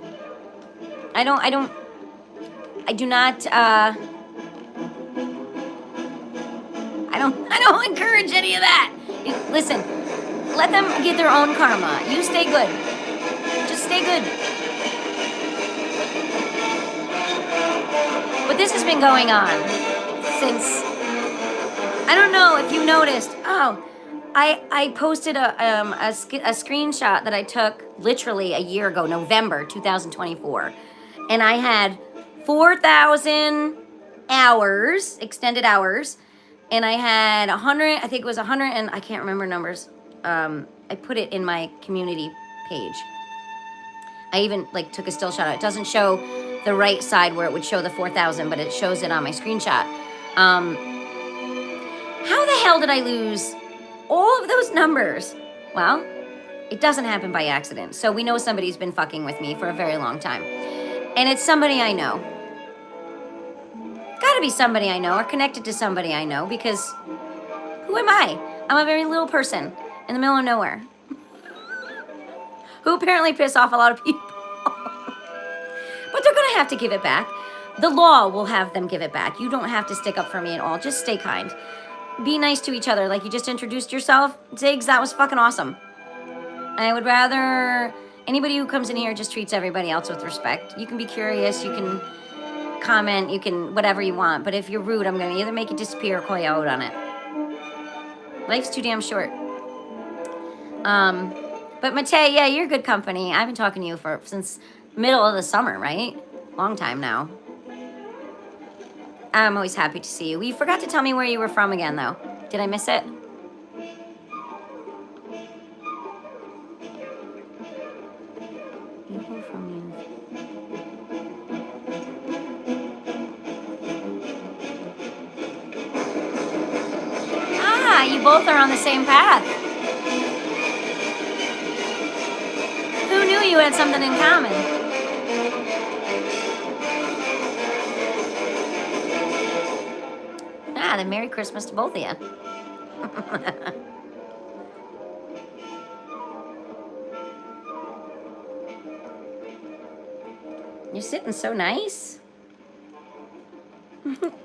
I do not, I don't encourage any of that. Listen, let them get their own karma. You stay good. Just stay good. But this has been going on since, I don't know if you noticed. Oh, I posted a screenshot that I took literally a year ago, November 2024. And I had 4,000 hours, extended hours. And I had 100, I think it was 100, and I can't remember numbers. I put it in my community page. I even like took a still shot. It doesn't show the right side where it would show the 4,000, but it shows it on my screenshot. How the hell did I lose all of those numbers? Well, it doesn't happen by accident. So we know somebody's been fucking with me for a very long time. And it's somebody I know. Gotta be somebody I know or connected to somebody I know, because who am I? I'm a very little person in the middle of nowhere who apparently piss off a lot of people. But they're gonna have to give it back. The law will have them give it back. You don't have to stick up for me at all. Just stay kind. Be nice to each other like you just introduced yourself. Ziggs, that was fucking awesome. I would rather anybody who comes in here just treats everybody else with respect. You can be curious, you can comment, you can whatever you want, but if you're rude, I'm gonna either make you disappear or call you out on it. Life's too damn short. But Matei, yeah, you're good company. I've been talking to you since middle of the summer, right? Long time now. I'm always happy to see you. You forgot to tell me where you were from again, though. Did I miss it? People from you. Ah, you both are on the same path. Who knew you had something in common? Ah, then Merry Christmas to both of you. You're sitting so nice.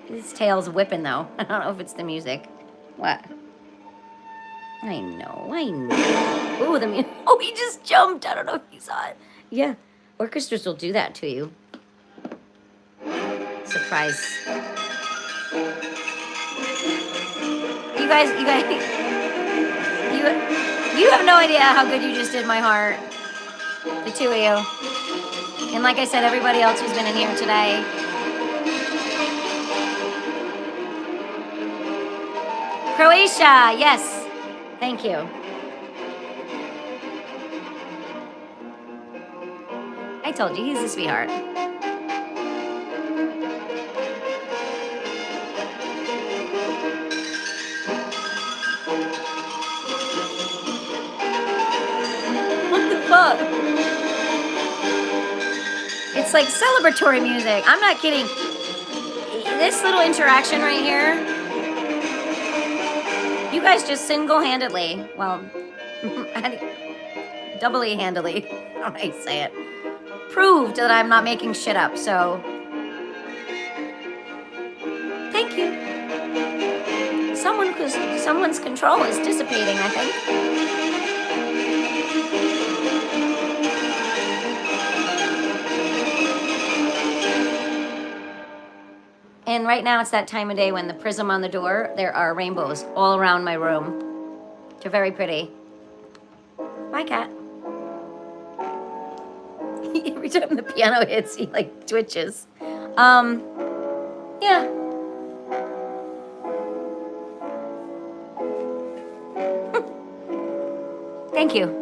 His tail's whipping, though. I don't know if it's the music. What? I know. Ooh, the music. Oh, he just jumped. I don't know if you saw it. Yeah. Orchestras will do that to you. Surprise. You guys, you have no idea how good you just did my heart. The two of you. And like I said, everybody else who's been in here today. Croatia, yes. Thank you. I told you, he's a sweetheart. What the fuck? It's like celebratory music. I'm not kidding. This little interaction right here, you guys just single-handedly, well, doubly handedly, how do I say it, proved that I'm not making shit up, so thank you. Someone's control is dissipating, I think. And right now it's that time of day when the prism on the door, there are rainbows all around my room. They're very pretty. Bye, cat. Every time the piano hits, he like twitches. Yeah. Thank you.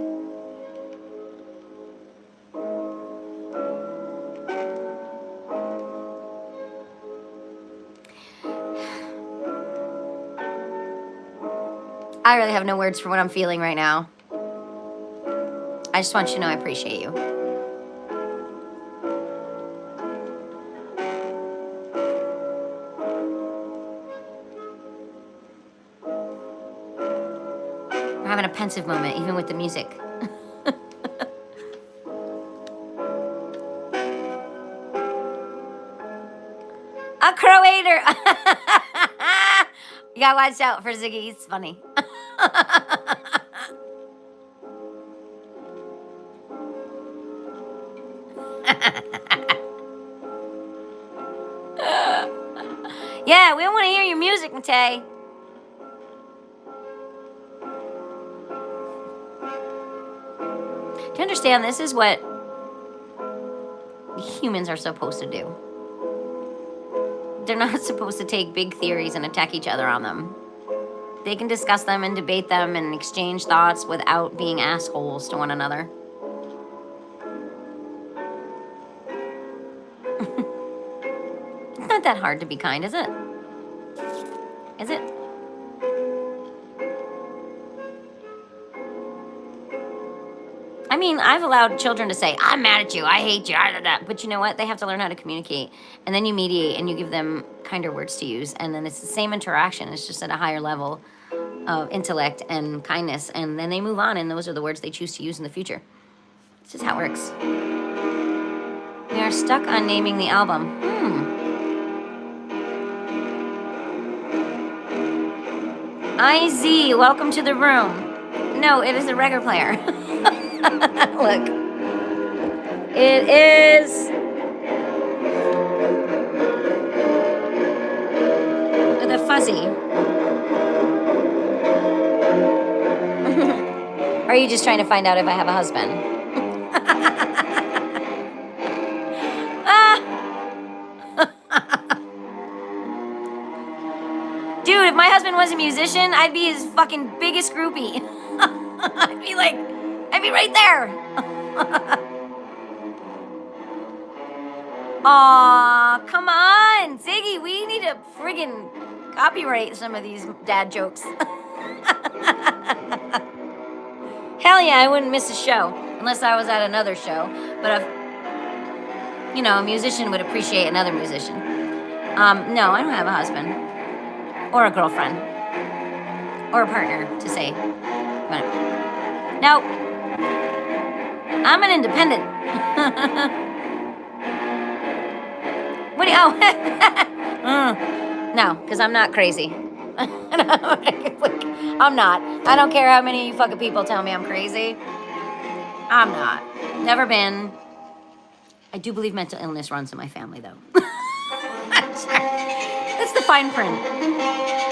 I really have no words for what I'm feeling right now. I just want you to know I appreciate you. We're having a pensive moment, even with the music. A Croater! You gotta watch out for Ziggy, he's funny. Yeah, we don't want to hear your music, Matei. Do you understand this is what humans are supposed to do? They're not supposed to take big theories and attack each other on them. They can discuss them and debate them and exchange thoughts without being assholes to one another. It's not that hard to be kind, is it? Is it? I mean, I've allowed children to say, I'm mad at you, I hate you, but you know what? They have to learn how to communicate. And then you mediate and you give them kinder words to use. And then it's the same interaction. It's just at a higher level of intellect and kindness. And then they move on, and those are the words they choose to use in the future. It's just how it works. We are stuck on naming the album. IZ, welcome to the room. No, it is a record player. Look. It is with a fuzzy. Or are you just trying to find out if I have a husband? Dude, if my husband was a musician, I'd be his fucking biggest groupie. I'd be right there. Aw, come on, Ziggy, we need to friggin' copyright some of these dad jokes. Hell yeah, I wouldn't miss a show unless I was at another show. But if, a musician would appreciate another musician. No, I don't have a husband or a girlfriend or a partner to say. No, I'm an independent. What do you? Oh, no, because I'm not crazy. I'm not. I don't care how many of you fucking people tell me I'm crazy. I'm not. Never been. I do believe mental illness runs in my family, though. That's the fine print.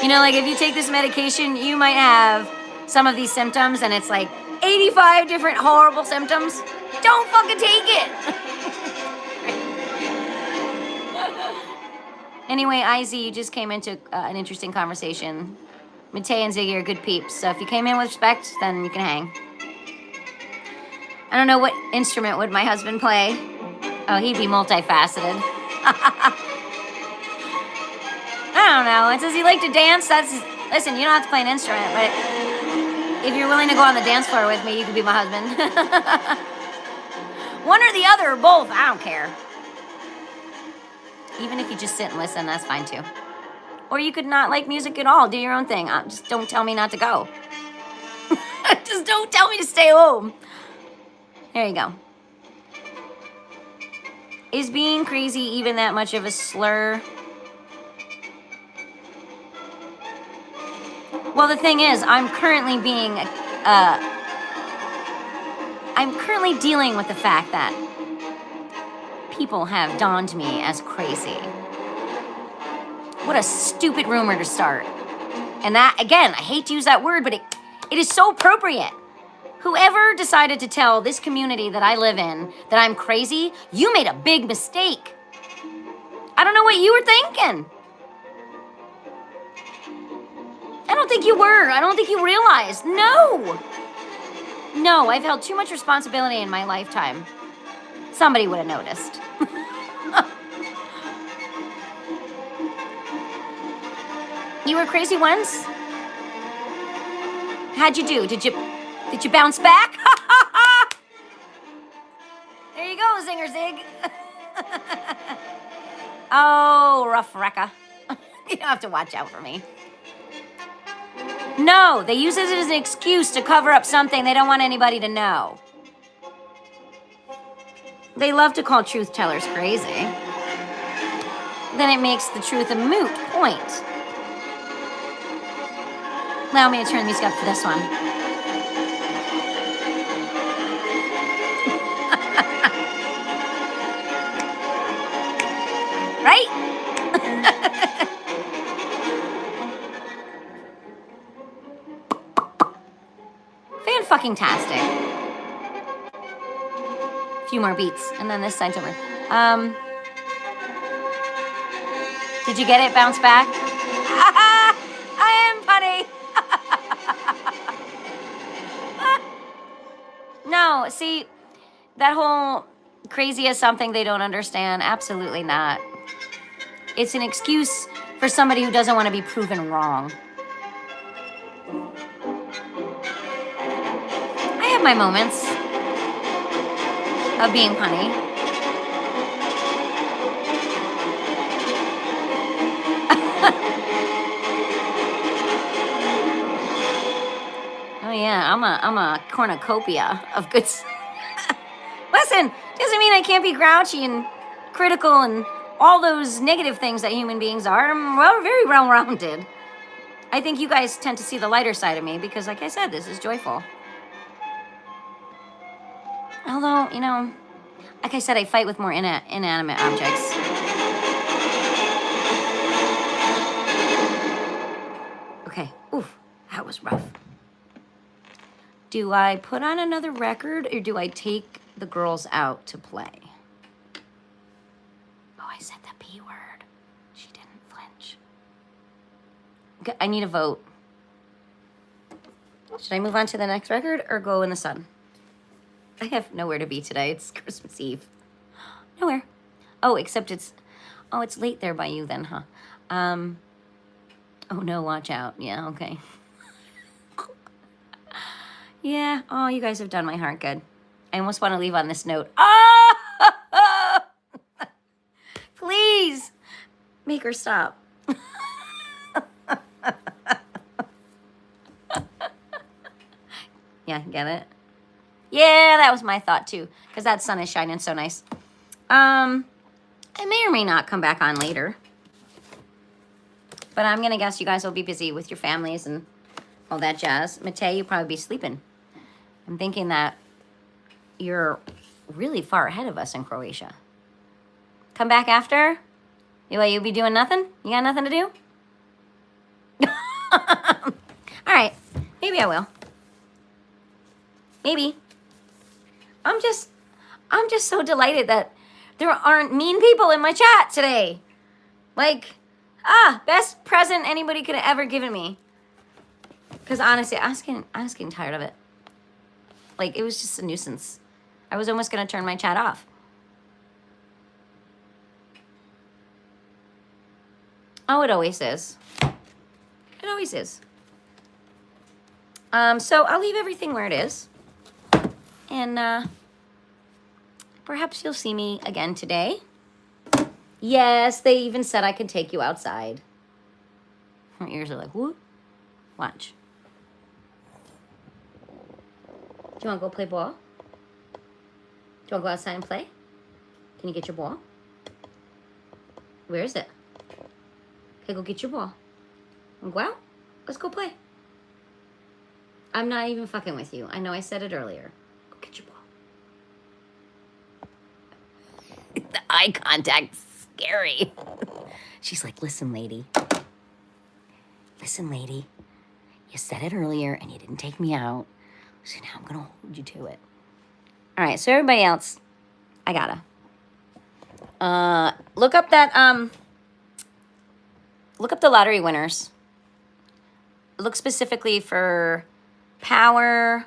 Like if you take this medication, you might have some of these symptoms, and it's like 85 different horrible symptoms. Don't fucking take it. Anyway, IZ, you just came into an interesting conversation. Matei and Ziggy are good peeps, so if you came in with respect, then you can hang. I don't know what instrument would my husband play. Oh, he'd be multifaceted. I don't know. Does he like to dance? Listen, you don't have to play an instrument, but if you're willing to go on the dance floor with me, you could be my husband. One or the other, or both. I don't care. Even if you just sit and listen, that's fine too. Or you could not like music at all. Do your own thing. Just don't tell me not to go. Just don't tell me to stay home. There you go. Is being crazy even that much of a slur? Well, the thing is, I'm currently dealing with the fact that people have donned me as crazy. What a stupid rumor to start. And that, again, I hate to use that word, but it is so appropriate. Whoever decided to tell this community that I live in that I'm crazy, you made a big mistake. I don't know what you were thinking. I don't think you were. I don't think you realized. No. No, I've held too much responsibility in my lifetime. Somebody would have noticed. You were crazy once? How'd you do? Did you bounce back? There you go, Zinger Zig. Oh, rough wrecker. You don't have to watch out for me. No, they use it as an excuse to cover up something they don't want anybody to know. They love to call truth tellers crazy. Then it makes the truth a moot point. Allow me to turn the music up for this one. Right? Fan-fucking-tastic. A few more beats, and then this side's over. Did you get it? Bounce back? I am funny. No, see, that whole crazy is something they don't understand. Absolutely not. It's an excuse for somebody who doesn't want to be proven wrong. I have my moments of being punny. Oh yeah, I'm a cornucopia of good. Listen, doesn't mean I can't be grouchy and critical and all those negative things that human beings are. I'm very well-rounded. I think you guys tend to see the lighter side of me because, like I said, this is joyful. Although, you know, like I said, I fight with more inanimate objects. Okay, oof, that was rough. Do I put on another record or do I take the girls out to play? Oh, I said the P word. She didn't flinch. Okay, I need a vote. Should I move on to the next record or go in the sun? I have nowhere to be today. It's Christmas Eve. Nowhere. Oh, except it's late there by you then, huh? Oh no, watch out. Yeah, okay. Yeah, oh, you guys have done my heart good. I almost want to leave on this note. Oh! Please, make her stop. Yeah, get it? Yeah, that was my thought too, because that sun is shining so nice. I may or may not come back on later. But I'm going to guess you guys will be busy with your families and all that jazz. Matej, you'll probably be sleeping. I'm thinking that you're really far ahead of us in Croatia. Come back after? You'll be doing nothing? You got nothing to do? All right. Maybe I will. Maybe. I'm just so delighted that there aren't mean people in my chat today. Like, best present anybody could have ever given me. Because honestly, I was getting tired of it. Like, it was just a nuisance. I was almost going to turn my chat off. Oh, it always is. It always is. So I'll leave everything where it is. And perhaps you'll see me again today. Yes, they even said I could take you outside. My ears are like, whoop. Watch. Do you want to go play ball? Do you want to go outside and play? Can you get your ball? Where is it? Okay, go get your ball. Go out. Let's go play. I'm not even fucking with you. I know I said it earlier. Go get your ball. The eye contact's scary. She's like, listen, lady. Listen, lady. You said it earlier and you didn't take me out. So now I'm going to hold you to it. All right, so everybody else, I gotta. Look up that, look up the lottery winners. Look specifically for Power.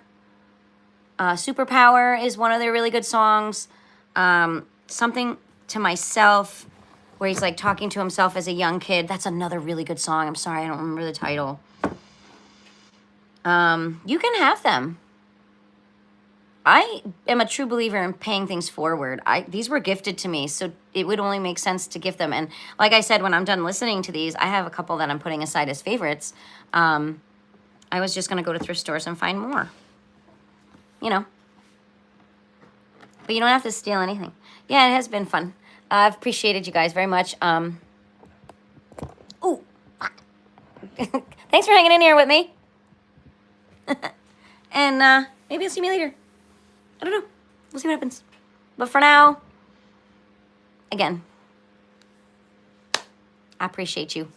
Superpower is one of their really good songs. Something to Myself, where he's like talking to himself as a young kid. That's another really good song. I'm sorry, I don't remember the title. You can have them. I am a true believer in paying things forward. These were gifted to me, so it would only make sense to gift them. And like I said, when I'm done listening to these, I have a couple that I'm putting aside as favorites. I was just going to go to thrift stores and find more. You know. But you don't have to steal anything. Yeah, it has been fun. I've appreciated you guys very much. Ooh. Thanks for hanging in here with me. And maybe you'll see me later. I don't know. We'll see what happens. But for now, again, I appreciate you.